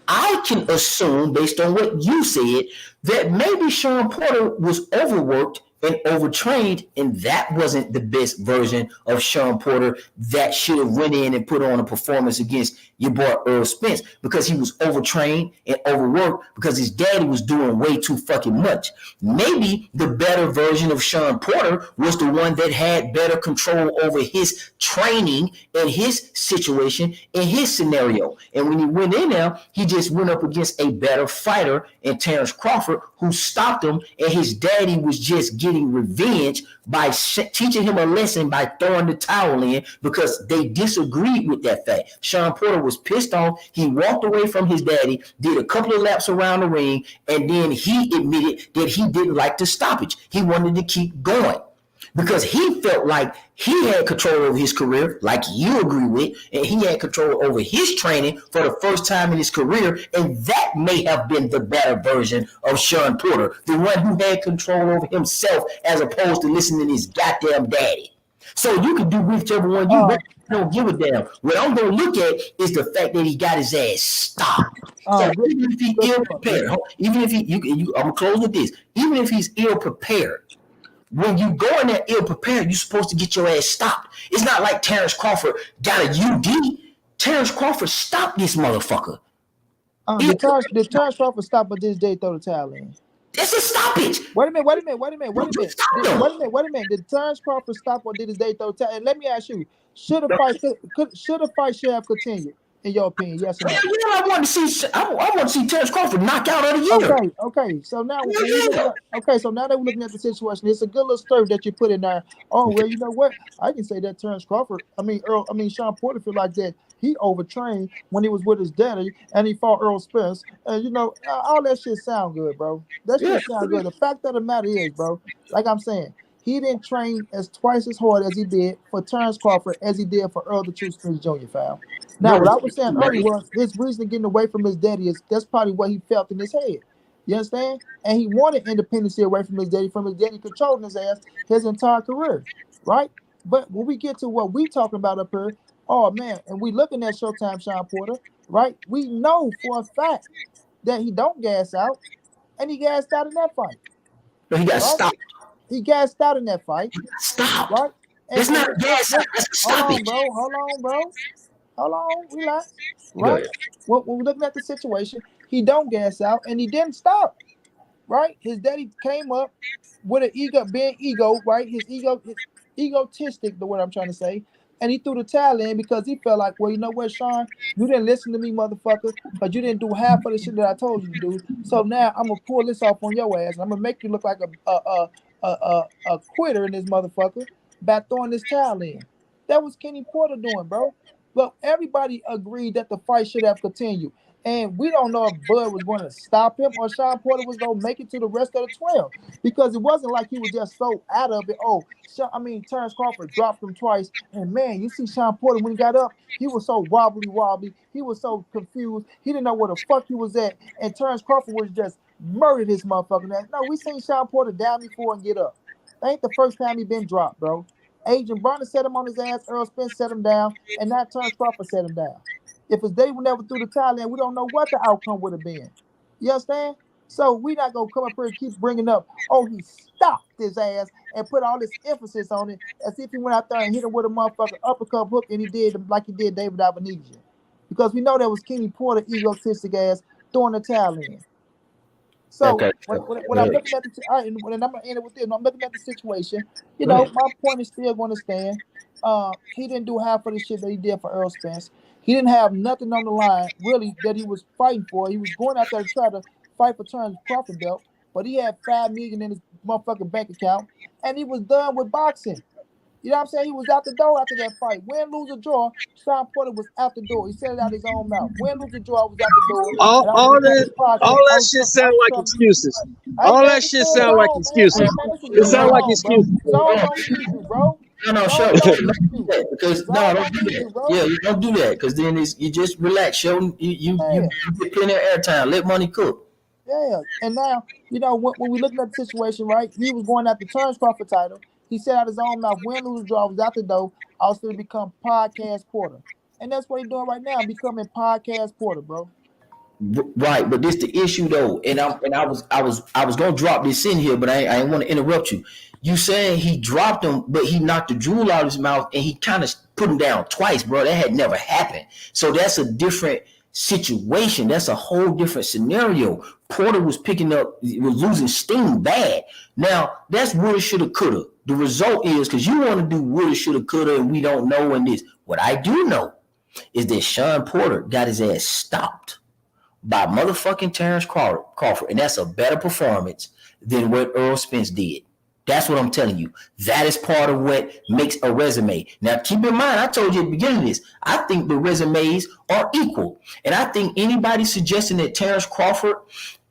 I can assume, based on what you said, that maybe Sean Porter was overworked and overtrained, and that wasn't the best version of Sean Porter that should have went in and put on a performance against your boy Earl Spence because he was overtrained and overworked because his daddy was doing way too fucking much. Maybe the better version of Sean Porter was the one that had better control over his training and his situation and his scenario. And when he went in there, he just went up against a better fighter in Terrence Crawford who stopped him, and his daddy was just getting revenge by teaching him a lesson by throwing the towel in because they disagreed with that fact. Sean Porter was pissed off. He walked away from his daddy, did a couple of laps around the ring, and then he admitted that he didn't like the stoppage. He wanted to keep going because he felt like he had control over his career, like you agree with, and he had control over his training for the first time in his career, and that may have been the better version of Sean Porter, the one who had control over himself as opposed to listening to his goddamn daddy. So you can do whichever one you want. I don't give a damn. What I'm going to look at is the fact that he got his ass stopped. So even if he's ill prepared, I'm going to close with this. Even if he's ill prepared, when you go in there ill prepared, you're supposed to get your ass stopped. It's not like Terrence Crawford got a UD. Terrence Crawford stopped this motherfucker. Did Terrence Crawford stop at this day throw the towel in? It's a stoppage. Wait a minute. Did Terrence Crawford stop or did his day throw the towel? And let me ask you, should a fight have continued? In your opinion, yes or no? Yeah, I want to see Terrence Crawford knock out of the year. Okay. So now, that we're looking at the situation, it's a good little story that you put in there. Oh well, you know what? I can say that Terrence Crawford, Sean Porter feel like that he overtrained when he was with his daddy and he fought Earl Spence. And you know, all that shit sound good, bro. That shit sound good. The fact of the matter is, bro, like I'm saying, he didn't train twice as hard as he did for Terrence Crawford as he did for Earl the Truth Spence Jr. Fam. Now, what I was saying earlier was his reason to getting away from his daddy is that's probably what he felt in his head. You understand? And he wanted independency away from his daddy controlling his ass his entire career, right? But when we get to what we talking about up here, oh man, and we looking at Showtime Sean Porter, right? We know for a fact that he don't gas out, and he gassed out in that fight. But he got stopped. He gassed out in that fight. Stop. Right? It's not gas out. That's a stoppage. Hold on, relax. Right? When we're looking at the situation, he don't gas out and he didn't stop. Right? His daddy came up with an ego, right? His egotistic, the word I'm trying to say, and he threw the towel in because he felt like, well, you know what, Sean, you didn't listen to me, motherfucker, but you didn't do half of the shit that I told you to do. So now I'm gonna pull this off on your ass, and I'm gonna make you look like a quitter in this motherfucker by throwing this towel in. That was Kenny Porter doing, bro. But everybody agreed that the fight should have continued. And we don't know if Bud was going to stop him or Sean Porter was going to make it to the rest of the 12. Because it wasn't like he was just so out of it. Terrence Crawford dropped him twice. And man, you see Sean Porter when he got up, he was so wobbly. He was so confused. He didn't know where the fuck he was at. And Terrence Crawford was just murdered his motherfucking ass. No, we seen Sean Porter down before and get up. That ain't the first time he been dropped, bro. Agent Barner set him on his ass, Earl Spence set him down, and now Terrence Crawford set him down. If his day would never threw the towel in, we don't know what the outcome would have been. You understand? So we not gonna come up here and keep bringing up, oh, he stopped his ass and put all this emphasis on it as if he went out there and hit him with a motherfucking uppercut hook and he did like he did David Albanese. Because we know that was Kenny Porter egotistic ass throwing the towel in. So when I'm looking at and I'm gonna end it with this. When I'm looking at the situation, you know, my point is still going to stand. He didn't do half of the shit that he did for Earl Spence. He didn't have nothing on the line really that he was fighting for. He was going out there to try to fight for Terrence Crawford belt, but he had $5 million in his motherfucking bank account, and he was done with boxing. You know what I'm saying? He was out the door after that fight. Win, lose, or draw, Sean Porter was out the door. He said it out his own mouth. Win, lose, or draw, was out the door. All that shit sound like excuses. All that shit sound like excuses. It sound like excuses. Bro. No, show. Because don't do that. Yeah, you don't do that because then you just relax. Show you get plenty of airtime. Let money cook. Yeah, and now you know when we looking at the situation, right? He was going after Terrence Crawford title. He said out his own mouth, win, lose, draw, was out the door. I was going to become Podcast Porter, and that's what he's doing right now, becoming Podcast Porter, bro. Right, but this the issue though, and I was gonna drop this in here, but I didn't want to interrupt you. You saying he dropped him, but he knocked the drool out of his mouth, and he kind of put him down twice, bro. That had never happened. So that's a different situation. That's a whole different scenario. Porter was losing steam bad. Now that's woulda, shoulda, coulda. The result is because you want to do woulda, shoulda, coulda, and we don't know in this. What I do know is that Sean Porter got his ass stopped by motherfucking Terrence Crawford, and that's a better performance than what Earl Spence did. That's what I'm telling you. That is part of what makes a resume. Now, keep in mind, I told you at the beginning of this, I think the resumes are equal. And I think anybody suggesting that Terrence Crawford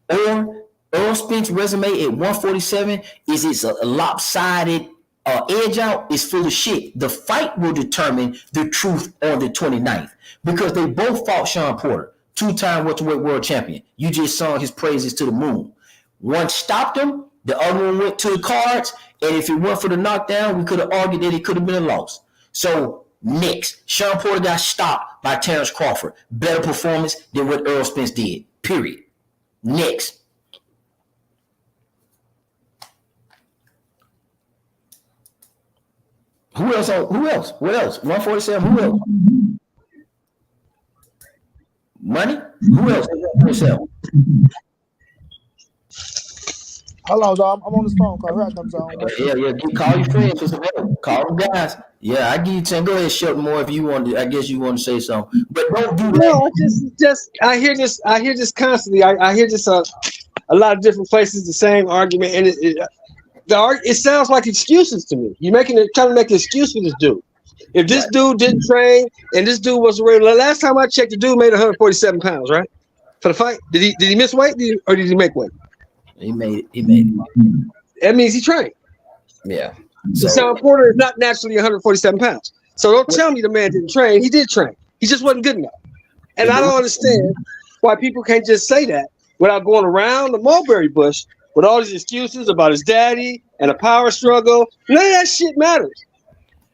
or Earl Spence resume at 147 is a lopsided edge out is full of shit. The fight will determine the truth on the 29th because they both fought Sean Porter, 2-time welterweight world champion. You just sung his praises to the moon. One stopped him. The other one went to the cards, and if it weren't for the knockdown, we could have argued that it could have been a loss. So next, Sean Porter got stopped by Terrence Crawford. Better performance than what Earl Spence did. Period. Next. Who else? Who else? What else? 147. Who else? Money? Who else? 147. Hold on, dog. I'm on this phone call. Here I come, Zone. Yeah. Call your friends for some help. Call them guys. Yeah, I give you 10. Go ahead, Shelton more if you want to. I guess you want to say something, but don't do that. No, I hear this constantly. I hear this a lot of different places. The same argument, and it sounds like excuses to me. You're trying to make an excuse for this dude. If this dude didn't train and this dude was ready, last time I checked, the dude made 147 pounds, right? For the fight, did he miss weight or did he make weight? He made it. That means he trained. Yeah. So Sean Porter is not naturally 147 pounds. So don't tell me the man didn't train. He did train. He just wasn't good enough. And I don't understand why people can't just say that without going around the mulberry bush with all these excuses about his daddy and a power struggle. None of that shit matters.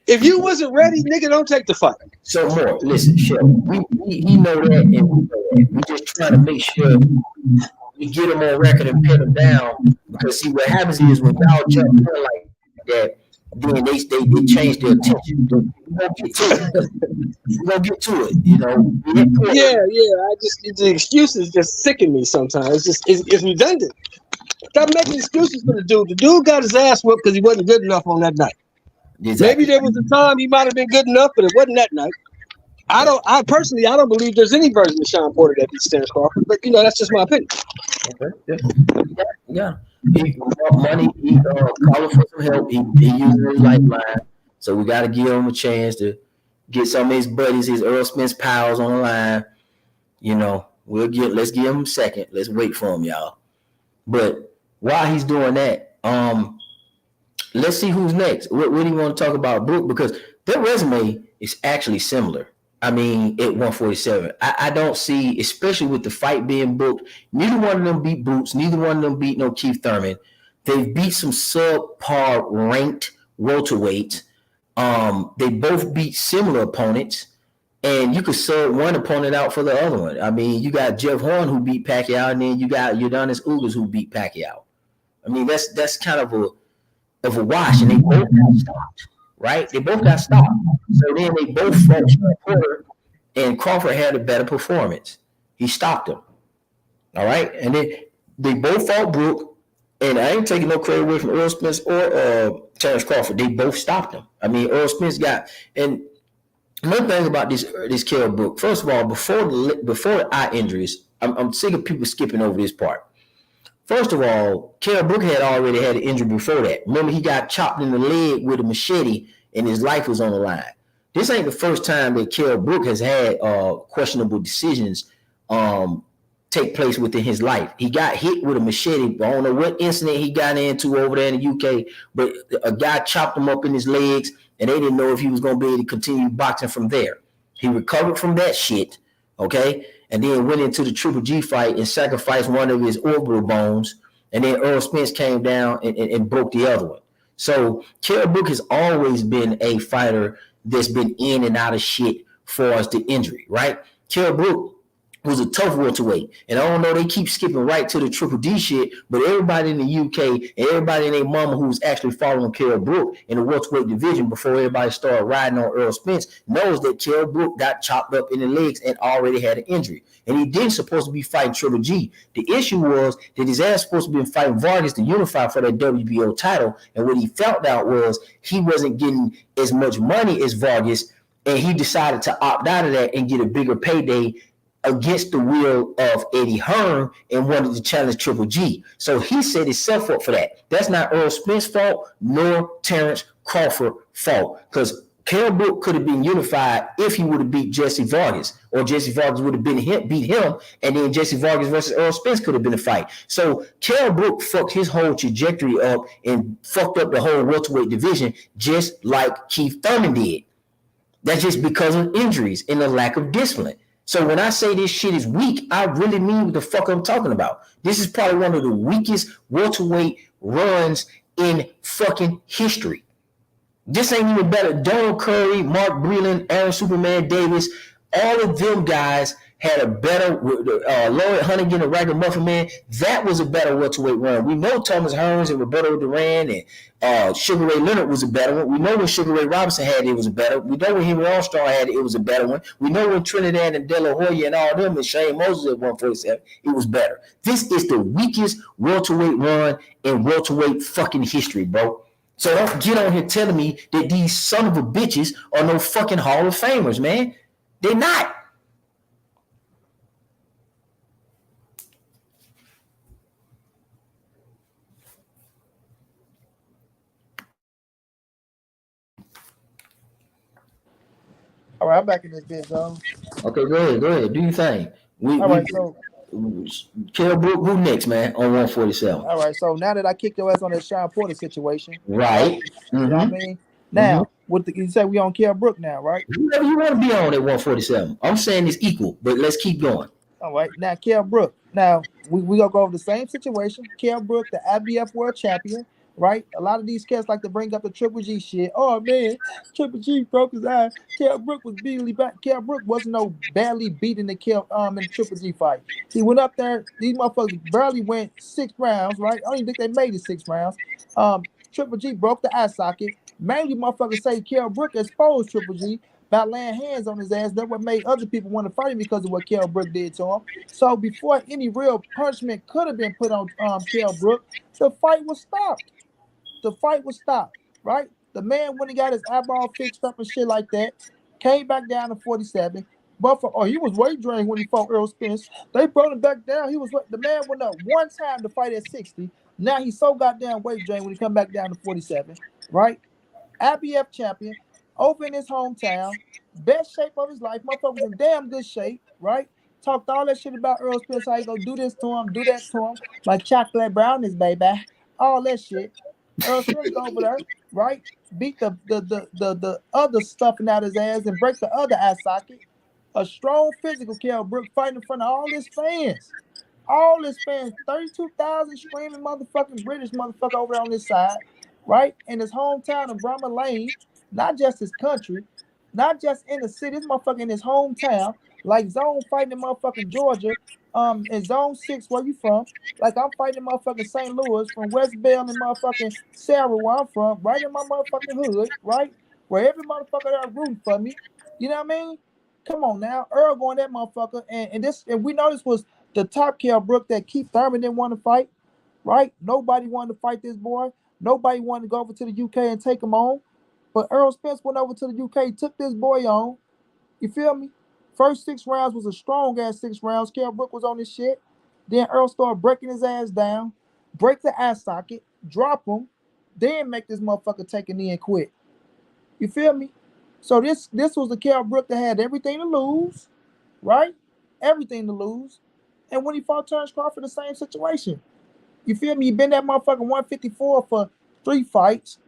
If you wasn't ready, nigga, don't take the fight. So more, listen, Shelton, he know that, and we know that. We just trying to make sure we get him on record and pin him down. Because see, what happens is when y'all jump in like that, then they change their attention. We're gonna get to it. You know. Yeah. The excuses just sicken me sometimes. It's redundant. Stop making excuses for the dude. The dude got his ass whooped because he wasn't good enough on that night. Exactly. Maybe there was a time he might have been good enough, but it wasn't that night. I personally don't believe there's any version of Sean Porter that beats Terrence Crawford, but that's just my opinion. Okay. Yeah. Money, calling for some help. He using his lifeline, so we got to give him a chance to get some of his buddies, his Earl Spence pals on the line. You know, let's give him a second. Let's wait for him, y'all. But while he's doing that, let's see who's next. What do you want to talk about, Brook? Because their resume is actually similar. I mean, at 147, I don't see, especially with the fight being booked, neither one of them beat Boots. Neither one of them beat no Keith Thurman. They've beat some subpar ranked welterweights. They both beat similar opponents, and you could sub one opponent out for the other one. I mean, you got Jeff Horn who beat Pacquiao, and then you got Udonis Ugas who beat Pacquiao. I mean, that's kind of a wash, and they both got stopped. Right? They both got stopped. So then they both fought Sean Porter, and Crawford had a better performance. He stopped him. All right? And then they both fought Brook, and I ain't taking no credit away from Earl Spence or Terrence Crawford. They both stopped him. I mean, Earl Spence and another thing about this Kell Brook, first of all, before the eye injuries, I'm sick of people skipping over this part. First of all, Kell Brook had already had an injury before that. Remember, he got chopped in the leg with a machete and his life was on the line. This ain't the first time that Kell Brook has had questionable decisions take place within his life. He got hit with a machete. I don't know what incident he got into over there in the UK, but a guy chopped him up in his legs and they didn't know if he was going to be able to continue boxing from there. He recovered from that shit, okay? And then went into the Triple G fight and sacrificed one of his orbital bones. And then Earl Spence came down and broke the other one. So Kell Brook has always been a fighter that's been in and out of shit for us the injury, right? Kell Brook was a tough welterweight. And I don't know, they keep skipping right to the Triple D shit, but everybody in the UK and everybody and their mama who's actually following Kell Brook in the welterweight division before everybody started riding on Earl Spence knows that Kell Brook got chopped up in the legs and already had an injury. And he didn't supposed to be fighting Triple G. The issue was that his ass supposed to be fighting Vargas to unify for that WBO title. And what he found out was he wasn't getting as much money as Vargas, and he decided to opt out of that and get a bigger payday against the will of Eddie Hearn and wanted to challenge Triple G. So he set himself up for that. That's not Earl Spence's fault, nor Terrence Crawford's fault. Because Kell Brook could have been unified if he would have beat Jesse Vargas, or Jesse Vargas would have beat him, and then Jesse Vargas versus Earl Spence could have been a fight. So Kell Brook fucked his whole trajectory up and fucked up the whole welterweight division just like Keith Thurman did. That's just because of injuries and the lack of discipline. So when I say this shit is weak, I really mean what the fuck I'm talking about. This is probably one of the weakest welterweight runs in fucking history. This ain't even better. Donald Curry, Mark Breland, Aaron Superman Davis, all of them guys had a better Lloyd Huntington and Ragamuffin Man. That was a better welterweight run. We know Thomas Hearns and Roberto Duran and Sugar Ray Leonard was a better one. We know when Sugar Ray Robinson had it was a better. We know when Henry Armstrong had it was a better one. We know when Trinidad and De La Hoya and all them and Shane Moses at 147, it was better. This is the weakest welterweight run in welterweight fucking history, bro. So don't get on here telling me that these son of a bitches are no fucking Hall of Famers, man. They're not. All right, I'm back in this bitch, though. Okay, go ahead. Do your thing. All right, so Kell Brook, who next, man, on 147? All right, so now that I kicked your ass on that Sean Porter situation, right? You know what I mean? Now, with you say we on Kell Brook now, right? Whoever you want to be on at 147. I'm saying it's equal, but let's keep going. All right, now Kell Brook. Now we gonna go over the same situation. Kell Brook, the IBF world champion, right? A lot of these cats like to bring up the Triple G shit. Oh man, Triple G broke his eye. Kell Brook was badly back. Kell Brook wasn't no badly beating the in the Triple G fight. He went up there. These motherfuckers barely went 6 rounds, right? I don't even think they made it 6 rounds. Triple G broke the eye socket. Mainly motherfuckers say Kell Brook exposed Triple G by laying hands on his ass. That's what made other people want to fight him because of what Kell Brook did to him. So before any real punishment could have been put on Kell Brook, the fight was stopped. The fight was stopped, right? The man went and got his eyeball fixed up and shit like that, came back down to 47. But he was weight drained when he fought Earl Spence. They brought him back down. The man went up one time to fight at 60. Now he's so goddamn weight drained when he come back down to 47, right? IBF champion, over in his hometown, best shape of his life. Motherfucker was in damn good shape, right? Talked all that shit about Earl Spence, how he gonna do this to him, do that to him, like chocolate brownies, baby. All that shit. Earl Spence go over there, right? Beat the other stuffing out his ass and break the other eye socket. A strong physical Kell Brook fighting in front of all his fans. All his fans, 32,000 screaming motherfucking British motherfucker over on this side, right? In his hometown of Brahma Lane, not just his country, not just in the city, this motherfucker in his hometown, like Zone fighting in motherfucking Georgia, in Zone 6, where you from? Like I'm fighting in motherfucking St. Louis, from West Bell and motherfucking Sarah, where I'm from, right in my motherfucking hood, right? Where every motherfucker there rooting for me. You know what I mean? Come on now, Earl going that motherfucker, and we know this was the top Kell Brook that Keith Thurman didn't want to fight, right? Nobody wanted to fight this boy. Nobody wanted to go over to the UK and take him on. But Earl Spence went over to the UK, took this boy on. You feel me? First 6 rounds was a strong ass 6 rounds. Kell Brook was on this shit. Then Earl started breaking his ass down, break the eye socket, drop him, then make this motherfucker take a knee and quit. You feel me? So this was the Kell Brook that had everything to lose, right? Everything to lose. And when he fought Terrence Crawford, the same situation. You feel me? He been that motherfucker 154 for 3 fights.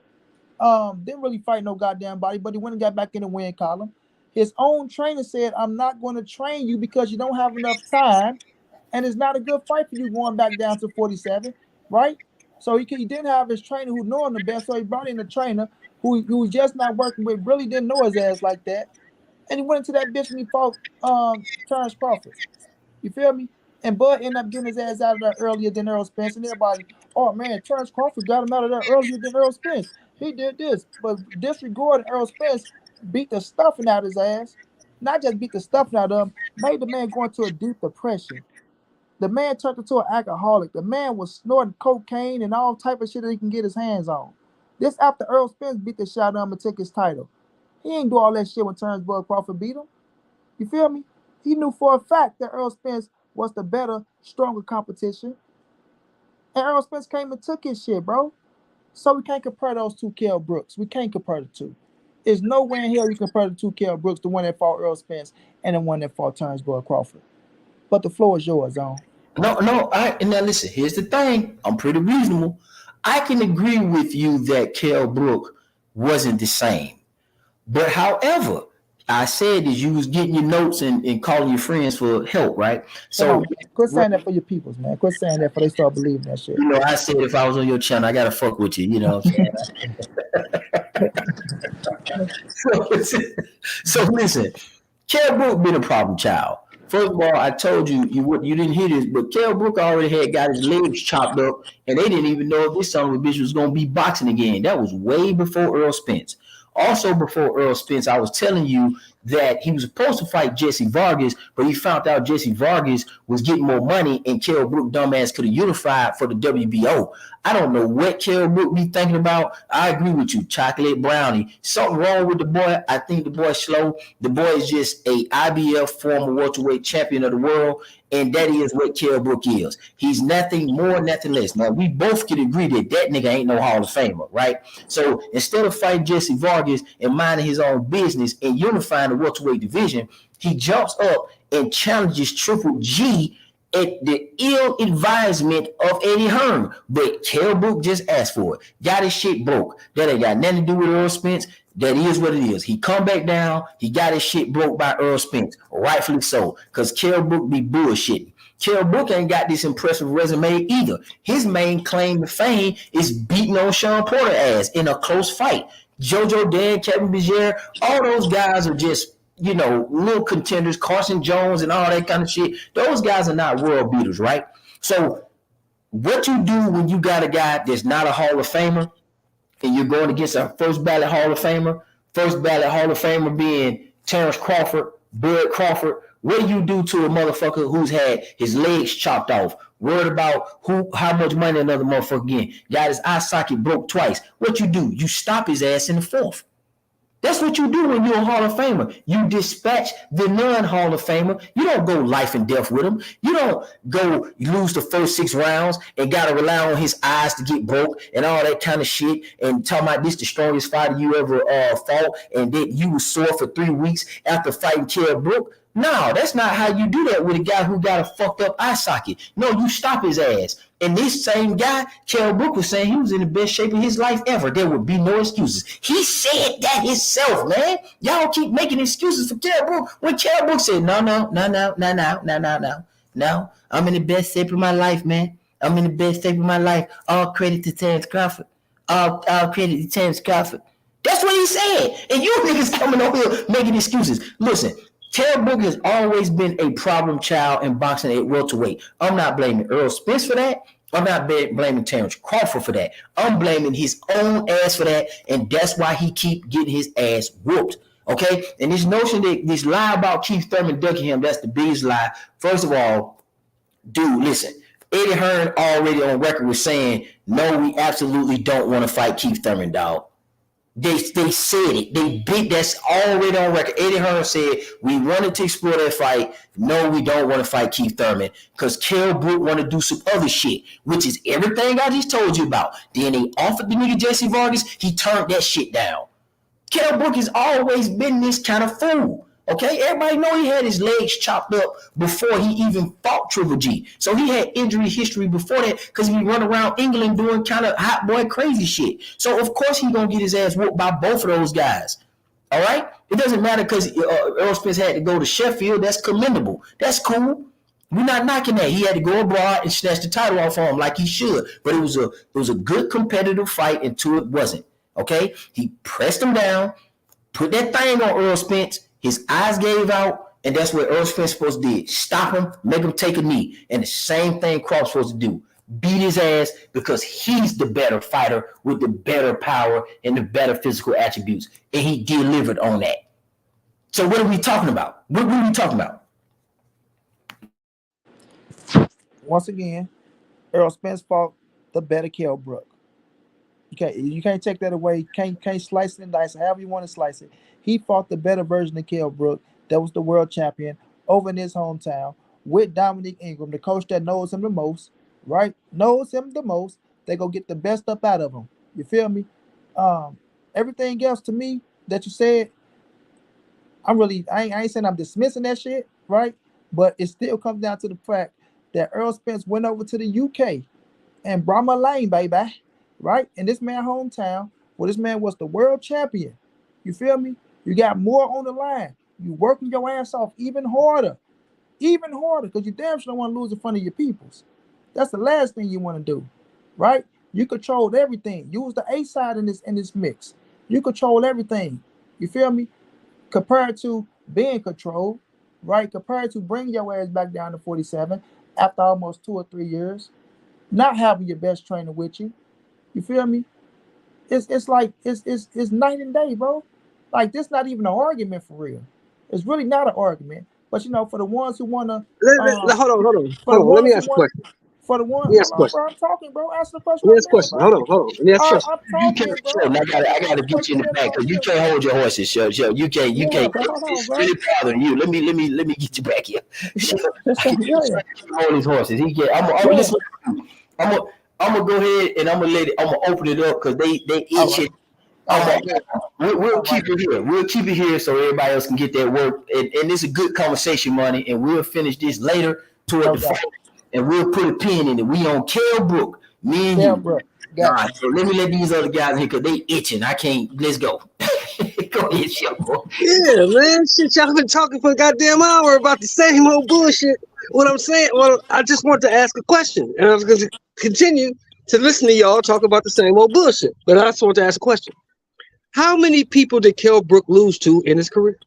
Didn't really fight no goddamn body, but he went and got back in the win column. His own trainer said, I'm not going to train you because you don't have enough time, and it's not a good fight for you going back down to 47, right? So he didn't have his trainer who knew him the best, so he brought in a trainer who was just not working with, really didn't know his ass like that. And he went into that bitch and he fought Terrence Crawford. You feel me? And Bud ended up getting his ass out of there earlier than Earl Spence. And everybody, oh man, Terrence Crawford got him out of there earlier than Earl Spence. He did this. But disregarding Earl Spence, beat the stuffing out his ass. Not just beat the stuffing out of him, made the man go into a deep depression. The man turned into an alcoholic. The man was snorting cocaine and all type of shit that he can get his hands on. This after Earl Spence beat the shit out of him and took his title. He ain't do all that shit when Terrence Bud Crawford beat him. You feel me? He knew for a fact that Earl Spence was the better, stronger competition. And Earl Spence came and took his shit, bro. So we can't compare those two Kell Brooks. We can't compare the two. There's no way in hell you compare the two Kell Brooks, the one that fought Earl Spence and the one that fought Terrence Bud Crawford. But the floor is yours, Zone. No, and now listen, here's the thing. I'm pretty reasonable. I can agree with you that Kell Brook wasn't the same. But however, I said that you was getting your notes and calling your friends for help, right? So quit saying that for your peoples, man. Quit saying that before they start believing that shit. You know, I said if I was on your channel, I gotta fuck with you. You know what I'm saying? So listen, Kell Brook been a problem child First of all, I told you you didn't hear this, but Kell Brook already had got his legs chopped up, and they didn't even know if this son of a bitch was gonna be boxing again. That was way before Earl Spence. Also, before Earl Spence, I was telling you that he was supposed to fight Jesse Vargas, but he found out Jesse Vargas was getting more money, and Kell Brook dumbass could have unified for the WBO. I don't know what Kell Brook be thinking about. I agree with you, chocolate brownie. Something wrong with the boy. I think the boy's slow. The boy is just a IBF former welterweight champion of the world, and that is what Kell Brook is. He's nothing more, nothing less. Now, we both can agree that that nigga ain't no Hall of Famer, right? So instead of fighting Jesse Vargas and minding his own business and unifying the welterweight division, he jumps up and challenges Triple G at the ill advisement of Eddie Hearn. But Kell Brook just asked for it. Got his shit broke. That ain't got nothing to do with Earl Spence. That is what it is. He come back down. He got his shit broke by Earl Spence. Rightfully so. Because Kell Brook be bullshitting. Kell Brook ain't got this impressive resume either. His main claim to fame is beating on Sean Porter ass in a close fight. JoJo Dan, Kevin Bizier, all those guys are just, little contenders, Carson Jones and all that kind of shit. Those guys are not world beaters, right? So what you do when you got a guy that's not a Hall of Famer and you're going against a first ballot Hall of Famer being Terrence Crawford, Bud Crawford, what do you do to a motherfucker who's had his legs chopped off, worried about how much money another motherfucker getting, got his eye socket broke twice? What you do? You stop his ass in the fourth. That's what you do when you're a Hall of Famer. You dispatch the non-Hall of Famer. You don't go life and death with him. You don't go lose the first 6 rounds and got to rely on his eyes to get broke and all that kind of shit and talking about this the strongest fighter you ever fought and that you was sore for 3 weeks after fighting Kell Brook. No, that's not how you do that with a guy who got a fucked up eye socket. No, you stop his ass. And this same guy, Kell Brook, was saying he was in the best shape of his life ever. There would be no excuses. He said that himself, man. Y'all keep making excuses for Kell Brook when Kell Brook said, no. I'm in the best shape of my life, man. I'm in the best shape of my life. All credit to Terrence Crawford. All credit to Terrence Crawford. That's what he said. And you niggas coming over here making excuses. Listen. Kell Brook has always been a problem child in boxing at welterweight. I'm not blaming Earl Spence for that. I'm not blaming Terrence Crawford for that. I'm blaming his own ass for that, and that's why he keep getting his ass whooped. Okay? And this notion that this lie about Keith Thurman ducking him, that's the biggest lie. First of all, dude, listen. Eddie Hearn already on record was saying, no, we absolutely don't want to fight Keith Thurman, dog. They said it. That's already on record. Eddie Hearn said, we wanted to explore that fight. No, we don't want to fight Keith Thurman because Kell Brook want to do some other shit, which is everything I just told you about. Then they offered the nigga Jesse Vargas. He turned that shit down. Kell Brook has always been this kind of fool. Okay, everybody know he had his legs chopped up before he even fought Triple G. So he had injury history before that because he run around England doing kind of hot boy crazy shit. So of course he gonna get his ass whooped by both of those guys. All right, it doesn't matter because Earl Spence had to go to Sheffield. That's commendable. That's cool. We're not knocking that. He had to go abroad and snatch the title off of him like he should. But it was a good competitive fight until it wasn't. Okay, he pressed him down, put that thing on Earl Spence. His eyes gave out, and that's what Earl Spence supposed to do. Stop him, make him take a knee. And the same thing Crawford's supposed to do. Beat his ass because he's the better fighter with the better power and the better physical attributes. And he delivered on that. So what are we talking about? What are we talking about? Once again, Earl Spence fought the better Kell Brook. You can't take that away. Can't slice it and dice it, however you want to slice it. He fought the better version of Kell Brook that was the world champion over in his hometown with Dominic Ingram, the coach that knows him the most, right? Knows him the most. They go get the best up out of him. You feel me? Everything else to me that you said, I ain't saying I'm dismissing that shit, right? But it still comes down to the fact that Earl Spence went over to the UK and brought my lane, baby, right? In this man's hometown, where this man was the world champion. You feel me? You got more on the line. You working your ass off even harder, because you damn sure don't want to lose in front of your peoples. That's the last thing you want to do, right? You controlled everything. You was the A side in this mix. You control everything. You feel me? Compared to being controlled, right? Compared to bring your ass back down to 47 after almost 2 or 3 years, not having your best trainer with you. You feel me? It's like it's night and day, bro. Like this not even an argument for real. It's really not an argument. But for the ones who wanna for the Let me ones who ask a want question. for the one Let me ask hold a on, question. bro. I'm talking, bro. Answer the question Let me I'm ask a saying, question. bro. Hold on. Let me ask a question. I'm You can't talking, bro. show. I Answer gotta the get you question in the that's back on because you you. can't hold your horses. Show. You can't. You Yeah, can't. but hold on, It's bro. really bothering you. Let me get you back here. Show. Yeah, Hold his horses. He can't. I'm yeah. listen. I'm gonna go ahead and I'm gonna let it. I'm gonna open it up because they All right, itching. all right, good. We'll All right. keep it here. We'll keep it here so everybody else can get their work. And it's a good conversation, Money. And we'll finish this later toward No the fight. doubt. And we'll put a pin in it. We on Kell Brook, me and Kell you. Brook. All Got right. you. So let me let these other guys in here because they itching. I can't. Let's go. Go ahead, show boy. Yeah, man. Shit, y'all been talking for a goddamn hour about the same old bullshit. What I'm saying, well, I just want to ask a question, and I was going to continue to listen to y'all talk about the same old bullshit. But I just want to ask a question. How many people did Kell Brook lose to in his career?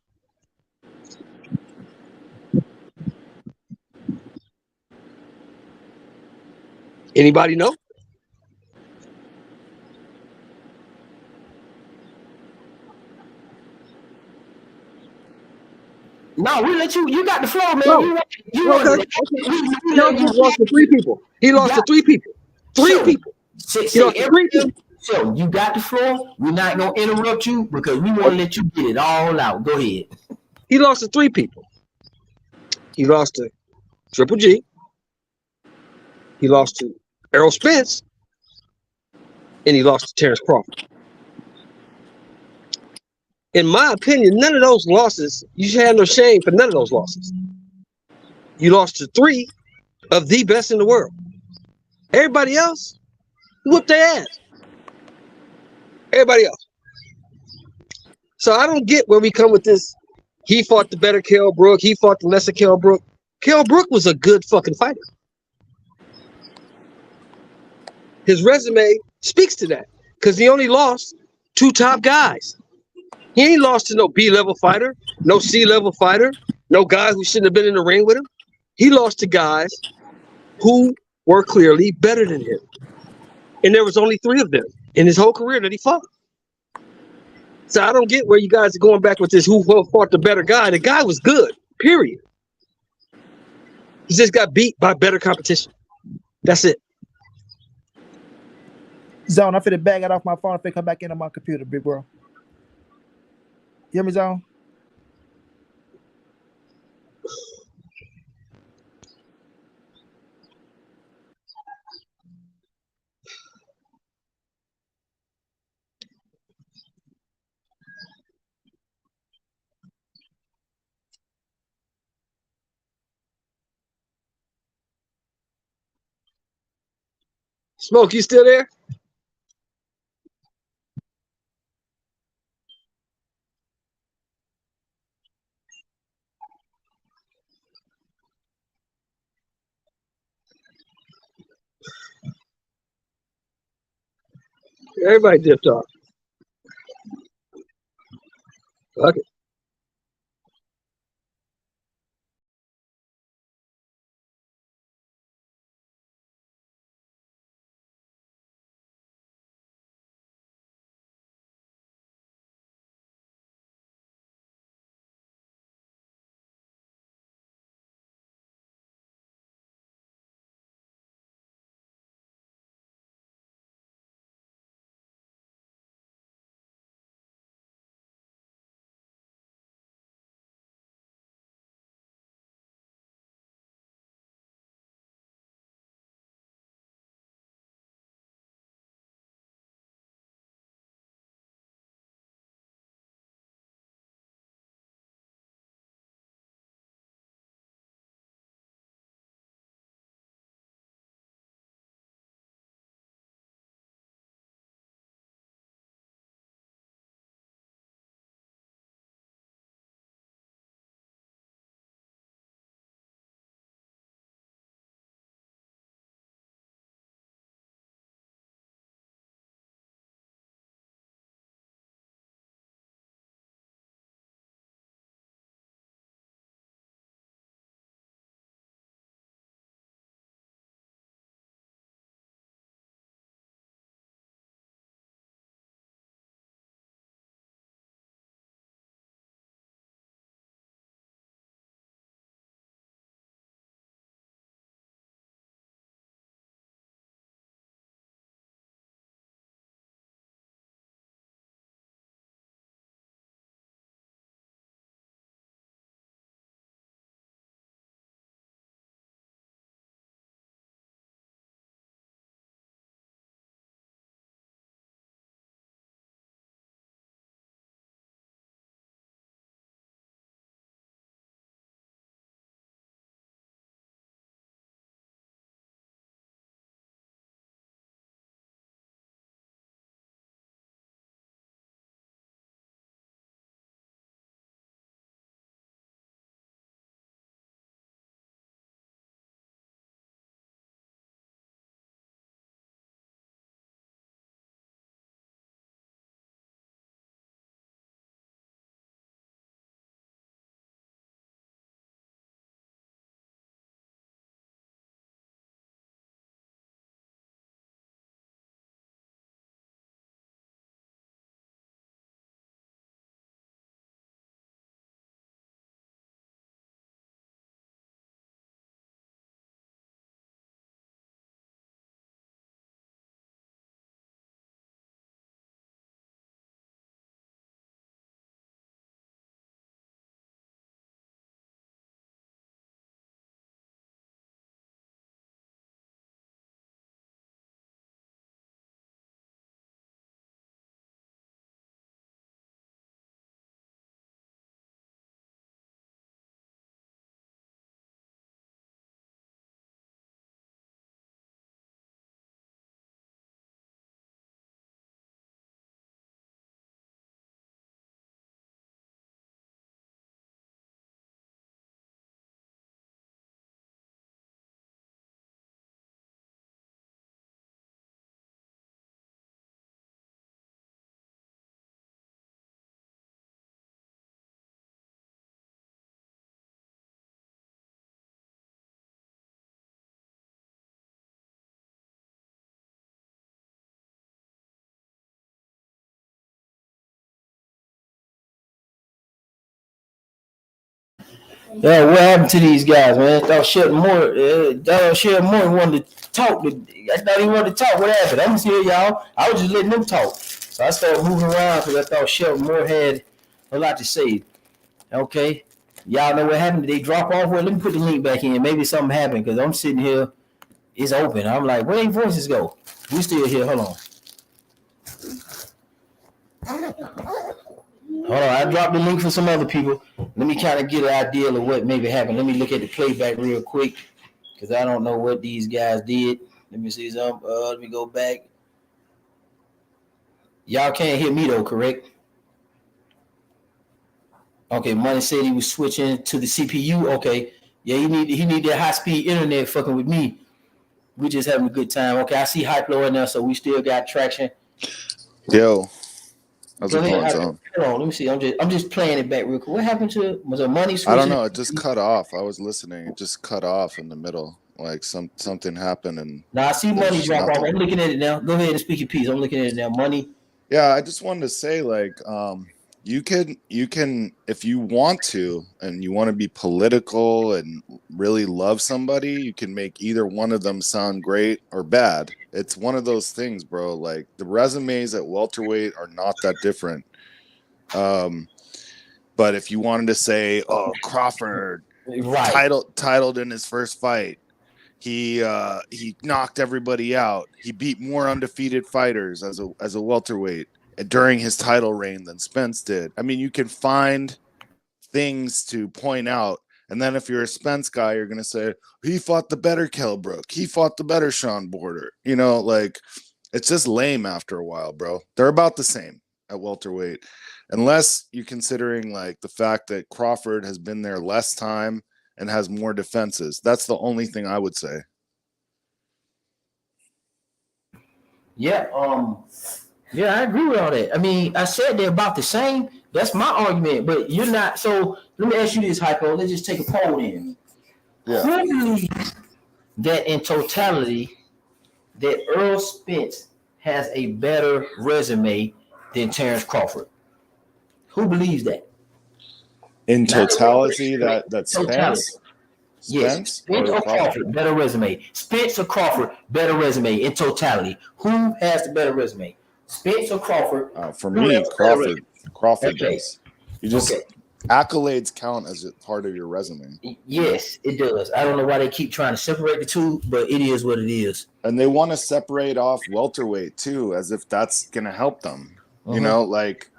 Anybody know? No, we let you. You got the floor, man. No. You Okay. wanted it. Okay. We Kell let you. Brook lost to three people. He You lost to got three people. Three show. people. He Say lost to three everything. people. So you got the floor. We're not gonna interrupt you because we want to Okay. let you get it all out. Go ahead. He lost to three people. He lost to Triple G. He lost to Errol Spence, and he lost to Terrence Crawford. In my opinion, none of those losses, you should have no shame for none of those losses. You lost to three of the best in the world. Everybody else, whooped their ass. Everybody else. So I don't get where we come with this. He fought the better Kell Brook. He fought the lesser Kell Brook. Kell Brook was a good fucking fighter. His resume speaks to that because he only lost two top guys. He ain't lost to no B-level fighter, no C-level fighter, no guy who shouldn't have been in the ring with him. He lost to guys who were clearly better than him. And there was only three of them in his whole career that he fought. So I don't get where you guys are going back with this who fought the better guy. The guy was good, period. He just got beat by better competition. That's it. Zone, I'm finna bag it off my phone if they come back into my computer, big bro. You hear me, Zone? Smoke, you still there? Everybody dipped off. Okay. Yeah, what happened to these guys, man? I thought Shelton Moore wanted to talk. I thought he wanted to talk. What happened? I'm here, y'all. I was just letting them talk. So I started moving around because I thought Shelton Moore had a lot to say. Okay. Y'all know what happened? Did they drop off? Well, let me put the link back in. Maybe something happened because I'm sitting here. It's open. I'm like, where their voices go? We still here. Hold on. Hold on. I dropped the link for some other people. Let me kind of get an idea of what maybe happened. Let me look at the playback real quick because I don't know what these guys did. Let me see some. Let me go back. Y'all can't hear me though, correct? Okay, Money said he was switching to the CPU. Okay, yeah, he need that high speed internet fucking with me. We just having a good time. Okay, I see Hype Low in there, so we still got traction. Yo, how's Go it going, ahead. Zone? Hold on, let me see. I'm just playing it back real quick. What happened to was it Money switching? I don't know. It just cut off. I was listening. It just cut off in the middle. Like something happened, and now I see Money drop nothing. off. I'm looking at it now. Go ahead and speak your piece. I'm looking at it now. Money. Yeah, I just wanted to say, like, you can if you want to, and you want to be political and really love somebody, you can make either one of them sound great or bad. It's one of those things, bro. Like the resumes at welterweight are not that different. But if you wanted to say, oh, Crawford, right, titled in his first fight, he knocked everybody out. He beat more undefeated fighters as a welterweight during his title reign than Spence did. I mean, you can find things to point out. And then if you're a Spence guy, you're going to say, he fought the better Kell Brook. He fought the better Sean Border. You know, like, it's just lame after a while, bro. They're about the same at welterweight. Unless you're considering, like, the fact that Crawford has been there less time and has more defenses. That's the only thing I would say. Yeah, I agree with all that. I mean, I said they're about the same. That's my argument, but you're not. So let me ask you this, Hypo. Let's just take a poll in. Yeah. Who believes that in totality that Earl Spence has a better resume than Terrence Crawford? Who believes that? In totality, that Spence? Yes, Spence or Crawford, better resume. Spence or Crawford, better resume in totality. Who has the better resume? Spence or Crawford? For me, Crawford. Crawford okay. does. You just accolades count as a part of your resume. Yes, it does. I don't know why they keep trying to separate the two, but it is what it is. And they want to separate off welterweight too, as if that's gonna help them. You know, like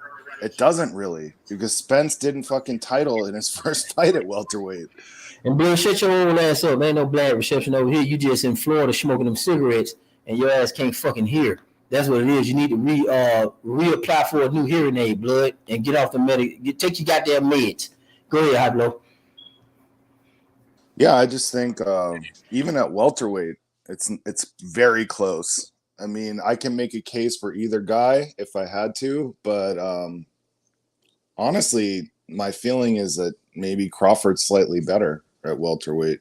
it doesn't really, because Spence didn't fucking title in his first fight at welterweight. And Bill, shut your old ass up. There ain't no black reception over here. You just in Florida smoking them cigarettes, and your ass can't fucking hear. That's what it is. You need to reapply for a new hearing aid, blood, and get off the take your goddamn meds. Go ahead, Hyblo. Yeah, I just think even at welterweight, it's very close. I mean, I can make a case for either guy if I had to, but honestly, my feeling is that maybe Crawford's slightly better at welterweight,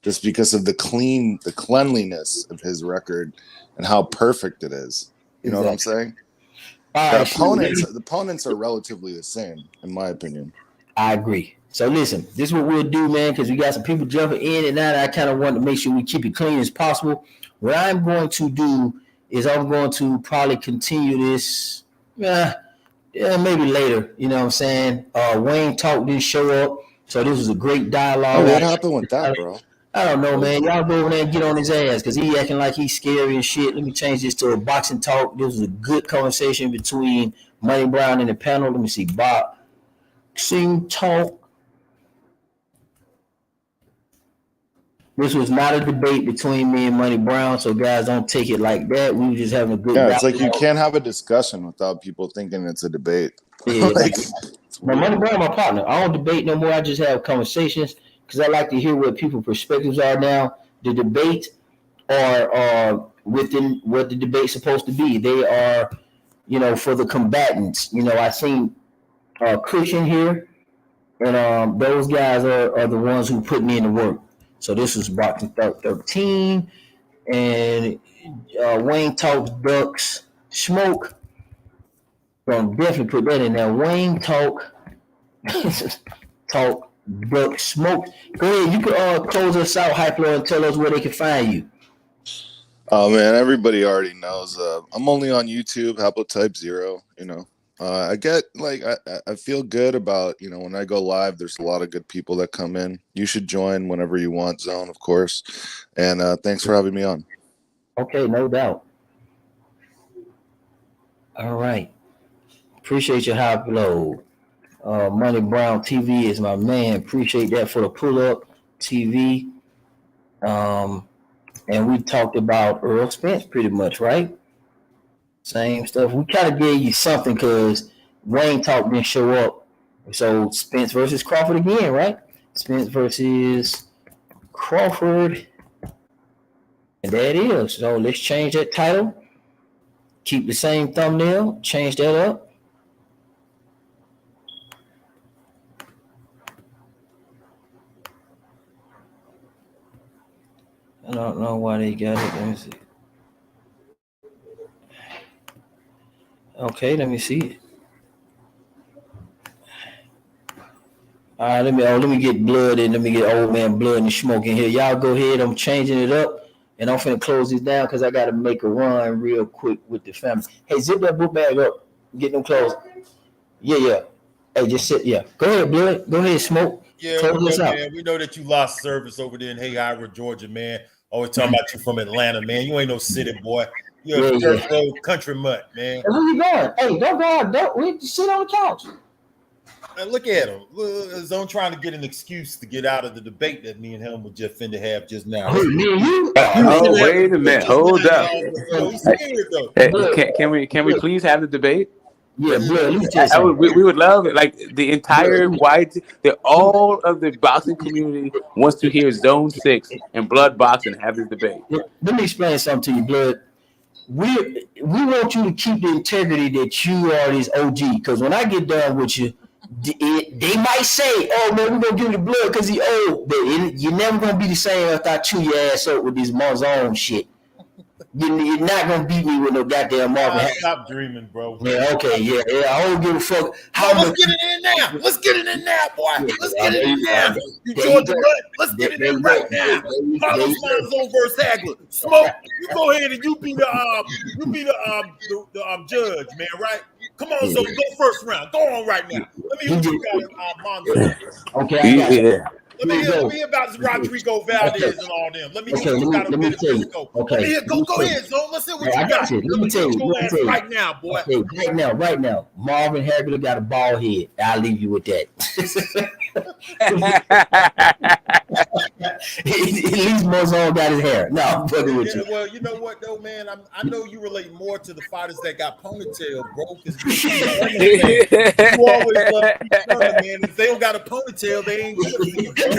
just because of the cleanliness of his record and how perfect it is. You know what I'm saying? The opponents are relatively the same, in my opinion. I agree. So listen, this is what we'll do, man, because we got some people jumping in and out. I kind of want to make sure we keep it clean as possible. What I'm going to do is I'm going to probably continue this, maybe later. You know what I'm saying? Waynetalk didn't show up, so this was a great dialogue. Oh, what happened with that, bro? I don't know, man. Y'all go over there and get on his ass because he acting like he's scary and shit. Let me change this to a boxing talk. This was a good conversation between Money Brown and the panel. Let me see. Boxing talk. This was not a debate between me and Money Brown, so guys, don't take it like that. We were just having a good dialogue. It's like you can't have a discussion without people thinking it's a debate. Yeah, Money Brown, my partner. I don't debate no more. I just have conversations because I like to hear what people's perspectives are now. The debate are within what the debate's supposed to be. They are, for the combatants. I seen Christian here, and those guys are the ones who put me in the work. So this was Boxing 13, and Waynetalk Ducks Smoke. So definitely put that in there. Waynetalk Talk But Smoke, go ahead. You can close us out, Hyper, and tell us where they can find you. Oh man, everybody already knows. I'm only on YouTube. Haplotype 0. I get I feel good about when I go live. There's a lot of good people that come in. You should join whenever you want, Zone, of course. And thanks for having me on. Okay, no doubt. All right, appreciate your high blow. Money Brown TV is my man. Appreciate that for the pull up TV. And we talked about Earl Spence pretty much, right? Same stuff. We kind of gave you something because Waynetalk didn't show up. So Spence versus Crawford again, right? Spence versus Crawford. And there it is. So let's change that title. Keep the same thumbnail. Change that up. I don't know why they got it. Let me see. Okay, let me see it. All right, let me get blood in. Let me get old man blood and smoke in here. Y'all go ahead. I'm changing it up, and I'm finna close this down because I got to make a run real quick with the family. Hey, zip that book bag up. Get them closed. Yeah. Hey, just sit. Yeah, go ahead, blood. Go ahead, smoke. Yeah, man. We know that you lost service over there in Hayhire, Georgia, man. Always talking about you from Atlanta, man. You ain't no city boy. You're a first road country mutt, man. Where you going? Hey, don't go out. Don't sit on the couch. And look at him. Zone trying to get an excuse to get out of the debate that me and him were just finna have just now. Wait a minute. Hold up. Hey, can we please have the debate? Yeah, bro. We would love it. Like the entire all of the boxing community wants to hear Zone 6 and Blood Boxing have this debate. Let me explain something to you, Blood. We want you to keep the integrity that you are this OG. Because when I get done with you, they might say, "Oh man, we're gonna give him the blood because he old." But you're never gonna be the same after I chew your ass up with this Monzone shit. You're not gonna beat me with no goddamn Marvin. Stop dreaming, bro. Yeah, okay, yeah. I don't give a fuck. Let's get it in now. Let's get it in now, boy. Let's get it in now. You Georgia nut. Let's get it in right now. Carlos Monzone versus Hagler. Smoke. You go ahead and you be the judge, man. Right? Come on, so go first round. Go on right now. Let me hear what you got Monzone. Okay. Let me hear about Rodrigo Valdez and all them. Let me hear what you got on Mexico. Okay. Go ahead, Zone. Let's hear what you got. Let me tell you right now, boy. Okay, right now. Marvin Hagler got a bald head. I'll leave you with that. At least Monzone got his hair. No, I'm fucking with you. Well, you know what though, man? I know you relate more to the fighters that got ponytail, bro. You always love to be funny, man. If they don't got a ponytail, they ain't good for you, bro.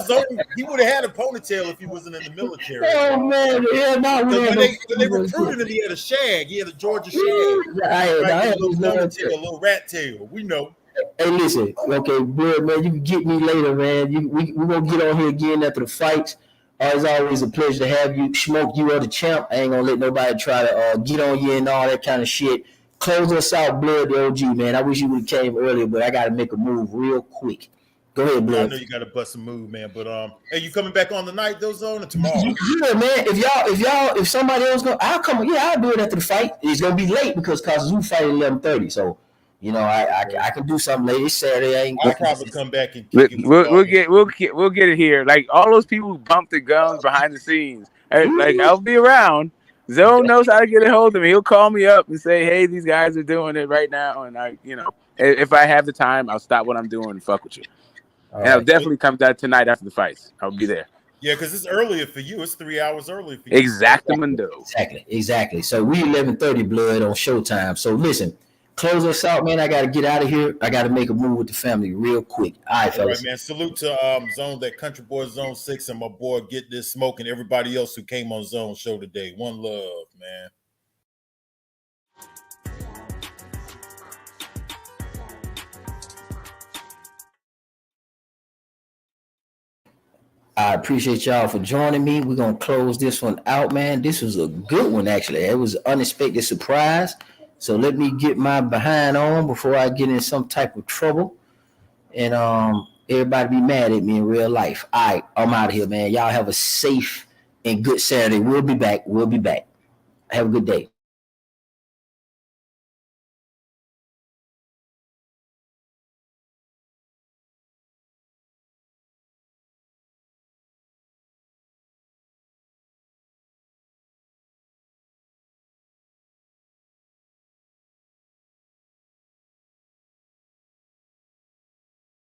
Zone, he would have had a ponytail if he wasn't in the military. Oh man, yeah, when they recruited him, he had a shag. He had a Georgia shag. A little rat tail. We know. Hey, listen, okay, blood, man, you can get me later, man. We gonna get on here again after the fights. It's always a pleasure to have you. Smoke, you are the champ. I ain't gonna let nobody try to get on you and all that kind of shit. Close us out, Blood, the OG, man. I wish you would have came earlier, but I gotta make a move real quick. Go ahead, Blood. I know you gotta bust a move, man. But hey, you coming back on the night though, Zone, or tomorrow? Yeah, man. If somebody else go, I'll come. Yeah, I'll do it after the fight. It's gonna be late because Kazu fight at 11:30. So, I can do something late. It's Saturday. I'll probably come back and we'll get it here. Like all those people who bumped the guns behind the scenes. Like I'll be around. Zone knows how to get a hold of me. He'll call me up and say, "Hey, these guys are doing it right now," and if I have the time, I'll stop what I'm doing and fuck with you. And I'll definitely come down tonight after the fights. I'll be there. Yeah, because it's earlier for you. It's 3 hours early for you. Exactamundo. Exactly. So we 11:30 Blood on Showtime. So listen, close us out, man. I got to get out of here. I got to make a move with the family real quick. All right, fellas. All right, man. Salute to Zone, that country boy Zone 6, and my boy Get This Smoke, and everybody else who came on Zone Show today. One love, man. I appreciate y'all for joining me. We're going to close this one out, man. This was a good one, actually. It was an unexpected surprise. So let me get my behind on before I get in some type of trouble. and everybody be mad at me in real life. All right, I'm out of here, man. Y'all have a safe and good Saturday. We'll be back. Have a good day.